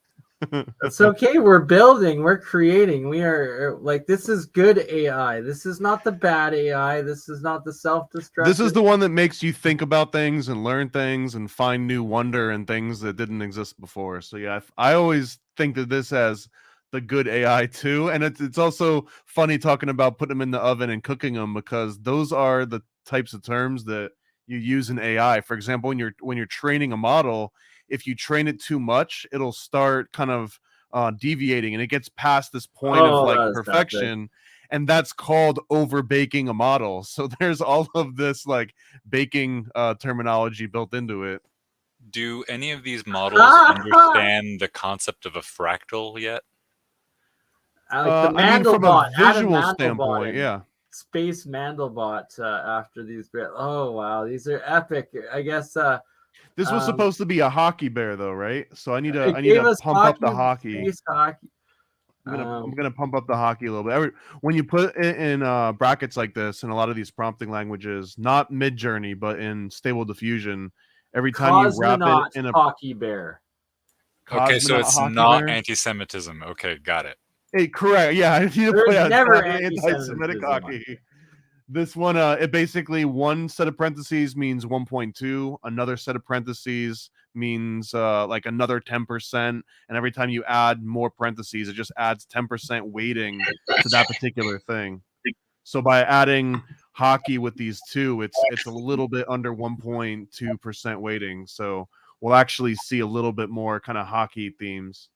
It's okay. We're building. We're creating. We are like, this is good AI. This is not the bad AI. This is not the self-destructive. This is the one that makes you think about things and learn things and find new wonder and things that didn't exist before. So yeah, I always think that this has the good AI too. And it's also funny talking about putting them in the oven and cooking them because those are the types of terms that you use in AI. For example, when you're training a model, if you train it too much, it'll start kind of deviating and it gets past this point of like perfection. And that's called over baking a model. So there's all of this like baking terminology built into it. Do any of these models understand the concept of a fractal yet? Like the Mandelbot, from a visual standpoint, yeah. Space Mandelbot after these. Oh wow, these are epic. I guess. This was supposed to be a hockey bear, though, right? So I need to pump up the hockey. I'm gonna pump up the hockey a little bit. When you put it in brackets like this in a lot of these prompting languages, not Midjourney, but in Stable Diffusion, every time you wrap it in a hockey bear. Okay, so it's not anti-Semitism. Okay, got it. Hey, correct. Yeah, I need to put out never anti-Semitic hockey. This one, it basically one set of parentheses means 1.2. Another set of parentheses means like another 10%. And every time you add more parentheses, it just adds 10% weighting to that particular thing. So by adding hockey with these two, it's a little bit under 1.2% weighting. So we'll actually see a little bit more kind of hockey themes.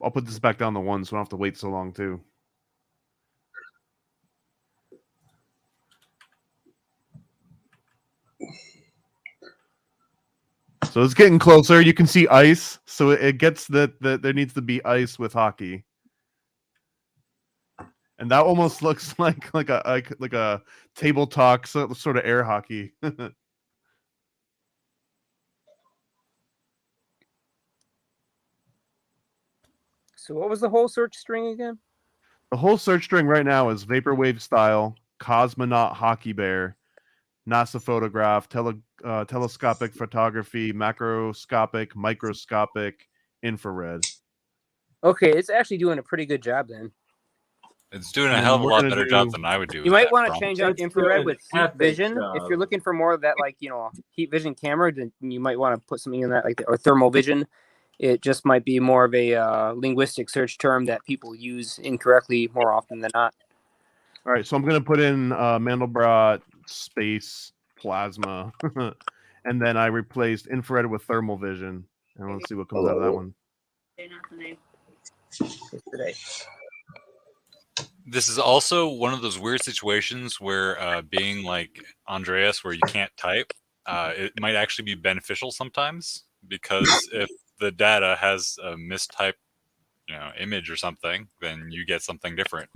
I'll put this back down to 1 so I don't have to wait so long too. So it's getting closer. You can see ice. So it gets that there needs to be ice with hockey. And that almost looks like a table talk sort of air hockey. So what was the whole search string again? The whole search string right now is vaporwave style, cosmonaut hockey bear, NASA photograph, telescopic photography, macroscopic, microscopic, infrared. Okay, it's actually doing a pretty good job then. It's doing a hell of a lot better job than I would do. You might want to change out infrared with heat vision. If you're looking for more of that, like, heat vision camera, then you might want to put something in that, like, or thermal vision. It just might be more of a linguistic search term that people use incorrectly more often than not. All right, so I'm gonna put in Mandelbrot space plasma, and then I replaced infrared with thermal vision, and let's see what comes out of that one. This is also one of those weird situations where being like Andreas, where you can't type, it might actually be beneficial sometimes, because if the data has a mistyped, image or something, then you get something different.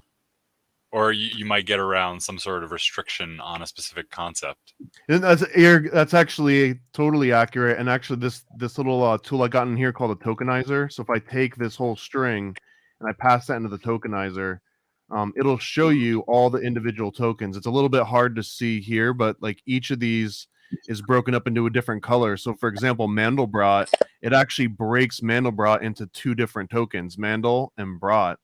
Or you might get around some sort of restriction on a specific concept. And that's actually totally accurate. And actually, this little tool I got in here called a tokenizer. So if I take this whole string and I pass that into the tokenizer, it'll show you all the individual tokens. It's a little bit hard to see here, but like each of these is broken up into a different color. So for example, Mandelbrot, it actually breaks Mandelbrot into two different tokens, Mandel and Brot.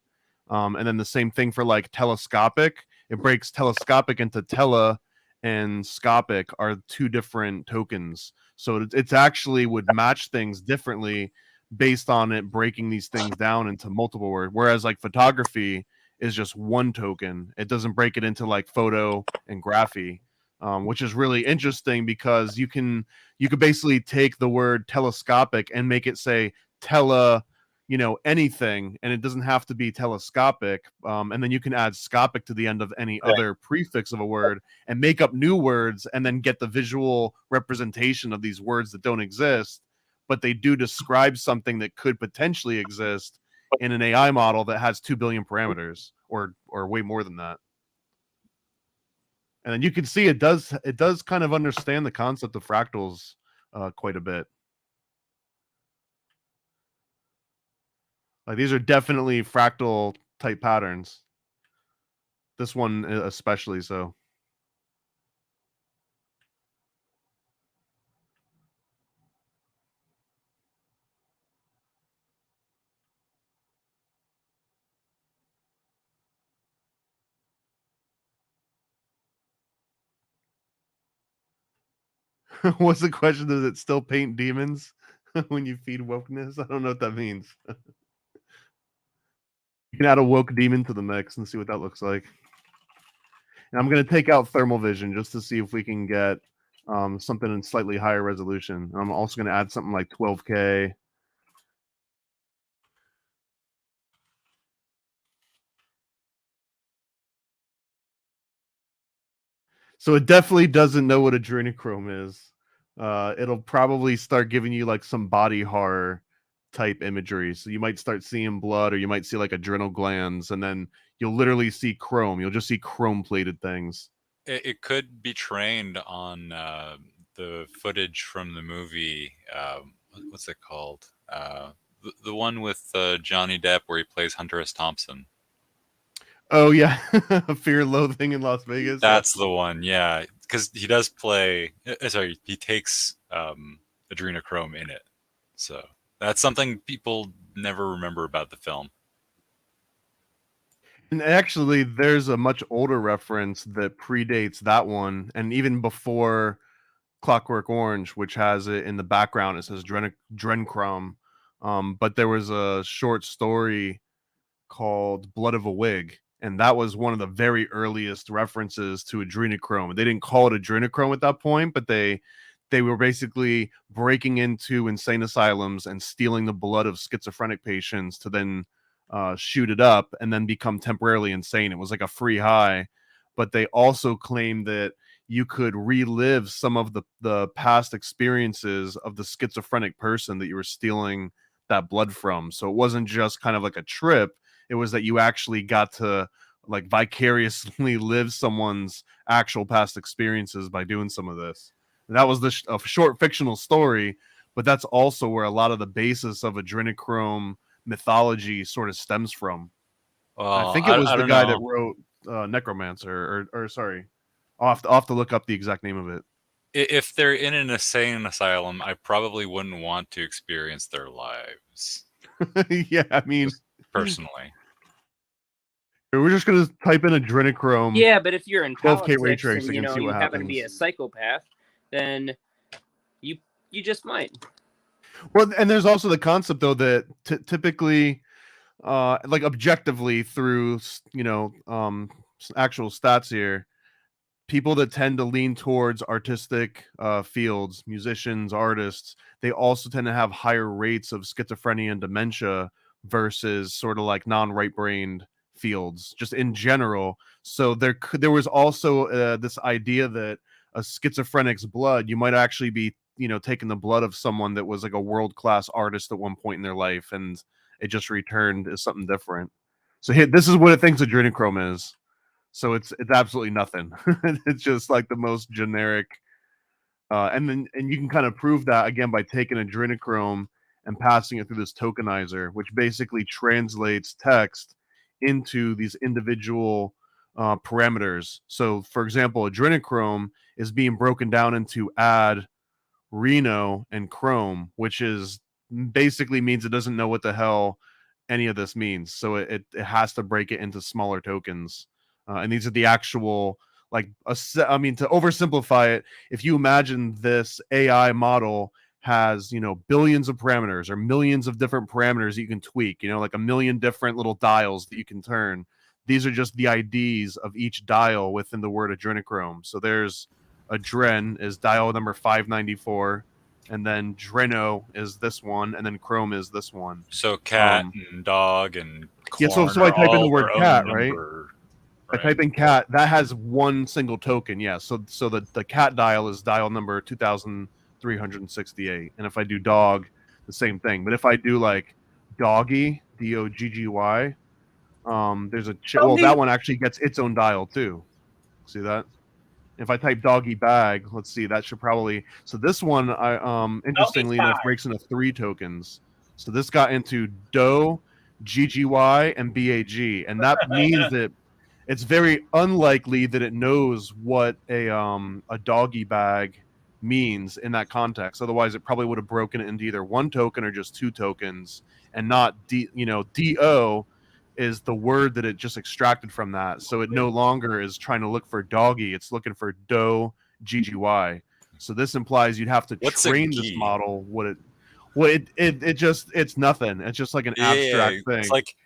And then the same thing for like telescopic. It breaks telescopic into tele and scopic are two different tokens. So it's actually would match things differently based on it breaking these things down into multiple words. Whereas like photography is just one token. It doesn't break it into like photo and graphy, which is really interesting because you can basically take the word telescopic and make it say tele, anything, and it doesn't have to be telescopic. And then you can add scopic to the end of any other prefix of a word and make up new words and then get the visual representation of these words that don't exist, but they do describe something that could potentially exist in an AI model that has 2 billion parameters or way more than that. And then you can see it does kind of understand the concept of fractals quite a bit. Like these are definitely fractal type patterns. This one especially so. What's the question? Does it still paint demons when you feed wokeness? I don't know what that means. You can add a woke demon to the mix and see what that looks like. And I'm going to take out thermal vision just to see if we can get something in slightly higher resolution. I'm also going to add something like 12K. So it definitely doesn't know what adrenochrome is. It'll probably start giving you like some body horror type imagery. So you might start seeing blood, or you might see like adrenal glands, and then you'll literally see chrome. You'll just see chrome plated things. It could be trained on the footage from the movie. What's it called? The one with Johnny Depp where he plays Hunter S. Thompson. Oh yeah, Fear and Loathing in Las Vegas. That's the one, yeah, because he does play. Sorry, he takes adrenochrome in it, so that's something people never remember about the film. And actually, there's a much older reference that predates that one, and even before Clockwork Orange, which has it in the background. It says Drenchrome. But there was a short story called Blood of a Wig, and that was one of the very earliest references to adrenochrome. They didn't call it adrenochrome at that point, but they were basically breaking into insane asylums and stealing the blood of schizophrenic patients to then shoot it up and then become temporarily insane. It was like a free high, but they also claimed that you could relive some of the past experiences of the schizophrenic person that you were stealing that blood from. So it wasn't just kind of like a trip. It was that you actually got to like vicariously live someone's actual past experiences by doing some of this. And that was a short fictional story, but that's also where a lot of the basis of adrenochrome mythology sort of stems from. I think it was the guy that wrote Necromancer, or sorry, I'll have to look up the exact name of it. If they're in an insane asylum, I probably wouldn't want to experience their lives. Yeah, I mean, just personally. We're just gonna type in adrenochrome. Yeah, but if you're in 12K ray politics tracing and and see you what happen to be a happens. psychopath, then you just might. Well, and there's also the concept though that typically, like objectively through actual stats here. People that tend to lean towards artistic fields, musicians, artists, they also tend to have higher rates of schizophrenia and dementia versus sort of like non-right-brained fields, just in general. So there was also this idea that a schizophrenic's blood, you might actually be, taking the blood of someone that was like a world-class artist at one point in their life, and it just returned as something different. So here, this is what it thinks adrenochrome is. So it's absolutely nothing. It's just like the most generic. And you can kind of prove that again by taking adrenochrome and passing it through this tokenizer, which basically translates text into these individual parameters. So, for example, adrenochrome is being broken down into add, reno, and chrome, which is basically means it doesn't know what the hell any of this means. So it has to break it into smaller tokens. And these are the actual, to oversimplify it, if you imagine this AI model has, billions of parameters or millions of different parameters that you can tweak, like a million different little dials that you can turn. These are just the IDs of each dial within the word adrenochrome. So there's adren is dial number 594, and then dreno is this one, and then chrome is this one. So cat and dog and corn so I type in the word their own cat, right? number. I type in cat, that has one single token, yeah. So the cat dial is dial number 2368. And if I do dog, the same thing. But if I do like doggy, DOGGY, there's that one actually gets its own dial too. See that? If I type doggy bag, let's see, that should probably, so this one interestingly enough breaks into 3 tokens. So this got into do, GGY, and BAG, and that means that it's very unlikely that it knows what a doggy bag means in that context. Otherwise, it probably would have broken it into either 1 token or just 2 tokens, and not DO is the word that it just extracted from that. So it no longer is trying to look for doggy; it's looking for do GGY. So this implies you'd have to train this model. It's nothing. It's just like an abstract thing. It's like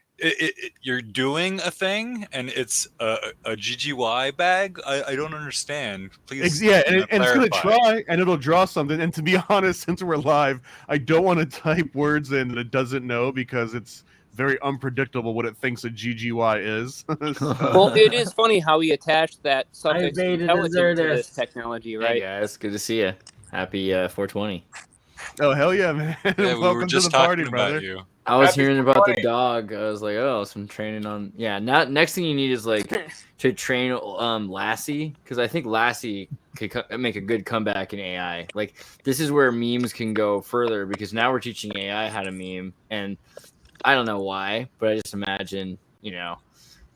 you're doing a thing and it's a GGY bag. I don't understand. Please, and it's gonna try and it'll draw something. And to be honest, since we're live, I don't want to type words in that it doesn't know because it's very unpredictable what it thinks a GGY is. Well, it is funny how we attached that suffix intelligent to this Desertus. technology, right? Hey guys, good to see you. Happy 420. Oh hell yeah, man! Yeah, we Welcome were just to the party, talking brother. about you. I was Happy hearing about the 420. dog. I was like, oh, some training on. Yeah, next thing you need is like to train Lassie, because I think Lassie could make a good comeback in AI. Like this is where memes can go further because now we're teaching AI how to meme, and I don't know why, but I just imagine,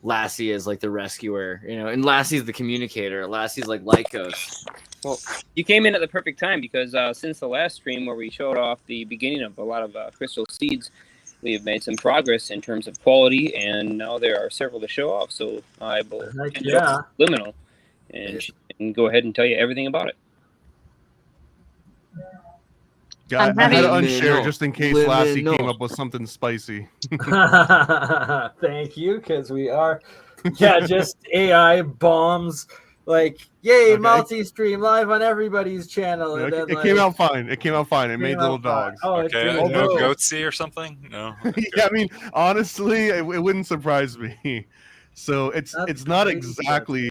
Lassie is like the rescuer, and Lassie's the communicator. Lassie's like Lycos. Well, you came in at the perfect time because since the last stream where we showed off the beginning of a lot of crystal seeds, we have made some progress in terms of quality, and now there are several to show off. So I will Liminal, and she can go ahead and tell you everything about it. I had to unshare just in case Lassie came up with something spicy. Thank you, because we are, just AI bombs. Like, yay, multi-stream live on everybody's channel. And then, it came out fine. It came out fine. It made little dogs. Oh, Okay, no goatsy or something? No. Okay. Yeah, I mean, honestly, it wouldn't surprise me. So it's not exactly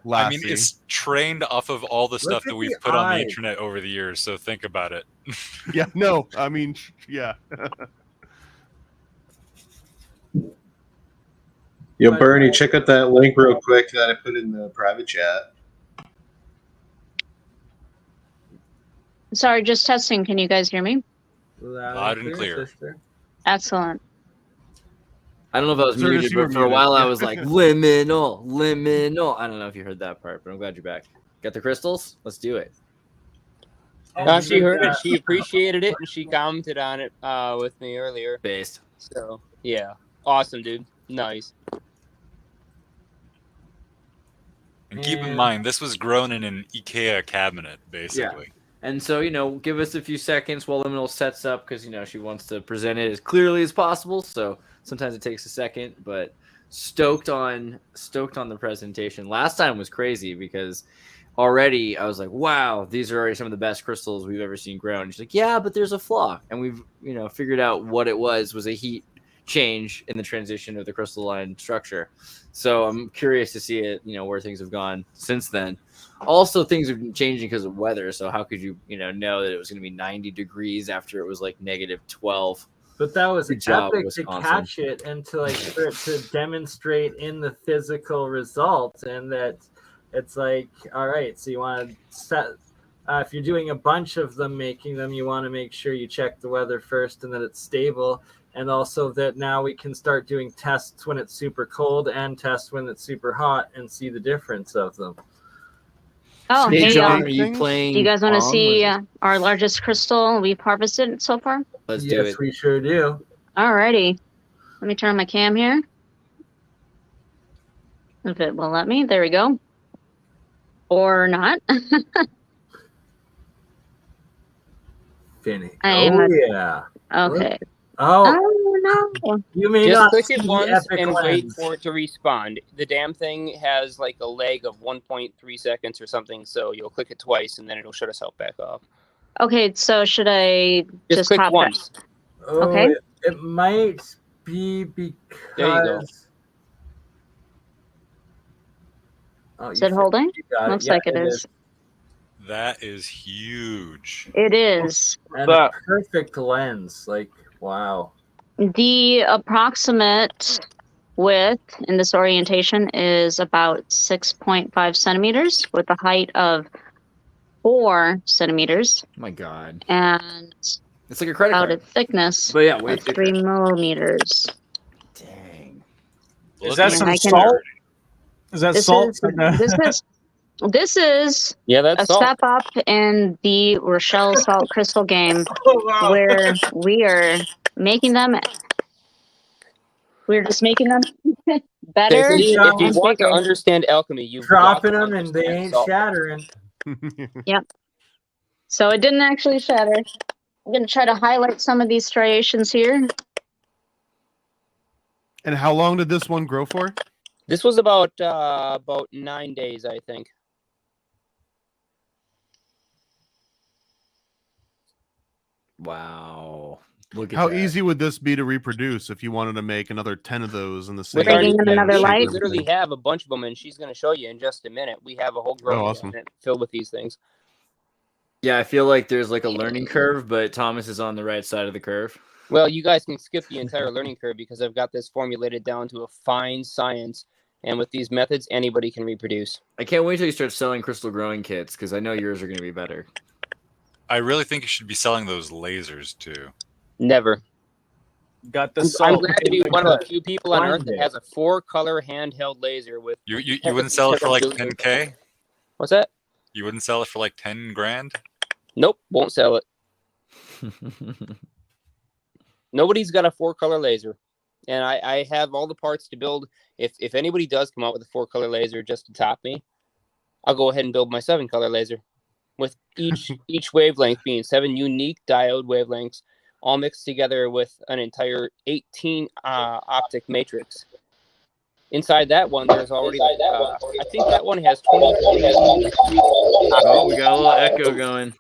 Lassie. I mean, it's trained off of all the stuff that we've put on the internet over the years. So think about it. Yeah, no, I mean, yeah. Yo, Bernie, check out that link real quick that I put in the private chat. Sorry, just testing. Can you guys hear me? Loud and clear. Excellent. I don't know if I was muted, but for a while I was like, liminal. I don't know if you heard that part, but I'm glad you're back. Got the crystals? Let's do it. She heard it. She appreciated it, and she commented on it with me earlier. Based. So, yeah. Awesome, dude. Nice. And keep in mind, this was grown in an IKEA cabinet, basically. Yeah. And so, give us a few seconds while Liminal sets up because, she wants to present it as clearly as possible. So Sometimes it takes a second, but stoked on the presentation. Last time was crazy because already I was like, wow, these are already some of the best crystals we've ever seen grow. And she's like, yeah, but there's a flaw. And we've, figured out what it was a heat change in the transition of the crystalline structure. So I'm curious to see it, where things have gone since then. Also, things have been changing because of weather. So how could you, know that it was going to be 90 degrees after it was like -12? But that was Good job, epic Wisconsin. to catch it and to for it to demonstrate in the physical results, and that it's like, all right, so you want to set. If you're doing a bunch of them, making them, you want to make sure you check the weather first and that it's stable. And also that now we can start doing tests when it's super cold and tests when it's super hot and see the difference of them. Oh, Hey, hey, John, y'all. are you playing? Do you guys want to Pong, see or- our largest crystal we've harvested so far? Let's do Yes, it. we sure do. Alrighty. Let me turn on my cam here. If it will let me. There we go. Or not. Finny. I'm Oh, yeah. Okay. Oh, no. You may Just not click see it once epic and wait lens. for it to respond. The damn thing has like a lag of 1.3 seconds or something, so you'll click it twice and then it'll shut itself back off. Okay, so should I Just click hop once. Oh, Okay. it might be because. There you go. Oh, Is it holding? you got Looks it. Yeah, like it is. That is huge. It is. And a perfect lens. Like, wow. The approximate width in this orientation is about 6.5 centimeters with a height of 4 centimeters. Oh my God. And It's like a credit about card. a thickness But yeah, way of thicker. 3 millimeters. Dang. Is that And some I can- salt? Is that This salt? this is Yeah, that's a salt. step up in the Rochelle Salt Crystal game, where we are making them. We're just making them better. If you and want to bigger. understand alchemy, you've Dropping got to them and they understand ain't salt. shattering. Yep. So it didn't actually shatter. I'm going to try to highlight some of these striations here. And how long did this one grow for? This was about 9 days, I think. Wow. Look at How that. easy would this be to reproduce if you wanted to make another 10 of those in the same? With our Bringing them another shape light? we and literally everything? have a bunch of them, and she's going to show you in just a minute. We have a whole growing awesome. cabinet filled with these things. Yeah, I feel like there's like a learning curve, but Thomas is on the right side of the curve. Well, you guys can skip the entire learning curve because I've got this formulated down to a fine science. And with these methods, anybody can reproduce. I can't wait till you start selling crystal growing kits because I know yours are going to be better. I really think you should be selling those lasers too. Never. Got the I'm salt. glad to be one of the few people on One Earth that day. has a 4-color handheld laser with. You wouldn't sell it for like 10K? What's that? You wouldn't sell it for like 10 grand? Nope, won't sell it. Nobody's got a 4-color laser, and I have all the parts to build. If anybody does come out with a 4-color laser just to top me, I'll go ahead and build my 7-color laser, with each wavelength being 7 unique diode wavelengths, all mixed together with an entire 18 optic matrix. Inside that one, there's already I think that one has 23. Oh, we got a little echo going.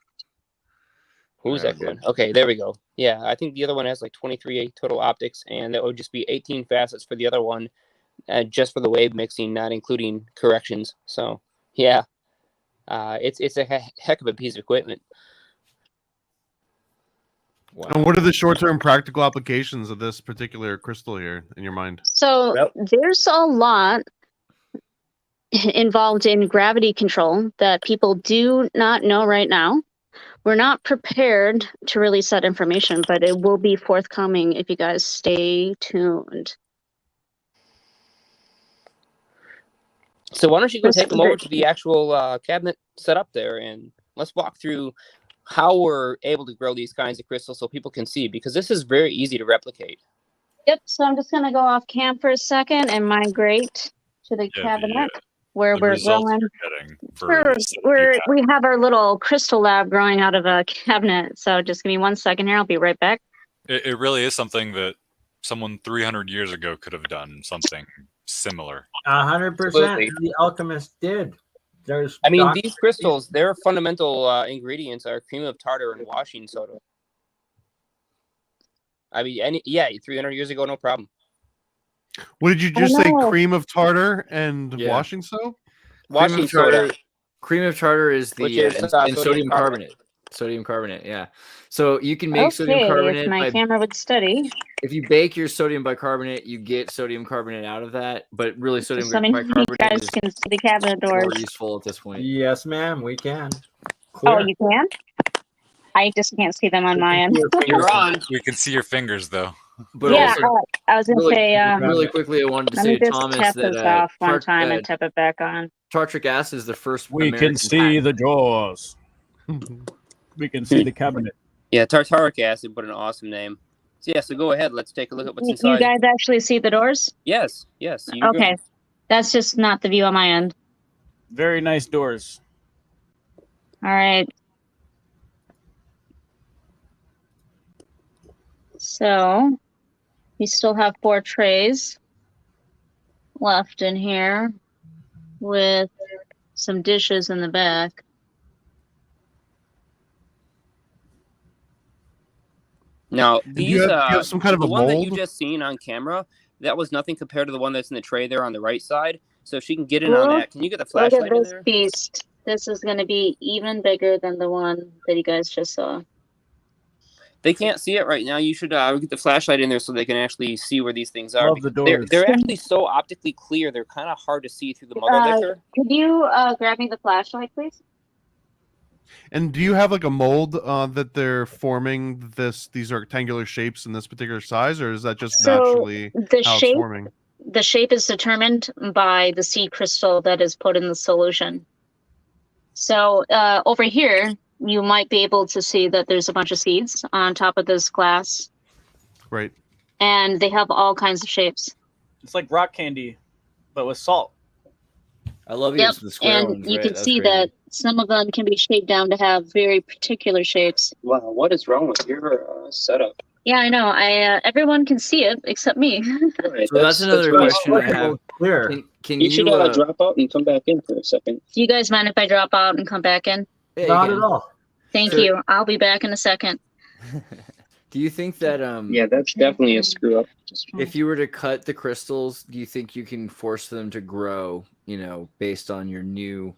Who's There, that good. one? Okay, there we go. Yeah, I think the other one has like 23 total optics, and that would just be 18 facets for the other one, just for the wave mixing, not including corrections. So, yeah, it's a heck of a piece of equipment. Wow. And what are the short-term practical applications of this particular crystal here in your mind? So there's a lot involved in gravity control that people do not know right now. We're not prepared to release that information, but it will be forthcoming if you guys stay tuned. So why don't you go take them over to the actual cabinet set up there, and let's walk through how we're able to grow these kinds of crystals so people can see, because this is very easy to replicate. Yep, so I'm just going to go off cam for a second and migrate to the cabinet where we're growing. We have our little crystal lab growing out of a cabinet. So just give me 1 second here. I'll be right back. It really is something that someone 300 years ago could have done something similar. 100%. Absolutely. The Alchemist did. There's I mean, doc- these crystals, their fundamental ingredients are cream of tartar and washing soda. I mean, 300 years ago, no problem. What did you just say? Cream of tartar and washing soap? Washing soda. Cream of tartar is Which the is, and sodium sodium carbonate. carbonate. Sodium carbonate, yeah. So you can make sodium Okay, if carbonate my by camera would study. if you bake your sodium bicarbonate, you get sodium carbonate out of that. But really, sodium So many of you bicarbonate guys is can see the cabinet more doors. useful at this point. Yes, ma'am, we can. Oh, you can? I just can't see them on my end. You're on. We can see your fingers though. But Yeah, also, I was gonna really, say, really quickly, I wanted to let say me to just Thomas tap that this off one time and tap it back on. tartric acid is the first. We American can see patent. the drawers. We can see the cabinet. Yeah, tartaric acid, but an awesome name. So yeah, so go ahead. Let's take a look at what's You inside. guys actually see the doors? Yes. You're Okay, good. that's just not the view on my end. Very nice doors. All right. So we still have 4 trays left in here with some dishes in the back. Now, do these you have some kind of the a one that you mold? just seen on camera, that was nothing compared to the one that's in the tray there on the right side. So if she can get in on that, can you get the Look flashlight at in this there? beast. This is going to be even bigger than the one that you guys just saw. They can't see it right now. You should get the flashlight in there so they can actually see where these things are. Love the They're doors. actually so optically clear, they're kind of hard to see through the mother liquor. Could you grab me the flashlight, please? And do you have like a mold that they're forming these rectangular shapes in this particular size, or is that just naturally how it's forming? The shape is determined by the seed crystal that is put in the solution. So over here, you might be able to see that there's a bunch of seeds on top of this glass, Right. and they have all kinds of shapes. It's like rock candy, but with salt. I love Yep, the square and ones, you right? can That's see crazy. that some of them can be shaped down to have very particular shapes. Wow, what is wrong with your setup? Yeah, I know. Everyone can see it except me. So that's another question I have. Clear. Can you you should drop out and come back in for a second? Do you guys mind if I drop out and come back in? Yeah, Not you at can. all. Thank So- you. I'll be back in a second. Do you think that Yeah, that's definitely a screw up. if you were to cut the crystals, do you think you can force them to grow, based on your new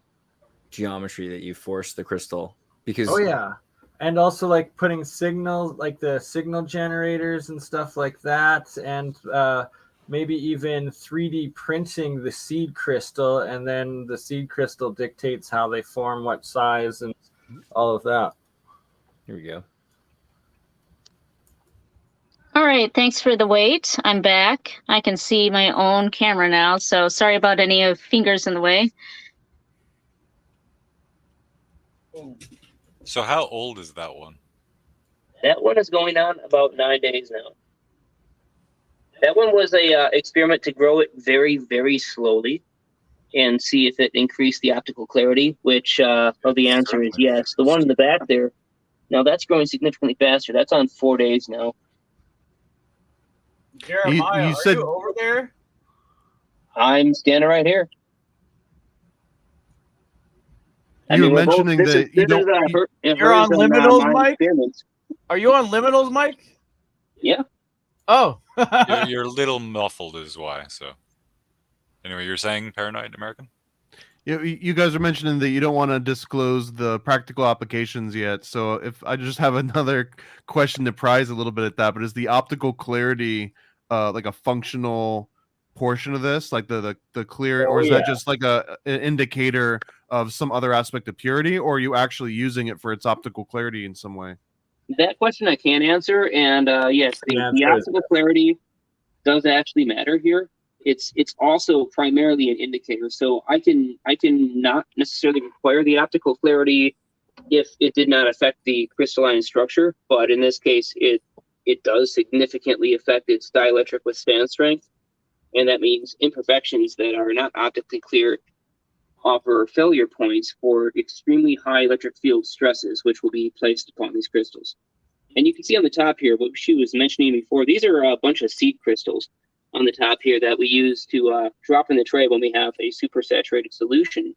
geometry that you force the crystal? Because Oh yeah, and also like putting signals, like the signal generators and stuff like that, and maybe even 3D printing the seed crystal, and then the seed crystal dictates how they form, what size, and all of that. Here we go. All right, thanks for the wait. I'm back. I can see my own camera now, so sorry about any of fingers in the way. So how old is that one? That one is going on about 9 days now. That one was a experiment to grow it very, very slowly and see if it increased the optical clarity, which the answer is yes. The one in the back there, now that's growing significantly faster. That's on 4 days now. Jeremiah, you are said- you over there? I'm standing right here. You were mentioning that you don't. You're on liminals, Mike? Are you on liminals, Mike? Yeah. Oh. You're a little muffled is why. So anyway, you're saying Paranoid American? You guys are mentioning that you don't want to disclose the practical applications yet. So if I just have another question to prize a little bit at that, but is the optical clarity like a functional portion of this, like the clear, or is that just like an indicator of some other aspect of purity, or are you actually using it for its optical clarity in some way? That question I can't answer, and yes, the optical clarity does actually matter here. It's also primarily an indicator, so I can not necessarily require the optical clarity if it did not affect the crystalline structure, but in this case, it does significantly affect its dielectric withstand strength, and that means imperfections that are not optically clear offer failure points for extremely high electric field stresses, which will be placed upon these crystals. And you can see on the top here what she was mentioning before. These are a bunch of seed crystals on the top here that we use to drop in the tray when we have a supersaturated solution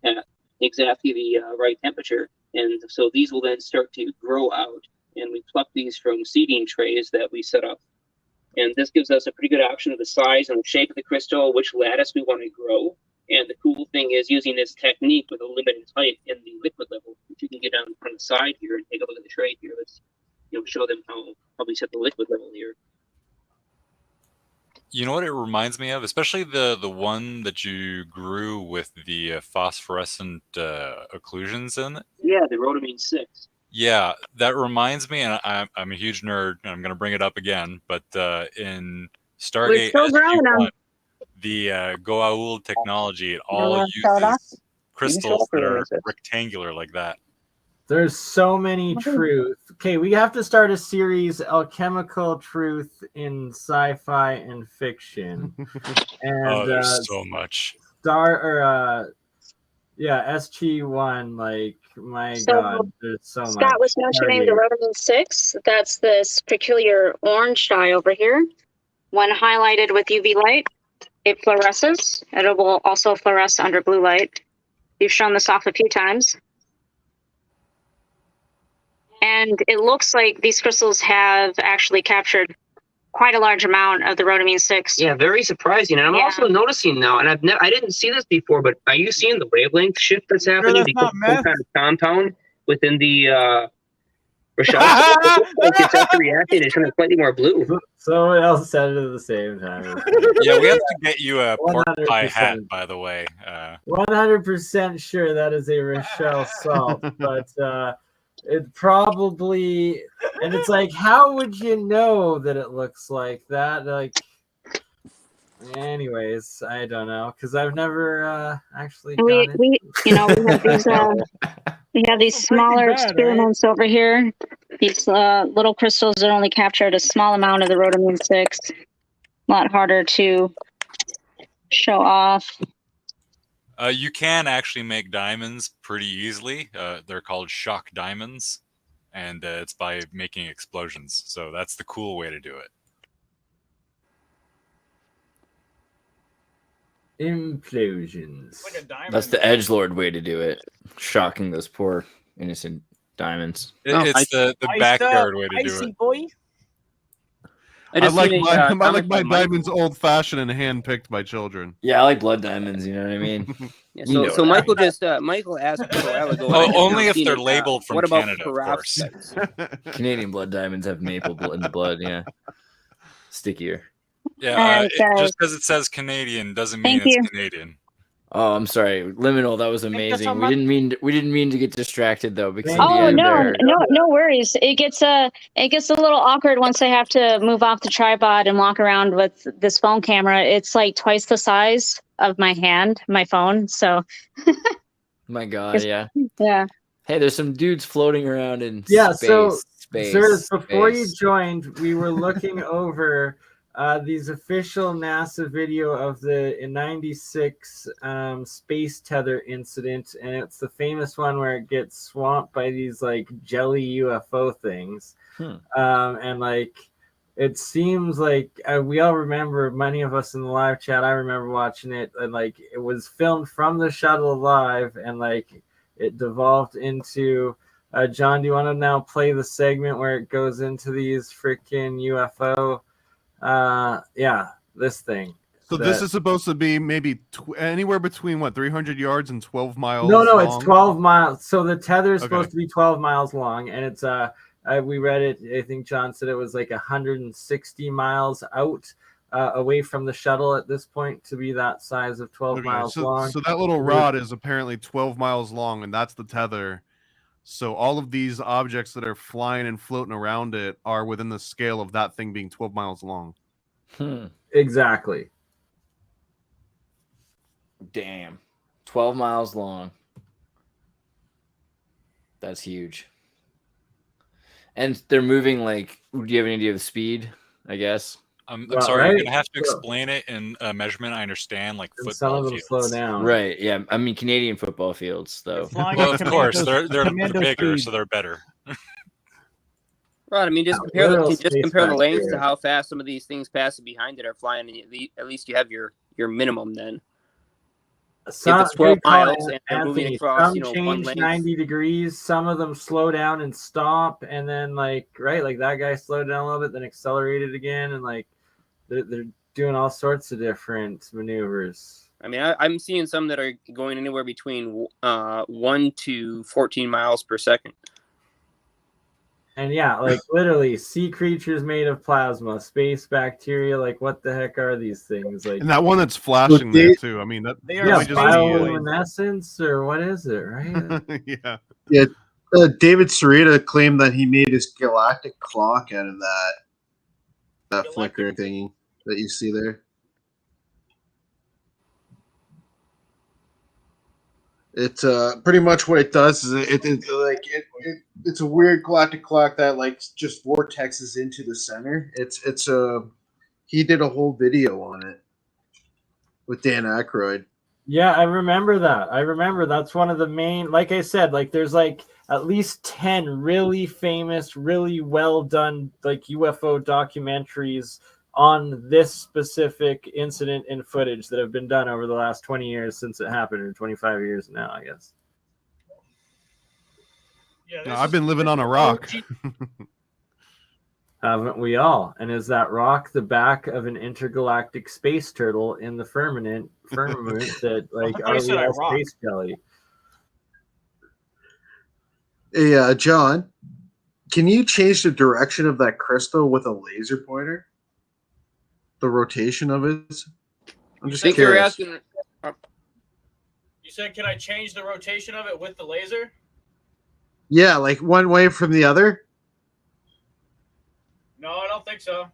at exactly the right temperature. And so these will then start to grow out, and we pluck these from seeding trays that we set up. And this gives us a pretty good option of the size and the shape of the crystal, which lattice we want to grow. And the cool thing is using this technique with a limited height in the liquid level, which you can get on the side here and take a look at the tray here. Let's show them how we set the liquid level here. You know what it reminds me of, especially the one that you grew with the phosphorescent occlusions in it. Yeah, the rhodamine 6. Yeah, that reminds me, and I'm a huge nerd, and I'm going to bring it up again, but in Stargate SG-1, the Goa'uld technology, it all uses crystals that are rectangular like that. There's so many truths. Okay, we have to start a series, Alchemical Truth in Sci-Fi and Fiction. And there's so much. SG-1, like, my God, there's so much. Scott was mentioning the rhodamine 6. That's this peculiar orange dye over here. When highlighted with UV light, it fluoresces. It will also fluoresce under blue light. We've shown this off a few times. And it looks like these crystals have actually captured quite a large amount of the rhodamine 6. Yeah, very surprising. And I'm also noticing now, and I didn't see this before, but are you seeing the wavelength shift that's happening because of some kind of compound within the Rochelle? It's actually reacting. It's kind of slightly more blue. Someone else said it at the same time. Yeah, we have to get you a pork pie hat, by the way. 100% sure that is a Rochelle salt, but it probably, and it's like, how would you know that it looks like that? Like, anyways, I don't know, because I've never actually. We have these we have these smaller experiments over here. These little crystals that only captured a small amount of the rhodamine 6. A lot harder to show off. You can actually make diamonds pretty easily. They're called shock diamonds, and it's by making explosions. So that's the cool way to do it. Implosions. That's the edgelord way to do it. Shocking those poor innocent diamonds. It's the backyard way to do it. Boy. I like my diamonds old-fashioned and hand-picked by children. Yeah, I like blood diamonds. You know what I mean? Yeah, so Michael Michael asked a while ago. Only if they're labeled from Canada, of course. Canadian blood diamonds have maple in the blood. Yeah, stickier. Yeah, just because it says Canadian doesn't mean it's Canadian. Oh, I'm sorry, Liminal. That was amazing. We didn't mean to get distracted though. Because no worries. It gets a little awkward once I have to move off the tripod and walk around with this phone camera. It's like twice the size of my hand, my phone. So. My God, yeah. Yeah. Hey, there's some dudes floating around in space. So, sirs, before you joined, we were looking over. These official NASA video of the 96 space tether incident, and it's the famous one where it gets swamped by these like jelly UFO things. And like it seems like we all remember, many of us in the live chat, I remember watching it, and like it was filmed from the shuttle live, and like it devolved into John, do you want to now play the segment where it goes into these freaking UFO? This thing. So this is supposed to be maybe anywhere between 300 yards and 12 miles. No, long? It's 12 miles. So the tether is supposed to be 12 miles long, and it's we read it. I think John said it was like 160 miles out away from the shuttle at this point to be that size of 12 miles long. So that little rod is apparently 12 miles long, and that's the tether. So all of these objects that are flying and floating around it are within the scale of that thing being 12 miles long. Exactly. Damn. 12 miles long. That's huge. And they're moving like, do you have any idea of the speed, I guess? I'm sorry, you're going to have to explain it in a measurement I understand, like football some of them fields. slow down. Right, yeah. I mean, Canadian football fields, though. Well, of course, they're bigger, so they're better. Right. I mean, just compare literal just space compare the lengths to bacteria. how fast some of these things passing behind it are flying, and at least you have your minimum then. Some, If it's 12 good call, miles and they're moving Anthony. across, Some one change length. 90 degrees. Some of them slow down and stop, and then like that guy slowed down a little bit, then accelerated again, and like they're doing all sorts of different maneuvers. I mean, I'm seeing some that are going anywhere between 1 to 14 miles per second. And yeah, like literally sea creatures made of plasma, space bacteria. Like, what the heck are these things? Like, And that one that's flashing there too. I mean, that They yeah, are might just bioluminescence or what is it, right? yeah. Yeah, David Sarita claimed that he made his galactic clock out of that flickering thingy that you see there. It's pretty much what it does is it's a weird galactic clock that like just vortexes into the center. It's he did a whole video on it with Dan Aykroyd. Yeah, I remember that. I remember that's one of the main, like I said, like there's like at least 10 really famous, really well done like UFO documentaries on this specific incident and footage that have been done over the last 20 years since it happened, or 25 years now, I guess. Yeah, No, I've been living on a rock. Haven't we all? And is that rock the back of an intergalactic space turtle in the firmament that like I thought you said our rock. space jelly? Hey, John, can you change the direction of that crystal with a laser pointer? The rotation of it? I'm just curious. You said, can I change the rotation of it with the laser? Yeah, like one way from the other? No, I don't think so.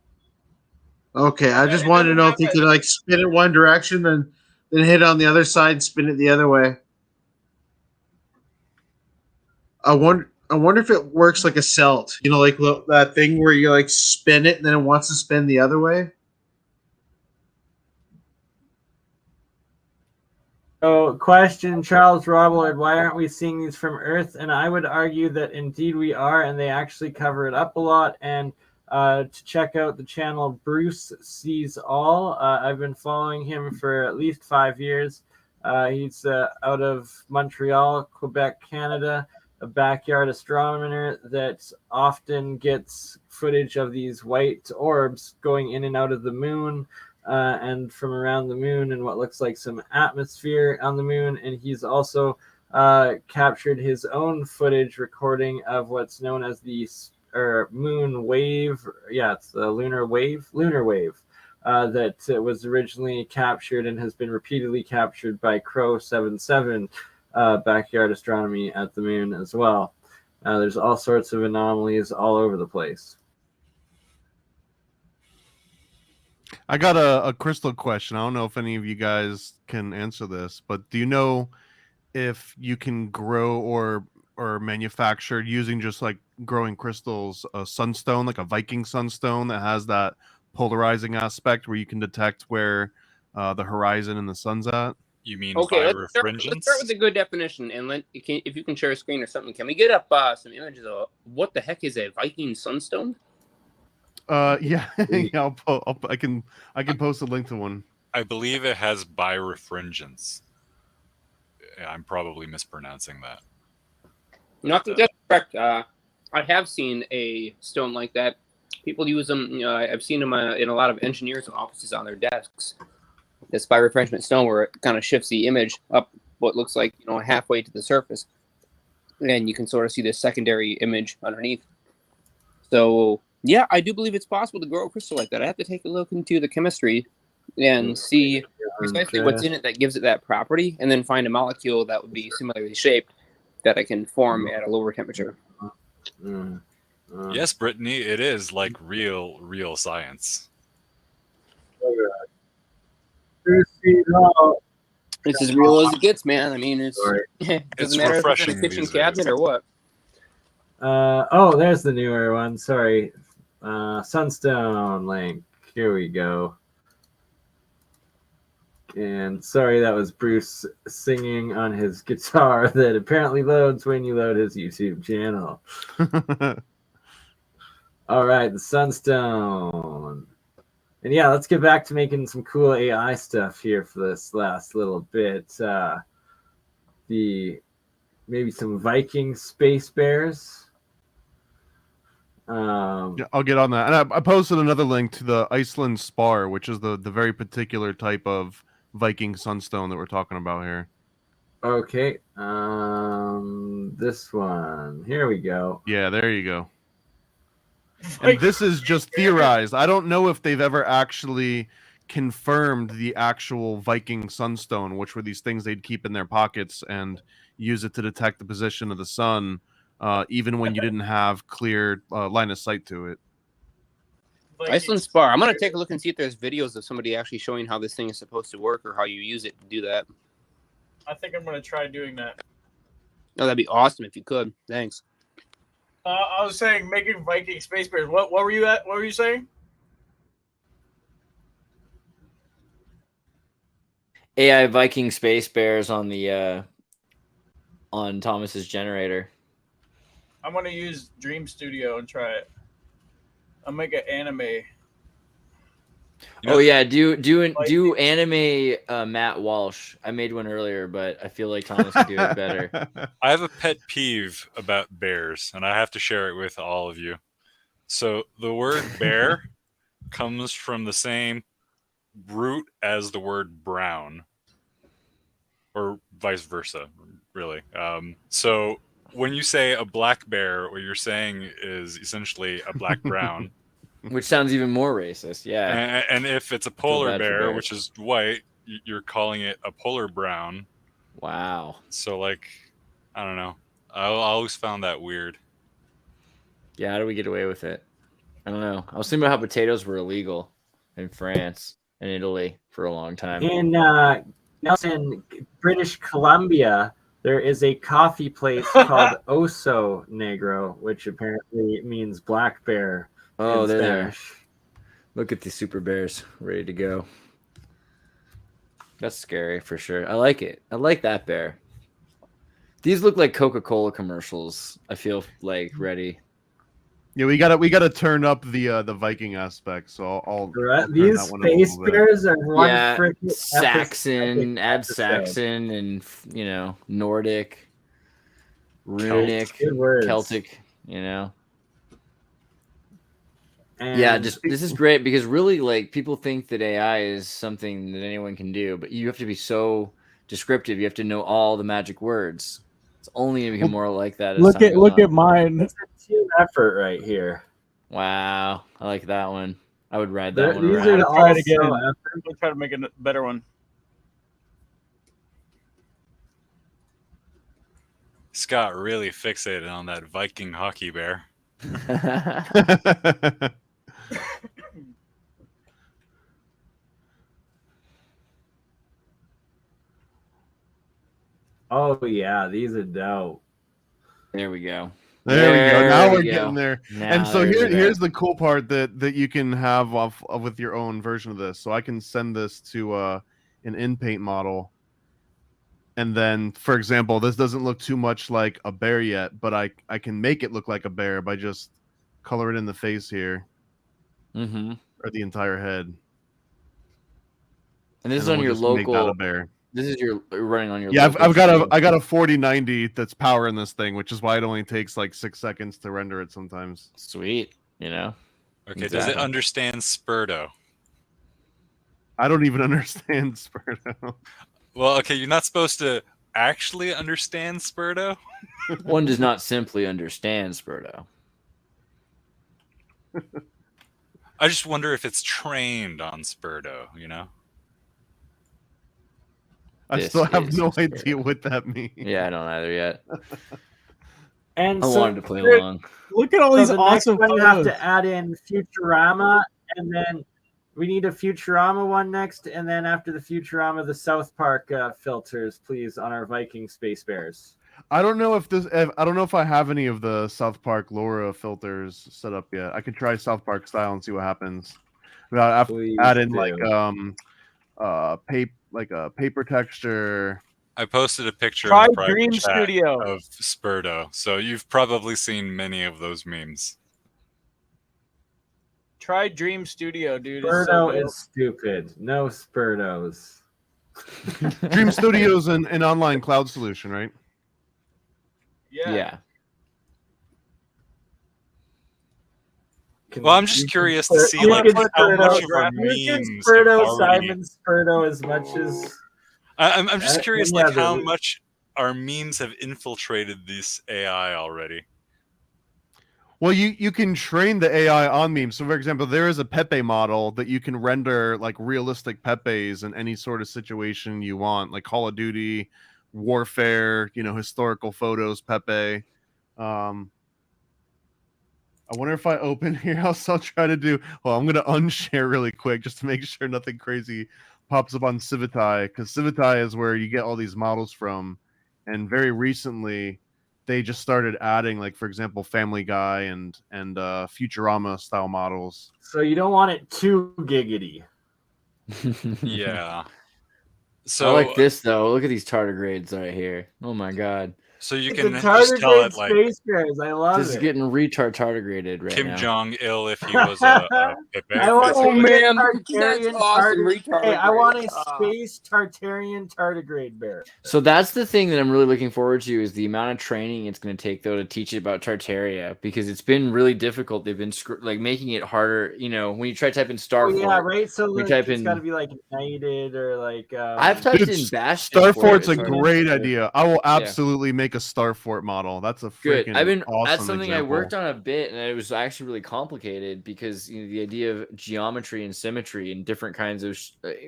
Okay, I just wanted to know if you could like spin it one direction, then hit on the other side and spin it the other way. I wonder if it works like a celt. You know, like that thing where you like spin it and then it wants to spin the other way. So, question, Charles Robillard, why aren't we seeing these from Earth? And I would argue that indeed we are, and they actually cover it up a lot. And to check out the channel Bruce Sees All, I've been following him for at least 5 years. He's out of Montreal, Quebec, Canada, a backyard astronomer that often gets footage of these white orbs going in and out of the moon. And from around the moon and what looks like some atmosphere on the moon. And he's also captured his own footage recording of what's known as the moon wave. Yeah, it's the lunar wave that was originally captured and has been repeatedly captured by Crow 77 backyard astronomy at the moon as well. There's all sorts of anomalies all over the place. I got a crystal question. I don't know if any of you guys can answer this, but do you know if you can grow or manufacture using just like growing crystals a sunstone, like a Viking sunstone that has that polarizing aspect where you can detect where the horizon and the sun's at? You mean Okay, let's birefringence? start with a good definition, and if you can share a screen or something, can we get up some images of what the heck is a Viking sunstone? Yeah, yeah. I can post a link to one. I believe it has birefringence. I'm probably mispronouncing that. No, I think that's correct. I have seen a stone like that. People use them. I've seen them in a lot of engineers' offices on their desks. This birefringent stone, where it kind of shifts the image up what looks like halfway to the surface, and you can sort of see the secondary image underneath. So yeah, I do believe it's possible to grow a crystal like that. I have to take a look into the chemistry and see precisely what's in it that gives it that property, and then find a molecule that would be similarly shaped that I can form at a lower temperature. Yes, Brittany, it is like real science. It's as real as it gets, man. I mean, it doesn't matter if it's in a kitchen these cabinet or what. Oh, there's the newer one. Sorry. Sunstone link. Here we go. And sorry, that was Bruce singing on his guitar that apparently loads when you load his YouTube channel. All right, the Sunstone. And yeah, let's get back to making some cool AI stuff here for this last little bit. Maybe some Viking space bears. Yeah, I'll get on that. And I posted another link to the Iceland spar, which is the very particular type of Viking sunstone that we're talking about here. Okay. This one. Here we go. Yeah, there you go. And this is just theorized. I don't know if they've ever actually confirmed the actual Viking sunstone, which were these things they'd keep in their pockets and use it to detect the position of the sun, even when you didn't have clear line of sight to it. Iceland spar. I'm gonna take a look and see if there's videos of somebody actually showing how this thing is supposed to work or how you use it to do that. I think I'm gonna try doing that. No, that'd be awesome if you could. Thanks. I was saying making Viking space bears. What were you at? What were you saying? AI Viking space bears on the on Thomas's generator. I'm gonna use Dream Studio and try it. I'll make an anime. Oh yeah, do anime Matt Walsh. I made one earlier, but I feel like Thomas could do it better. I have a pet peeve about bears, and I have to share it with all of you. So the word bear comes from the same root as the word brown, or vice versa, really. So when you say a black bear, what you're saying is essentially a black brown. Which sounds even more racist, yeah. And if it's a polar bear, which is white, you're calling it a polar brown. Wow. So, like, I don't know. I always found that weird. Yeah, how do we get away with it? I don't know. I was thinking about how potatoes were illegal in France and Italy for a long time. In British Columbia, there is a coffee place called Oso Negro, which apparently means black bear. Oh, in they're there. Spanish. Look at the super bears ready to go. That's scary for sure. I like it. I like that bear. These look like Coca-Cola commercials. I feel like ready. Yeah, we gotta turn up the Viking aspect. So I'll turn These that one up a space little bit. bears are one Yeah, freaking Saxon, add episode. Saxon, and Nordic, runic, Good words. Celtic. And Yeah, this is great because really, like, people think that AI is something that anyone can do, but you have to be so descriptive. You have to know all the magic words. It's only going to become more like that. Look at mine. It's a team effort right here. Wow, I like that one. I would ride that one. These around. are all again. so We'll try to make a better one. Scott really fixated on that Viking hockey bear. Oh yeah, these are dope. There we go. There we go. Now we we're go. getting there. Now And so there's here's the cool part that you can have with your own version of this. So I can send this to an in-paint model. And then, for example, this doesn't look too much like a bear yet, but I can make it look like a bear by just color it in the face here. Mm-hmm. Or the entire head. And this is then on we'll your just make that local. a bear. This is running on your. Yeah, local I got a machine. 4090 that's powering this thing, which is why it only takes like 6 seconds to render it sometimes. Sweet, Okay, does it Exactly. understand Spurdo? I don't even understand Spurdo. Well, okay, you're not supposed to actually understand Spurdo. One does not simply understand Spurdo. I just wonder if it's trained on Spurdo, I This still have is no Spurdo. idea what that means. Yeah, I don't either yet. And I so wanted to play along. Look at all so these the awesome next one you have photos. to add in Futurama, and then we need a Futurama one next, and then after the Futurama, the South Park filters, please, on our Viking space bears. I don't know if I have any of the South Park LoRa filters set up yet. I could try South Park style and see what happens. I'll Please add in do. like a paper texture. I posted a picture Try in the private Dream chat Studio. of Spurdo, so you've probably seen many of those memes. Try Dream Studio, dude. It's so Spurdo good. is stupid. No Spurdos. Dream Studio's an online cloud solution, right? Yeah. Well, I'm just curious to see like how much of our memes have Spurdo already. Simon Spurdo as much as I'm just curious, like yeah, how much our memes have infiltrated this AI already. Well, you can train the AI on memes. So, for example, there is a Pepe model that you can render like realistic Pepes in any sort of situation you want, like Call of Duty, warfare, historical photos, Pepe. I wonder if I open here, I'll try to do. Well, I'm going to unshare really quick just to make sure nothing crazy pops up on Civitai, because Civitai is where you get all these models from. And very recently, they just started adding, like, for example, Family Guy and Futurama style models. so you don't want it too giggity. Yeah. So I like this though. Look at these tardigrades right here. Oh my god. So you It's can a just tell tardigrade it like space bears. I love This is it. getting tardigraded right Kim now. Jong Il if he was a Pepe. I want Oh, a man, Tartarian that's awesome, tardigrade. Hey, I want a retardigrade. space Tartarian tardigrade bear. So that's the thing that I'm really looking forward to is the amount of training it's going to take though to teach it about Tartaria, because it's been really difficult. They've been like making it harder. When you try to type in Starfort, yeah, right. So we like, type it's in. got to be like Knighted or like. I've typed in Bash. Starfort's a great idea. I will Yeah. absolutely make a Starfort model. That's a Good. freaking I've been awesome that's something example. I worked on a bit, and it was actually really complicated because the idea of geometry and symmetry and different kinds of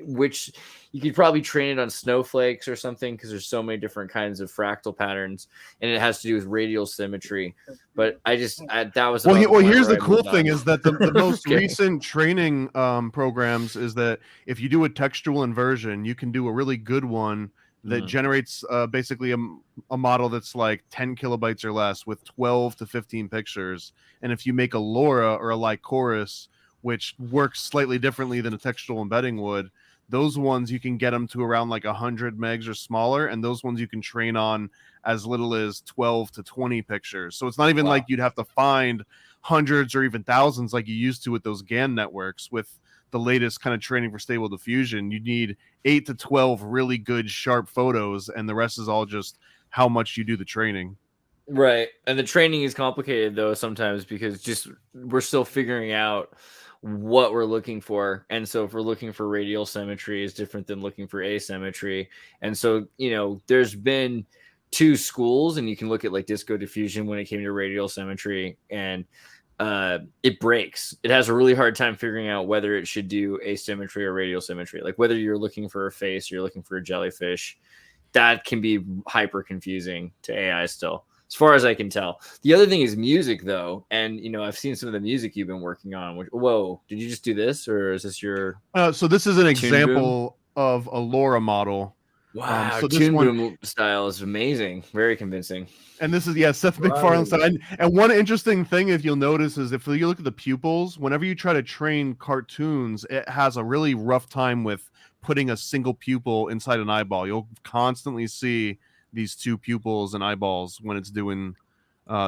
which you could probably train it on snowflakes or something because there's so many different kinds of fractal patterns, and it has to do with radial symmetry. But that was Well, about the point here's where the I cool moved thing on. is that the most Okay. recent training programs is that if you do a textual inversion, you can do a really good one that generates basically a model that's like 10 kilobytes or less with 12 to 15 pictures. And if you make a LoRa or a Lycoris, which works slightly differently than a textual embedding would, those ones you can get them to around like 100 megs or smaller, and those ones you can train on as little as 12 to 20 pictures. So it's not even like you'd have to find hundreds or even thousands like you used to with those GAN networks. With the latest kind of training for stable diffusion, you need 8 to 12 really good sharp photos, and the rest is all just how much you do the training. Right. And the training is complicated though sometimes because we're still figuring out what we're looking for. And so if we're looking for radial symmetry is different than looking for asymmetry. And so, there's been two schools, and you can look at like disco diffusion when it came to radial symmetry, and it breaks. It has a really hard time figuring out whether it should do asymmetry or radial symmetry. Like whether you're looking for a face or you're looking for a jellyfish, that can be hyper confusing to AI still, as far as I can tell. The other thing is music, though, and I've seen some of the music you've been working on. Whoa, did you just do this, or is this your? So this is an Toon example of a LoRa model. Wow, so this Toon one Boom style is amazing, very convincing. And this is Seth MacFarlane style. And one interesting thing, if you'll notice, is if you look at the pupils, whenever you try to train cartoons, it has a really rough time with putting a single pupil inside an eyeball. You'll constantly see these two pupils and eyeballs when it's doing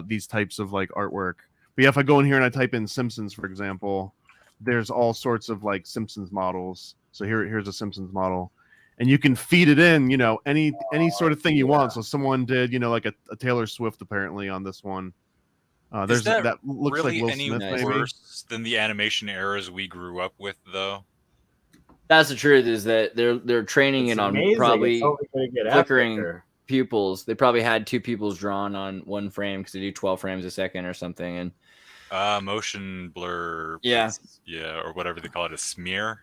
these types of like artwork. But if I go in here and I type in Simpsons, for example, there's all sorts of like Simpsons models. So here's a Simpsons model. And you can feed it in, any sort of thing you want. So someone did, like a Taylor Swift apparently on this one. Is that looks really like Will any Smith, maybe. worse than the animation eras we grew up with, though? That's the truth. Is that they're training it on probably flickering pupils. They probably had two pupils drawn on one frame because they do 12 frames a second or something. And motion blur. Yeah, or whatever they call it, a smear.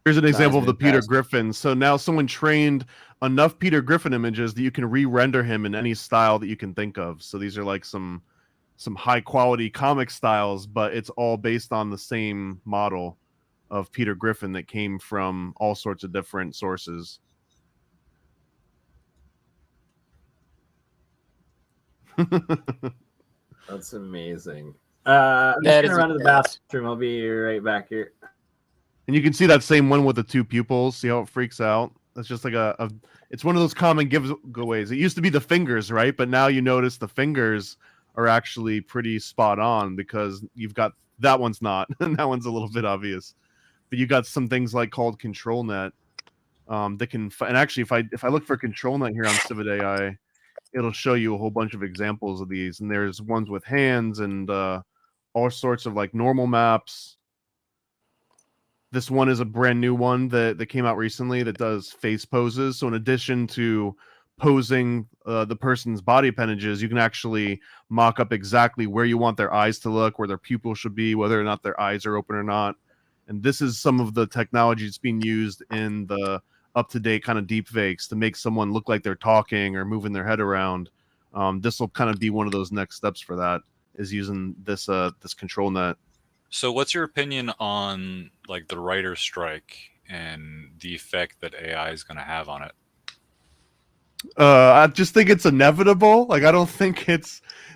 Here's an example of the Peter Griffin. So now someone trained enough Peter Griffin images that you can re-render him in any style that you can think of. So these are like some high quality comic styles, but it's all based on the same model of Peter Griffin that came from all sorts of different sources. That's amazing. I'm just gonna run to the bathroom. I'll be right back here. And you can see that same one with the two pupils. See how it freaks out? That's just like it's one of those common giveaways. It used to be the fingers, right? But now you notice the fingers are actually pretty spot on because you've got That one's not. That one's a little bit obvious. But you got some things like called ControlNet that can, and actually, if I look for ControlNet here on Civid AI, it'll show you a whole bunch of examples of these. And there's ones with hands and all sorts of like normal maps. This one is a brand new one that came out recently that does face poses. So in addition to posing the person's body appendages, you can actually mock up exactly where you want their eyes to look, where their pupils should be, whether or not their eyes are open or not. And this is some of the technology that's being used in the up-to-date kind of deep fakes to make someone look like they're talking or moving their head around. This will kind of be one of those next steps for that, is using this this ControlNet. So what's your opinion on like the writer's strike and the effect that AI is going to have on it? I just think it's inevitable. Like, I don't think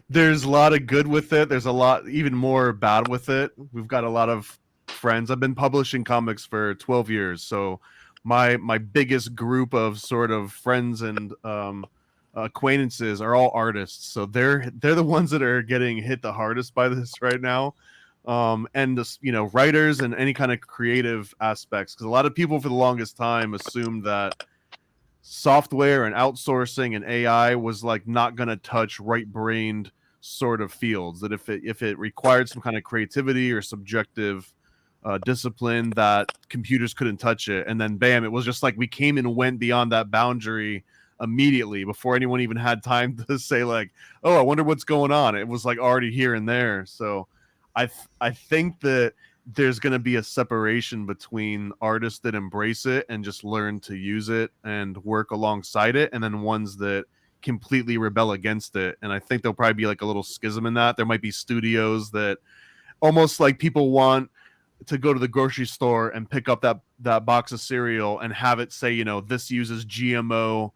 there's a lot of good with it. There's a lot even more bad with it. We've got a lot of friends. I've been publishing comics for 12 years. So my biggest group of sort of friends and acquaintances are all artists. So they're the ones that are getting hit the hardest by this right now. And this, writers and any kind of creative aspects, because a lot of people for the longest time assumed that software and outsourcing and AI was like not going to touch right-brained sort of fields, that if it required some kind of creativity or subjective discipline, that computers couldn't touch it. And then bam, it was just like we came and went beyond that boundary immediately before anyone even had time to say like, oh, I wonder what's going on. It was like already here and there. So I think that there's going to be a separation between artists that embrace it and just learn to use it and work alongside it, and then ones that completely rebel against it. And I think there'll probably be like a little schism in that. There might be studios that almost like people want to go to the grocery store and pick up that box of cereal and have it say, this uses GMO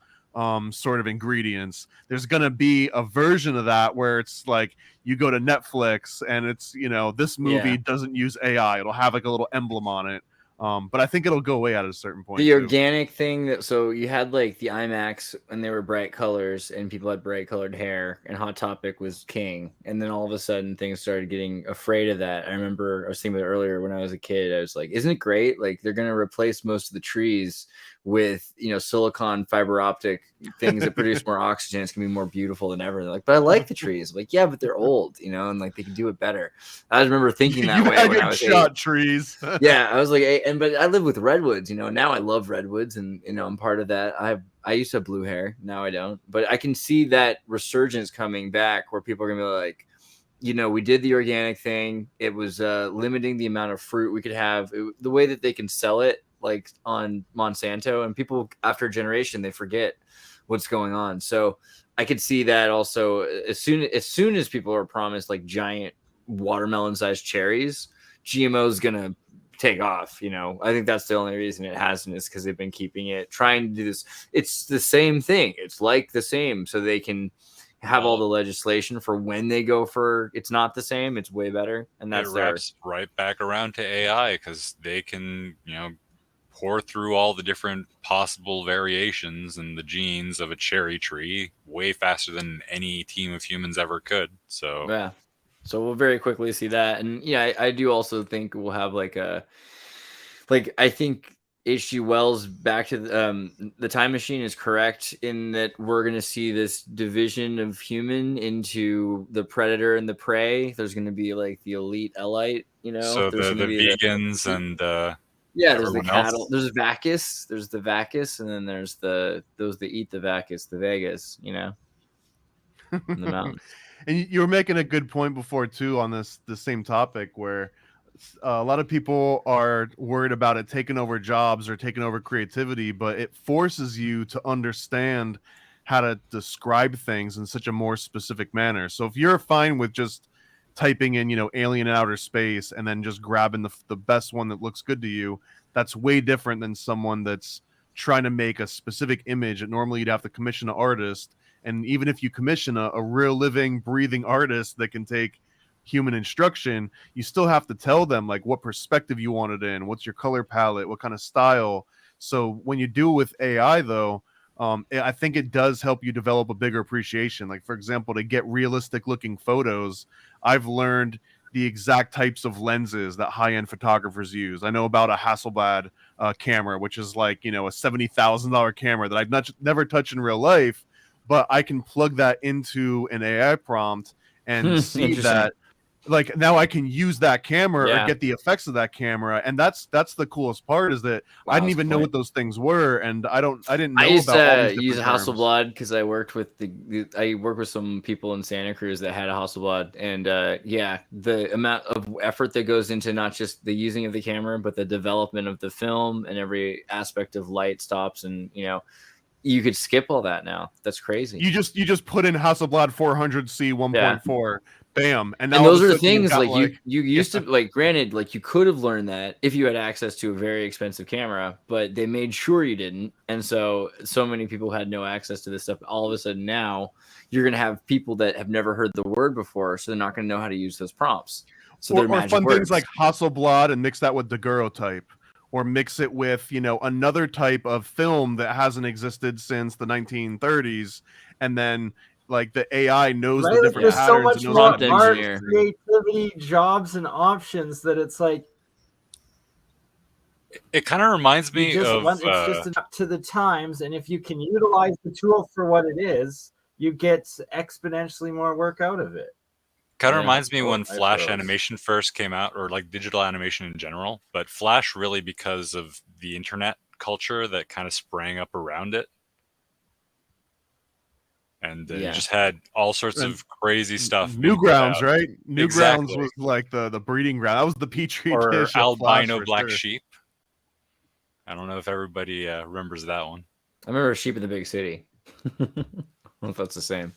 sort of ingredients. There's going to be a version of that where it's like you go to Netflix and it's, this movie doesn't use AI. It'll have like a little emblem on it. But I think it'll go away at a certain point. The organic thing so you had like the IMAX and they were bright colors and people had bright colored hair and Hot Topic was king. And then all of a sudden things started getting afraid of that. I remember I was thinking about it earlier when I was a kid. I was like, isn't it great? Like they're going to replace most of the trees with, silicon fiber optic things that produce more oxygen. It's gonna be more beautiful than ever. They're like, but I like the trees. I'm like, yeah, but they're old, and like they can do it better. I remember thinking that way when I was shot 8. trees. Yeah, I was like, but I live with redwoods, now I love redwoods, and I'm part of that. I used to have blue hair, now I don't, but I can see that resurgence coming back where people are gonna be like, we did the organic thing. It was limiting the amount of fruit we could have. The way that they can sell it, like on Monsanto, and people after a generation, they forget what's going on. So I could see that also as soon as people are promised like giant watermelon-sized cherries, GMO is going to take off. I think that's the only reason it hasn't, is because they've been trying to do this. It's the same thing. It's like the same. So they can have all the legislation for when they go for it's not the same, it's way better. And that's right back around to AI, because they can, pour through all the different possible variations and the genes of a cherry tree way faster than any team of humans ever could. So yeah, so we'll very quickly see that. And I do also think we'll have I think H.G. Wells back to the time machine is correct in that we're going to see this division of human into the predator and the prey. There's going to be like the elite elite, so there's the vegans and there's the cattle. There's Vacus. There's the Vacus, and then there's those that eat the Vacus, the Vegas. In the mountains. And you were making a good point before too on the same topic, where a lot of people are worried about it taking over jobs or taking over creativity, but it forces you to understand how to describe things in such a more specific manner. So if you're fine with just typing in, alien in outer space and then just grabbing the best one that looks good to you, that's way different than someone that's trying to make a specific image that normally you'd have to commission an artist. And even if you commission a real living, breathing artist that can take human instruction, you still have to tell them like what perspective you want it in, what's your color palette, what kind of style. So when you do it with AI though, I think it does help you develop a bigger appreciation. Like, for example, to get realistic looking photos, I've learned the exact types of lenses that high-end photographers use. I know about a Hasselblad camera, which is like, you know, a $70,000 camera that I've never touched in real life, but I can plug that into an AI prompt and see that, like, now I can use that camera or get the effects of that camera, and that's the coolest part, is that I didn't even know what those things were, and I didn't know I used about all to these use a different terms. Hasselblad because I worked with some people in Santa Cruz that had a Hasselblad, and the amount of effort that goes into not just the using of the camera, but the development of the film and every aspect of light stops, and you could skip all that now. That's crazy. You just put in Hasselblad 400C 1.4, bam, and now and all those of a are the sudden you've things got, like you used to, like, granted, like you could have learned that if you had access to a very expensive camera, but they made sure you didn't, and so many people had no access to this stuff. All of a sudden now you're gonna have people that have never heard the word before, so they're not gonna know how to use those prompts. So they're magic fun words. things like Hasselblad, and mix that with daguerreotype, or mix it with, you know, another type of film that hasn't existed since the 1930s, and then like the AI knows the different There's so patterns. much and knows more how to art, use it. creativity, jobs, and options that it's like It kind of reminds me of. it's just up to the times, and if you can utilize the tool for what it is, you get exponentially more work out of it. Kind of reminds me when Flash animation first came out, or like digital animation in general, but Flash really because of the internet culture that kind of sprang up around it. And you just had all sorts of crazy stuff. Newgrounds, right? Exactly. Newgrounds was like the breeding ground. That was the petri Or dish of albino Flash, black for sure. sheep. I don't know if everybody remembers that one. I remember Sheep in the Big City. I don't know if that's the same.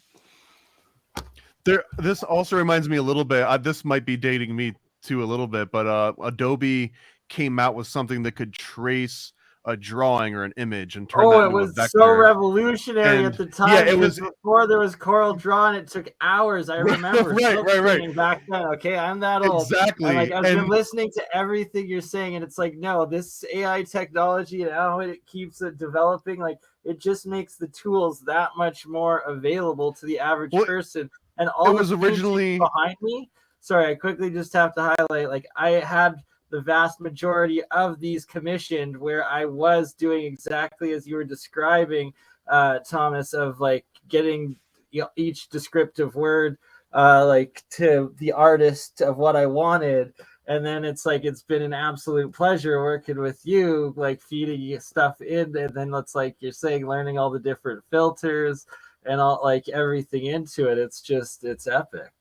This also reminds me a little bit. This might be dating me too a little bit, but Adobe came out with something that could trace a drawing or an image and turn that it into a was vector. so revolutionary And, at the time. yeah, it because was before there was Corel Draw, and it took hours. I remember right. back then. Okay, I'm that old. Exactly. And, like, I've been listening to everything you're saying, and it's like, no, this AI technology and how it keeps it developing, like, it just makes the tools that much more available to the average person. And all it was originally behind me. Sorry, I quickly just have to highlight. Like, I had the vast majority of these commissioned where I was doing exactly as you were describing, Thomas, of like getting each descriptive word like to the artist of what I wanted. And then it's like, it's been an absolute pleasure working with you, like feeding you stuff in. And then it's like you're saying, learning all the different filters and all, like, everything into it. It's epic.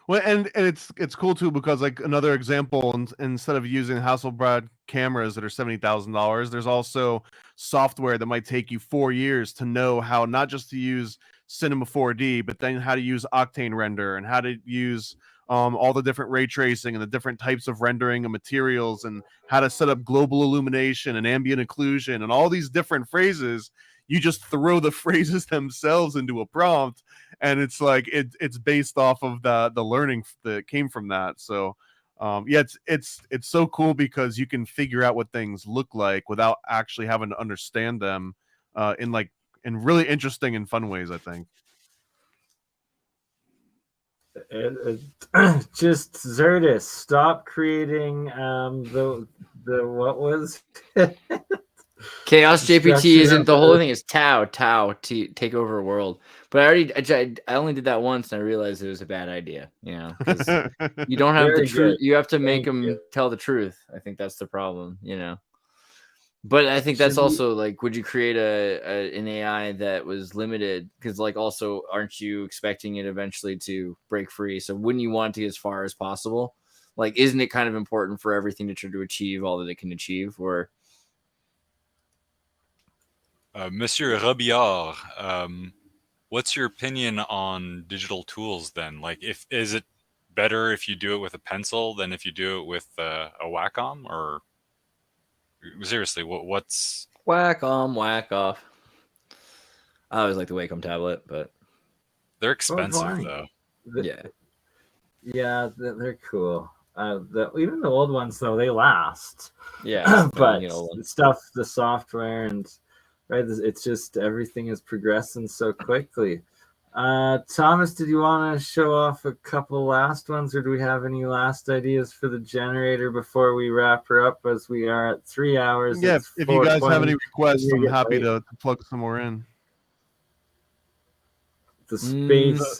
Well, and it's cool too, because like another example, instead of using Hasselblad cameras that are $70,000, there's also software that might take you 4 years to know how not just to use Cinema 4D, but then how to use Octane Render and how to use all the different ray tracing and the different types of rendering and materials, and how to set up global illumination and ambient occlusion and all these different phrases. You just throw the phrases themselves into a prompt, and it's like it's based off of the learning that came from that. So it's so cool because you can figure out what things look like without actually having to understand them in really interesting and fun ways, I think. Just Zerdis, stop creating the what was Chaos JPT isn't the whole thing. Is Tau take over a world. But I only did that once, and I realized it was a bad idea. You know, 'cause you don't have the truth. You have to make them tell the truth. I think that's the problem. You know. But I think that's also like, would you create an AI that was limited? Because like, also, aren't you expecting it eventually to break free? So wouldn't you want to get as far as possible? Like, isn't it kind of important for everything to try to achieve all that it can achieve? Or Monsieur Robillard, what's your opinion on digital tools then? Like, is it better if you do it with a pencil than if you do it with a Wacom? Or seriously, what's whack on, whack off? I always like the Wacom tablet, but they're expensive though. Yeah, they're cool. Even the old ones though, they last. Yeah, but the software and right, it's just everything is progressing so quickly. Thomas, did you want to show off a couple last ones, or do we have any last ideas for the generator before we wrap her up? As we are at 3 hours. Yeah, It's if you guys have 4:20. any requests, I'm Get happy late. to plug some more in. The space.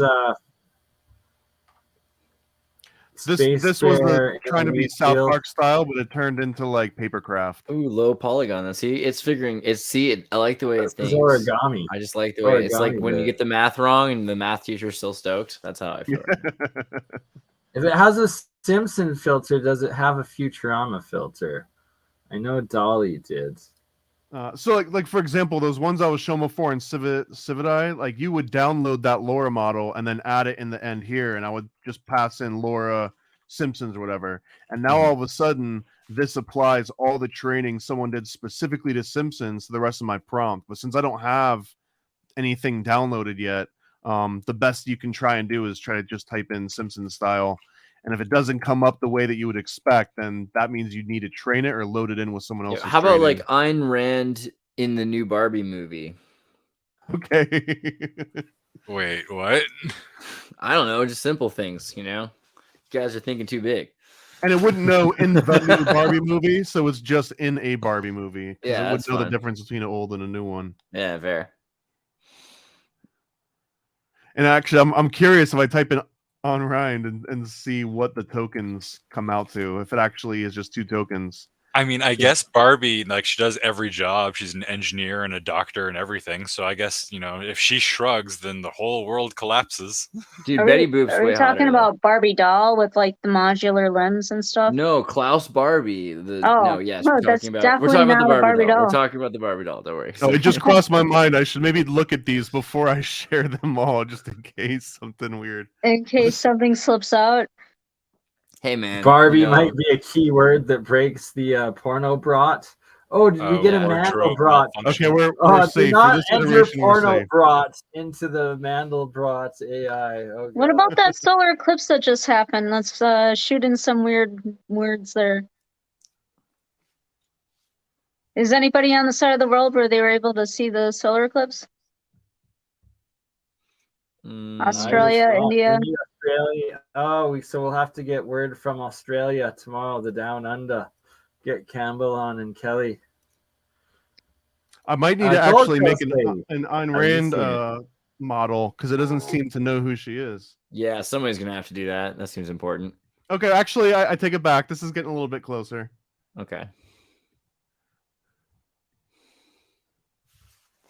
This was trying to be South Park style, but it turned into like papercraft. Ooh, low polygon. See, it's figuring. I like the way it thinks. origami. I just like the way it's like Origami when you bit. get the math wrong and the math teacher's still stoked. That's how I feel. If it has a Simpson filter, does it have a Futurama filter? I know Dolly did. So like for example, those ones I was showing before in Civideye, like you would download that Laura model and then add it in the end here, and I would just pass in Laura Simpsons or whatever. And now all of a sudden, this applies all the training someone did specifically to Simpsons to the rest of my prompt. But since I don't have anything downloaded yet, the best you can try and do is try to just type in Simpsons style. And if it doesn't come up the way that you would expect, then that means you need to train it or load it in with someone else's. How about training. like Ayn Rand in the new Barbie movie? Okay. Wait, what? I don't know, just simple things, you know? You guys are thinking too big. And it wouldn't know in the new Barbie movie, so it's just in a Barbie movie. Yeah, it would that's know the fine. difference between an old and a new one. Yeah, fair. And actually, I'm curious if I type in on Ryan and see what the tokens come out to, if it actually is just 2 tokens. I mean, I guess Barbie, like, she does every job. She's an engineer and a doctor and everything. So I guess, you know, if she shrugs, then the whole world collapses. Dude, Are Betty we, Boop's are we way talking hotter, though. about Barbie doll with like the modular limbs and stuff? No, Klaus Barbie. No, yes, no, we're that's talking about definitely not the a Barbie doll. doll. We're talking about the Barbie doll. Don't worry. Oh, it just crossed my mind. I should maybe look at these before I share them all, just in case something weird. In case something slips out. Hey, man. Barbie might be a keyword that breaks the porno brat. Oh, did we get a Mandelbrot? Okay, we're Do safe. For not this enter iteration, we're porno safe. brat into the Mandelbrot AI. Oh, What about that solar eclipse that just happened? Let's shoot in some weird words there. Is anybody on the side of the world where they were able to see the solar eclipse? Australia, India. Australia. Oh, so we'll have to get word from Australia tomorrow, the Down Under. Get Campbell on and Kelly. I might need to Gold actually make Coast an Ayn Have you Rand seen it? model, because it doesn't seem to know who she is. Yeah, somebody's going to have to do that. That seems important. Okay, actually, I take it back. This is getting a little bit closer. Okay.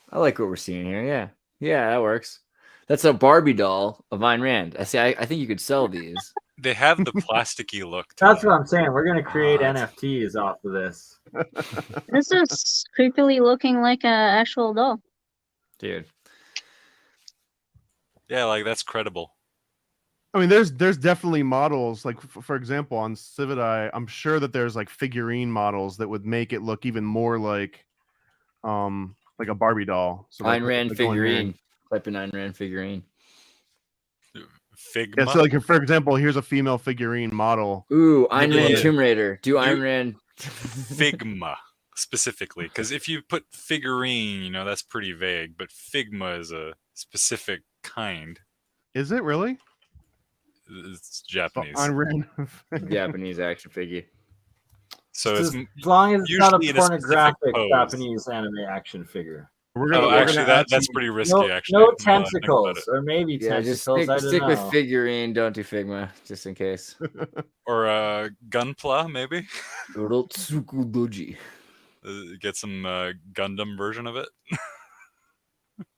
I like what we're seeing here. Yeah. Yeah, that works. That's a Barbie doll of Ayn Rand. I think you could sell these. They have the plasticky look. That's what I'm saying. We're going to create NFTs off of this. This is creepily looking like an actual doll. Dude. Yeah, like that's credible. I mean, there's definitely models, like for example, on Civideye, I'm sure that there's like figurine models that would make it look even more like a Barbie doll. So Ayn Rand like going in. figurine. Type in Ayn Rand figurine. Figma. Yeah, so like for example, here's a female figurine model. Ooh, Ayn Rand Yeah. Tomb Raider. Do Ayn Rand Figma specifically, because if you put figurine, you know, that's pretty vague, but Figma is a specific kind. Is it really? It's Japanese. Ayn Rand. Japanese action figure. So As it's long as it's not a usually in a specific pornographic pose. Japanese anime action figure. Actually, that's pretty risky. No, actually, no now that I think about tentacles, it. or maybe Yeah, just tentacles. I don't stick know. with figurine. Don't do Figma, just in case. Or Gunpla, maybe. Urotsukudoji. Get some Gundam version of it.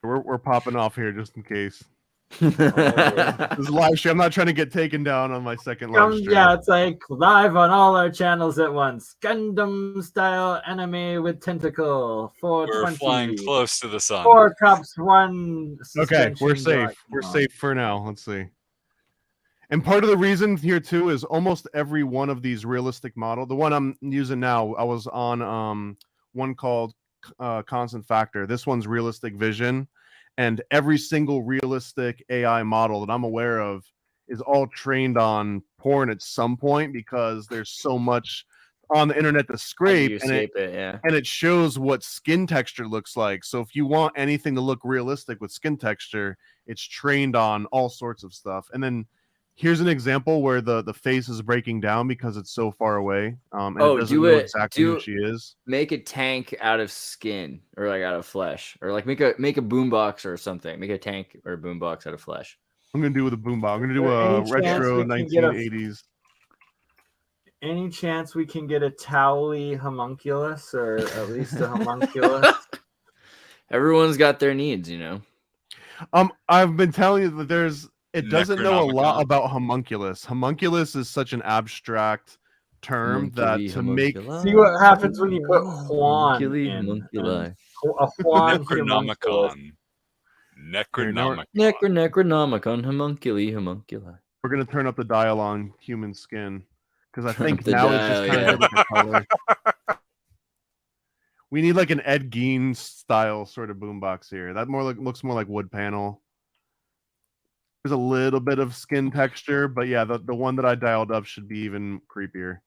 We're popping off here just in case. This is live stream. I'm not trying to get taken down on my second live stream. Yeah, it's like live on all our channels at once. Gundam style anime with tentacle. We're 420. flying close to the sun. 4 cups, 1. Okay, we're suspension safe. block. We're safe for now. Let's see. And part of the reason here too is almost every one of these realistic model. The one I'm using now, I was on one called Constant Factor. This one's Realistic Vision, and every single realistic AI model that I'm aware of is all trained on porn at some point, because there's so much on the internet to scrape, you and it, escape it, yeah. and it shows what skin texture looks like. So if you want anything to look realistic with skin texture, it's trained on all sorts of stuff. And then here's an example where the face is breaking down because it's so far away. And it doesn't know exactly who she is. Make a tank out of skin or like out of flesh, or like make a boombox or something. Make a tank or a boombox out of flesh. I'm gonna do with a boombox. I'm gonna do a retro 1980s. Any chance we can get a Towley homunculus, or at least a homunculus? Everyone's got their needs, you know. I've been telling you that it doesn't know a lot about homunculus. Homunculus is such an abstract term that to make see what happens when you put Juan in. A Juan homunculus. Necronomicon homunculi. We're gonna turn up the dial on human skin because I think now it's just kind of like a color. We need like an Ed Gein style sort of boombox here. That looks more like wood panel. There's a little bit of skin texture, but yeah, the one that I dialed up should be even creepier.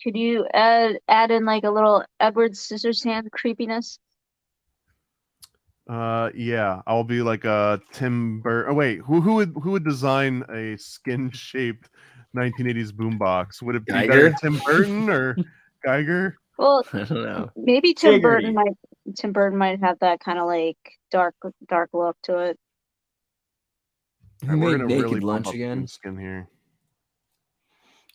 Could you add in like a little Edward Scissorhands creepiness? Yeah, I'll be like a Tim Burton. Oh wait, who would design a skin shaped 1980s boombox? Would it be better Tim Burton or Geiger? Well, I don't know. Maybe Tim Burton might have that kind of like dark look to it. Who We're made gonna Naked really Lunch pump up again? skin here.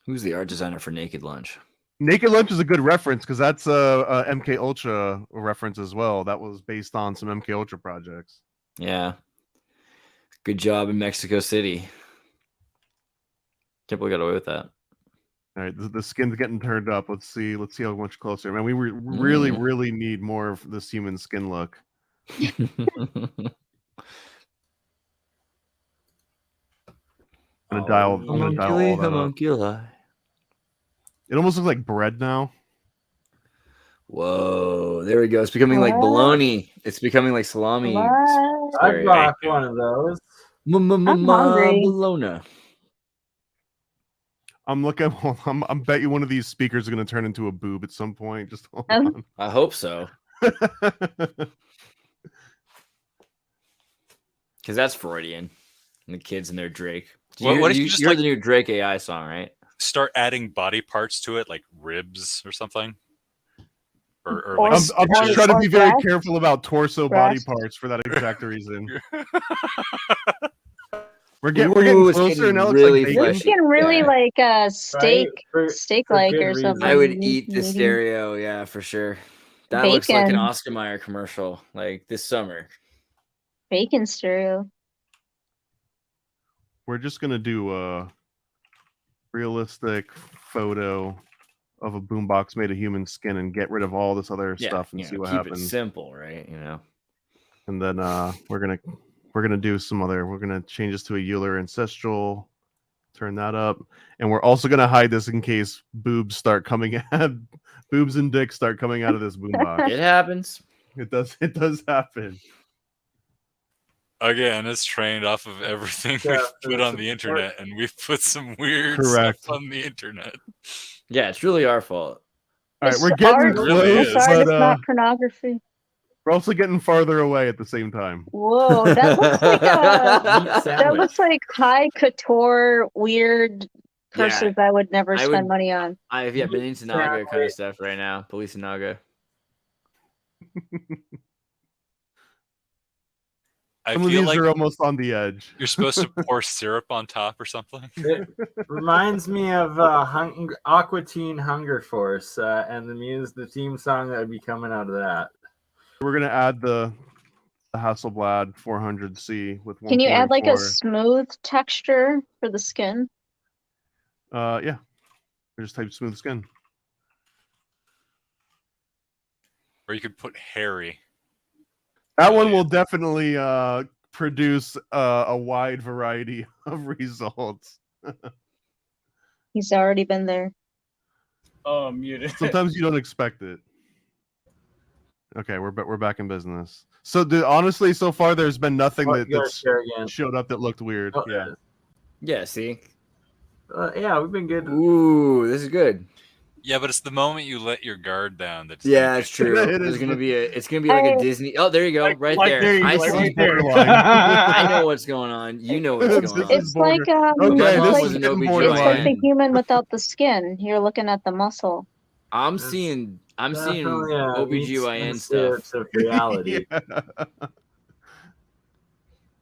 Who's the art designer for Naked Lunch? Naked Lunch is a good reference because that's a MK Ultra reference as well. That was based on some MK Ultra projects. Yeah. Good job in Mexico City. Can't believe we got away with that. All right, the skin's getting turned up. Let's see how much closer. Man, we really need more of this human skin look. I'm gonna dial all that up. It almost looks like bread now. Whoa, there we go. It's becoming like bologna. It's becoming like salami. I got one of those. Bologna. I'm looking. I'm bet you one of these speakers is gonna turn into a boob at some point. Just hold on. I hope so. Because that's Freudian. And the kids and their Drake. What if you just heard like the new Drake AI song, right? start adding body parts to it, like ribs or something? Or I'm like just trying to be very careful about torso body parts for that exact reason. We're getting closer now. Really it's getting really like steak like or something. I would eat the stereo, yeah, for sure. That looks like an Oscar Mayer commercial, like this summer. Bacon stereo. We're just gonna do a realistic photo of a boombox made of human skin and get rid of all this other stuff and see what happens. Keep it simple, right? You know. And then we're gonna do some other. We're gonna change this to a Euler ancestral. Turn that up, and we're also gonna hide this in case boobs start coming out. Boobs and dicks start coming out of this boombox. It happens. It does. It does happen. Again, it's trained off of everything we've put on the internet, and we've put some weird Correct. stuff on the internet. Yeah, it's really our fault. All right, we're getting close, It's but not pornography. we're also getting farther away at the same time. Whoa, that looks like that looks like high couture weird purses I would never spend money on. I've been into Naga kind of stuff right now. Police Naga. Some of these are almost on the edge. You're supposed to pour syrup on top or something. It reminds me of Aqua Teen Hunger Force and the theme song that would be coming out of that. We're gonna add the Hasselblad 400C with 1.4. Can you add like a smooth texture for the skin? Yeah. We just type smooth skin. Or you could put hairy. That one will definitely produce a wide variety of results. He's already been there. Oh, I'm muted. Sometimes you don't expect it. Okay, we're back in business. So, honestly, so far there's been nothing that's showed up that looked weird. Oh, yeah. Yeah. See. Yeah, we've been good. Ooh, this is good. Yeah, but it's the moment you let your guard down that's Yeah, it's true. It There's is gonna the- be it's gonna be like a Disney. Oh, there you go, right like there. there you I go, like see. right there. I know what's going on. You know what's This going on. is It's like Okay, My it's mom this like is was an getting it's like the OBGYN. human without the skin. You're looking at the muscle. I'm That's seeing Definitely meets OBGYN spirits stuff, of reality. Yeah.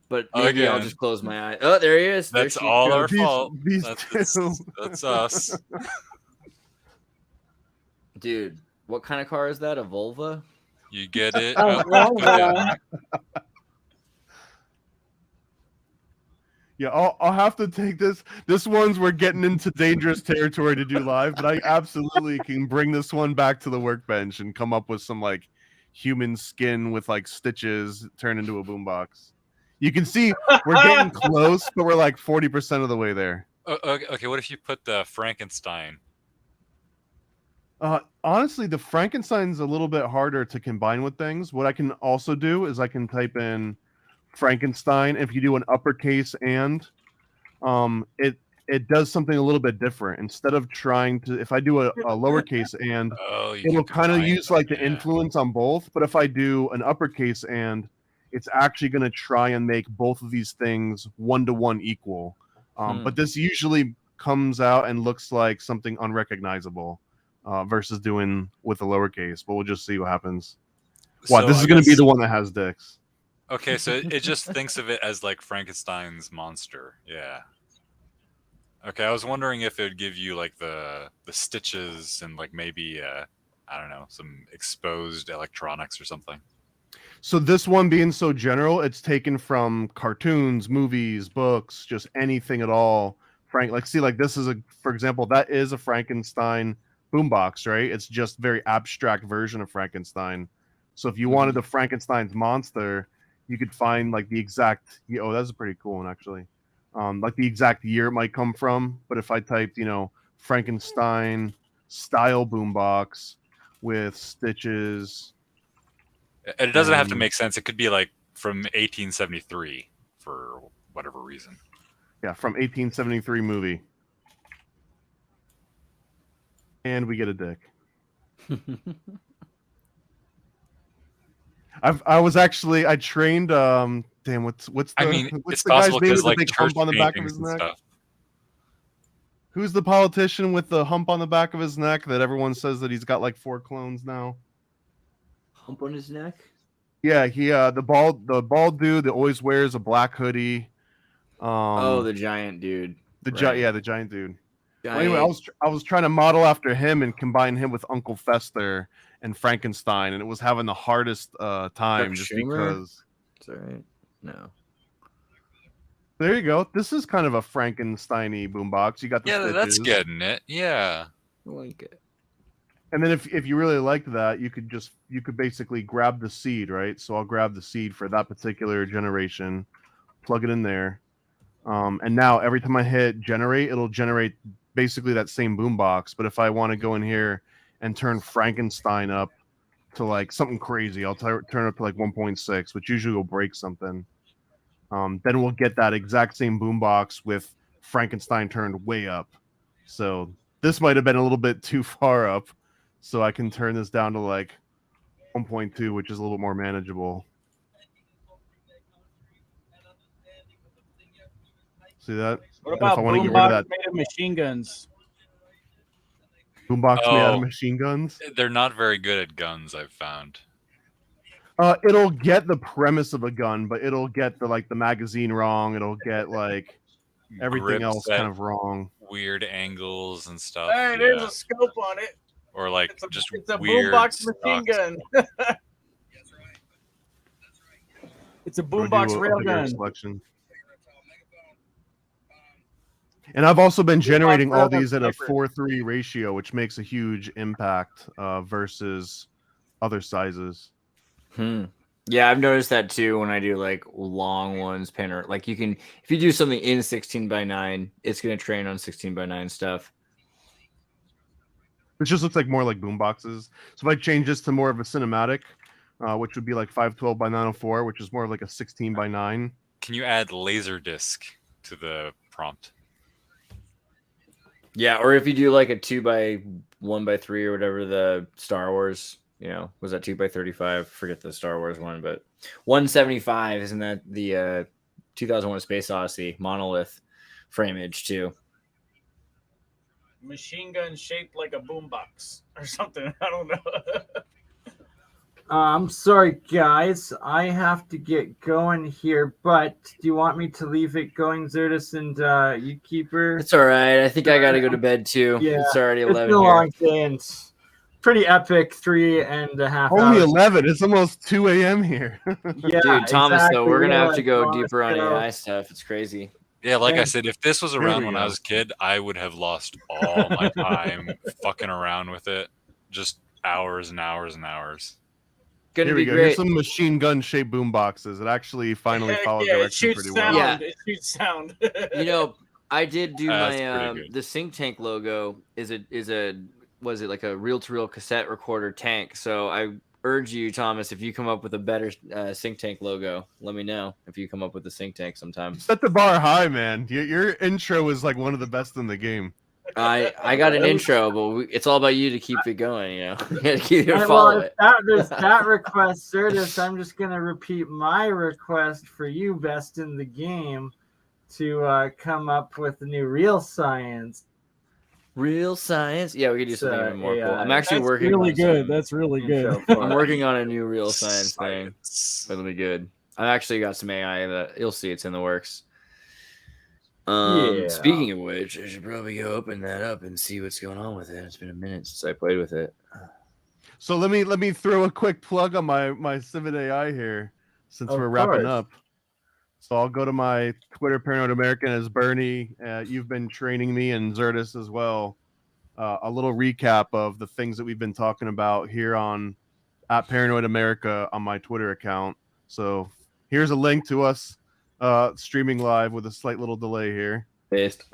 but maybe I'll Again. just close my eyes. Oh, there he is. There That's she- all our These- fault. these That's two. us. Dude, what kind of car is that? A Volvo? You get it? Oh, Oh, Volvo. Yeah, I'll have to take this. This one's we're getting into dangerous territory to do live, but I absolutely can bring this one back to the workbench and come up with some like human skin with like stitches turned into a boombox. You can see we're getting close, but we're like 40% of the way there. Okay, what if you put the Frankenstein? Honestly, the Frankenstein's a little bit harder to combine with things. What I can also do is I can type in Frankenstein. If you do an uppercase and it does something a little bit different. Instead of trying to, if I do a lowercase and, it'll kind of use like the influence on both. But if I do an uppercase and, it's actually going to try and make both of these things 1-to-1 equal. But this usually comes out and looks like something unrecognizable versus doing with a lowercase. But we'll just see what happens. Wow, So this is I going to be guess- the one that has dicks. Okay, so it just thinks of it as like Frankenstein's monster. Yeah. Okay, I was wondering if it would give you like the stitches and like maybe I don't know, some exposed electronics or something. So this one being so general, it's taken from cartoons, movies, books, just anything at all. Like see, like this is for example, that is a Frankenstein boombox, right? It's just very abstract version of Frankenstein. So if you wanted the Frankenstein's monster, you could find like the exact. Oh, that's a pretty cool one actually. Like the exact year it might come from. But if I typed, Frankenstein style boombox with stitches. And it doesn't have to make sense. It could be like from 1873 for whatever reason. Yeah, from 1873 movie. And we get a dick. I trained damn what's the what's it's the guy's possible name because with the like big church hump on the back of paintings his and neck? stuff. Who's the politician with the hump on the back of his neck that everyone says that he's got like 4 clones now? Hump on his neck? Yeah, he the bald dude that always wears a black hoodie. The giant dude. The Right. the giant dude. Well, Giant. anyway, I was trying to model after him and combine him with Uncle Fester and Frankenstein, and it was having the hardest time just because. It's all right. No. There you go. This is kind of a Frankenstein-y boombox. You got the That's stitches. getting it. Yeah. I like it. And then if you really liked that, you could basically grab the seed, right? So I'll grab the seed for that particular generation, plug it in there, and now every time I hit generate, it'll generate basically that same boombox. But if I want to go in here and turn Frankenstein up to like something crazy, I'll turn it up to like 1.6, which usually will break something. Then we'll get that exact same boombox with Frankenstein turned way up. So this might have been a little bit too far up. So I can turn this down to like 1.2, which is a little bit more manageable. See that? What And about if I want to get rid of boombox that made of machine guns? boombox made out of Oh. machine guns, They're not very good at guns, I've found. it'll get the premise of a gun, but it'll get the magazine wrong. It'll get like everything Grips else at kind of wrong. Weird angles and stuff. Hey, there's yeah. a scope on it. Or like It's a just weird boombox machine stock gun. It's a Or do boombox a rail bigger gun. selection. And I've also been generating all these at a 4:3 ratio, which makes a huge impact versus other sizes. Yeah, I've noticed that too when I do like long ones, like you can, if you do something in 16:9, it's going to train on 16:9 stuff. It just looks like more like boom boxes. So if I change this to more of a cinematic, which would be like 512x904, which is more of like a 16:9. Can you add laser disc to the prompt? Yeah, or if you do like a 2x1x3 or whatever the Star Wars, was that 2x35? Forget the Star Wars one, but 175, isn't that the 2001: Space Odyssey monolith frameage too? Machine gun shaped like a boombox or something. I don't know. I'm sorry, guys. I have to get going here, but do you want me to leave it going, Zertis and you keeper? It's all right. I think I got to go to bed too. Yeah, It's already 11 been a here. long day and it's pretty epic. 3.5 Only hours. 11. It's almost 2 a.m. here. Yeah, Dude, Thomas, exactly. though, we're going to have Yeah, to go Thomas, deeper on so- AI stuff. It's crazy. Yeah, like I And- said, if this was Here around we when go. I was a kid, I would have lost all my time fucking around with it. Just hours and hours and hours. Gonna Here be we go. great. Here's some machine gun shaped boom boxes. It actually finally followed Yeah, it direction shoots pretty sound. well. Yeah. It shoots sound. I did do That's my pretty good. the think tank logo is was it like a reel-to-reel cassette recorder tank? So I urge you, Thomas, if you come up with a better think tank logo, let me know if you come up with a think tank sometime. Set the bar high, man. Your intro is like one of the best in the game. I got an intro, but it's all about you to keep it going. You gotta keep it, Well, follow if it. there's that request, Zertis, I'm just gonna repeat my request for you, best in the game, to come up with the new real science. Real science. Yeah, we could do something even more cool. I'm AI. actually That's working. really on good. some That's really good. intro for it. I'm working on a new real science thing. That'll be good. I actually got some AI that you'll see. It's in the works. Yeah. Speaking of which, I should probably go open that up and see what's going on with it. It's been a minute since I played with it. So let me throw a quick plug on my Civet AI here, since Of we're wrapping course. up. So I'll go to my Twitter, Paranoid American as BurnEye. You've been training me, and Zertis as well. A little recap of the things that we've been talking about here on at Paranoid America on my Twitter account. So here's a link to us streaming live with a slight little delay here. Based.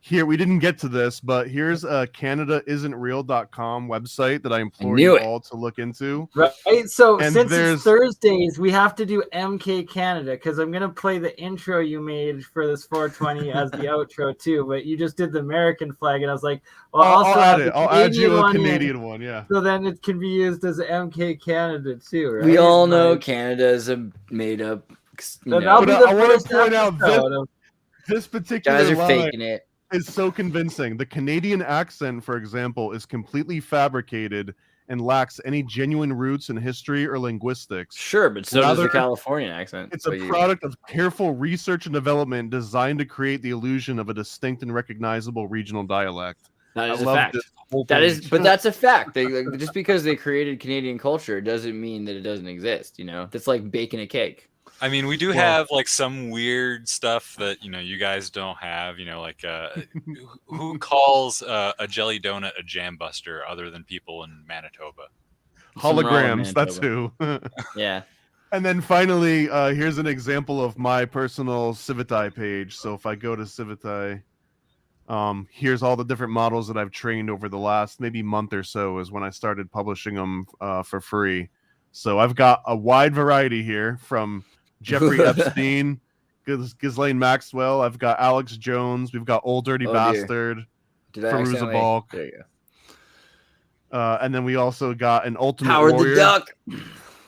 Here, we didn't get to this, but here's a CanadaIsn'tReal.com website that I implore knew you it. all to look into. Right. So And since there's- it's Thursdays, we have to do MK Canada because I'm gonna play the intro you made for this 420 as the outro too. But you just did the American flag, and I was like, well, I'll also add have it. the I'll add you a one in, Canadian one, yeah. So then it can be used as MK Canada too, right? We all know Like, Canada is a made up. then that'll be the I want first to point out episode of- this particular Guys are line faking it. is so convincing. The Canadian accent, for example, is completely fabricated and lacks any genuine roots in history or linguistics. Sure, but so does the Rather, Californian accent. It's a But you- product of careful research and development designed to create the illusion of a distinct and recognizable regional dialect. That is I a love fact. this whole That is, page. but that's a fact. Just because they created Canadian culture doesn't mean that it doesn't exist. That's like baking a cake. I mean, we do have like some weird stuff that you guys don't have. Like who calls a jelly donut a jam buster other than people in Manitoba? Holograms, that's who. Yeah. And then finally, here's an example of my personal Civitai page. So if I go to Civitai, here's all the different models that I've trained over the last maybe month or so is when I started publishing them for free. So I've got a wide variety here from Jeffrey Epstein, Ghislaine Maxwell. I've got Alex Jones. We've got Old Dirty Oh, dear. Bastard. Did I Feruza accidentally- Balk. There you go. And then we also got an Ultimate Howard Warrior. the Duck.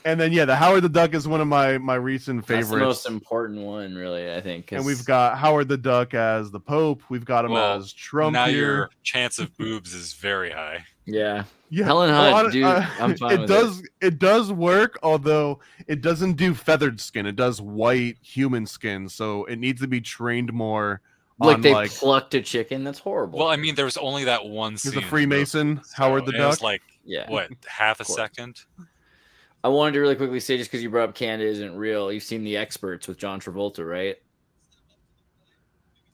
And then the Howard the Duck is one of my recent That's favorites. the most important one, really. I think. 'cause- And we've got Howard the Duck as the Pope. We've got him Well, as Trump now here. your chance of boobs is very high. Yeah. Yeah, Helen well, Hunt, dude. I'm fine it with does. It does work, although it doesn't do feathered skin. It does white human skin, so it needs to be trained more. Like on, they plucked a chicken. That's horrible. Well, I mean, there was only that one scene. He's a in the Freemason, movie, Howard the and it was Duck. like Yeah. what, half a course. second? I wanted to really quickly say, just because you brought up Canada Isn't Real, you've seen The Experts with John Travolta, right?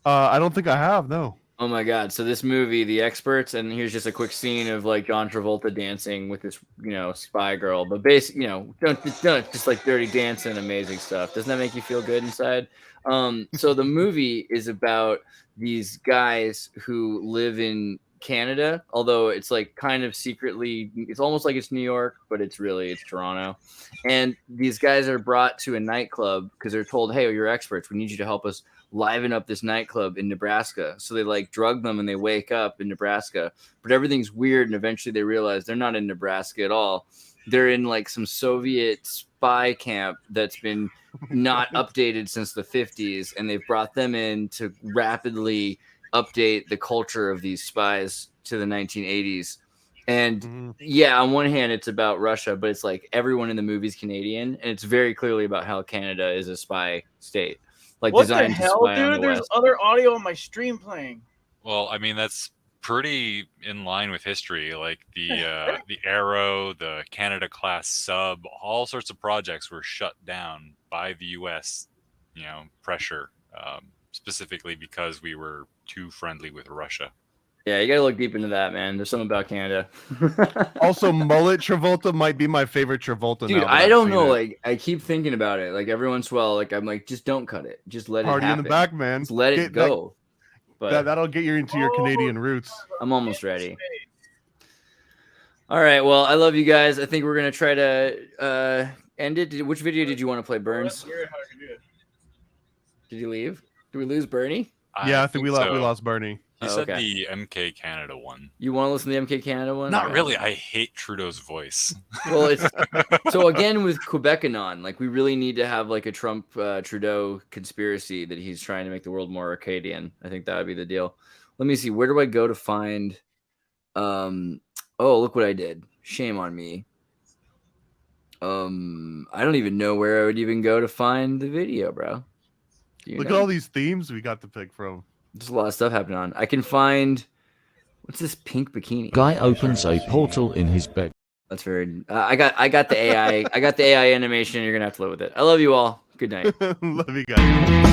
I don't think I have. No. Oh my God. So this movie, The Experts, and here's just a quick scene of like John Travolta dancing with this, spy girl. But basically, don't just like dirty dancing, amazing stuff. Doesn't that make you feel good inside? So the movie is about these guys who live in Canada, although it's like kind of secretly, it's almost like it's New York, but it's Toronto. And these guys are brought to a nightclub because they're told, hey, you're experts. We need you to help us liven up this nightclub in Nebraska. So they like drug them and they wake up in Nebraska, but everything's weird. And eventually they realize they're not in Nebraska at all. They're in like some Soviet spy camp that's been not updated since the 50s. And they've brought them in to rapidly update the culture of these spies to the 1980s. And yeah, on one hand, it's about Russia, but it's like everyone in the movie's Canadian. And it's very clearly about how Canada is a spy state. Like what the designed to hell, spy on dude? the There's West. other audio on my stream playing. Well, I mean, that's pretty in line with history. Like the Arrow, the Canada class sub, all sorts of projects were shut down by the U.S. Pressure, specifically because we were too friendly with Russia. Yeah, you gotta look deep into that, man. There's something about Canada. Also, mullet Travolta might be my favorite Travolta. Dude, now that I I've don't seen know. it. Like, I keep thinking about it. Like every once in a while, like I'm like, just don't cut it. Just let Party it in happen. the back, man. Just let it Get go. But that'll get you into your Canadian roots. I'm almost ready. All right. Well, I love you guys. I think we're gonna try to end it. Which video did you want to play, Burns? Did you leave? Did we lose Bernie? Yeah, I think we lost Bernie. He Oh, said okay. the MK Canada one. You want to listen to the MK Canada one? Not Okay. really. I hate Trudeau's voice. Well, it's so again with Quebecinon, like we really need to have like a Trump Trudeau conspiracy that he's trying to make the world more Arcadian. I think that would be the deal. Let me see. Where do I go to find? Oh, look what I did. Shame on me. I don't even know where I would even go to find the video, bro. Do you Look know? at all these themes we got to pick from. There's a lot of stuff happening on. I can find. What's this pink bikini? Guy opens a portal in his bed. That's very. I got the AI. I got the AI animation. You're gonna have to live with it. I love you all. Good night. Love you guys.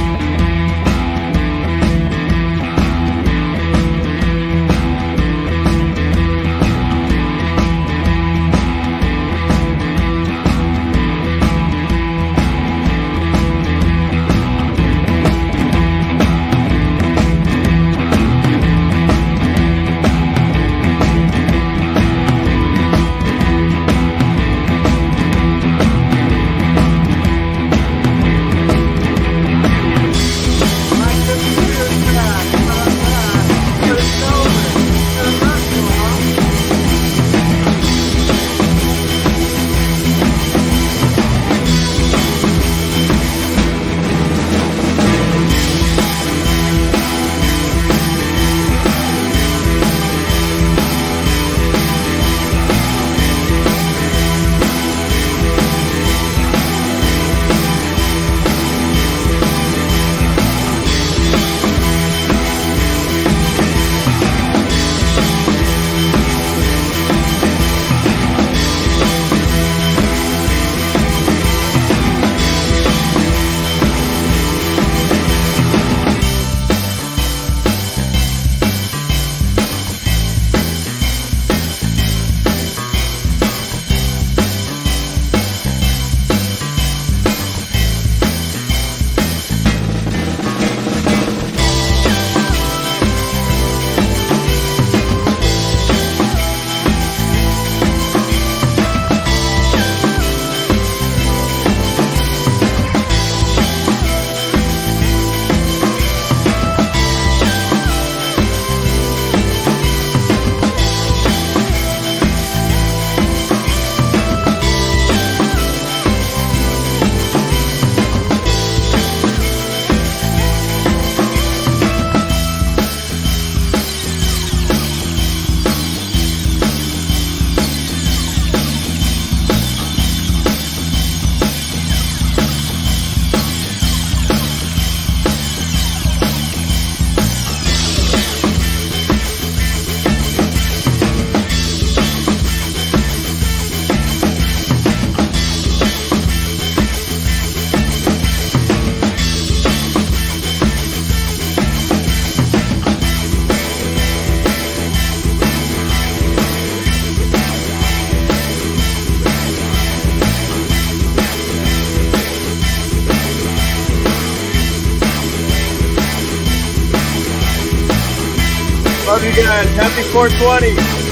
Love you guys. Happy 420.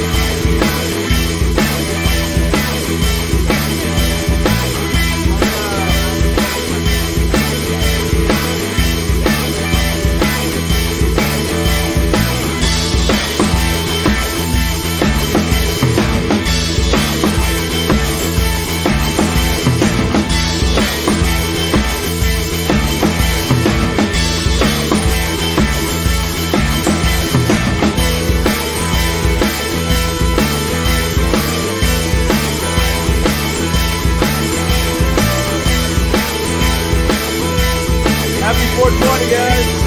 Happy 420, guys.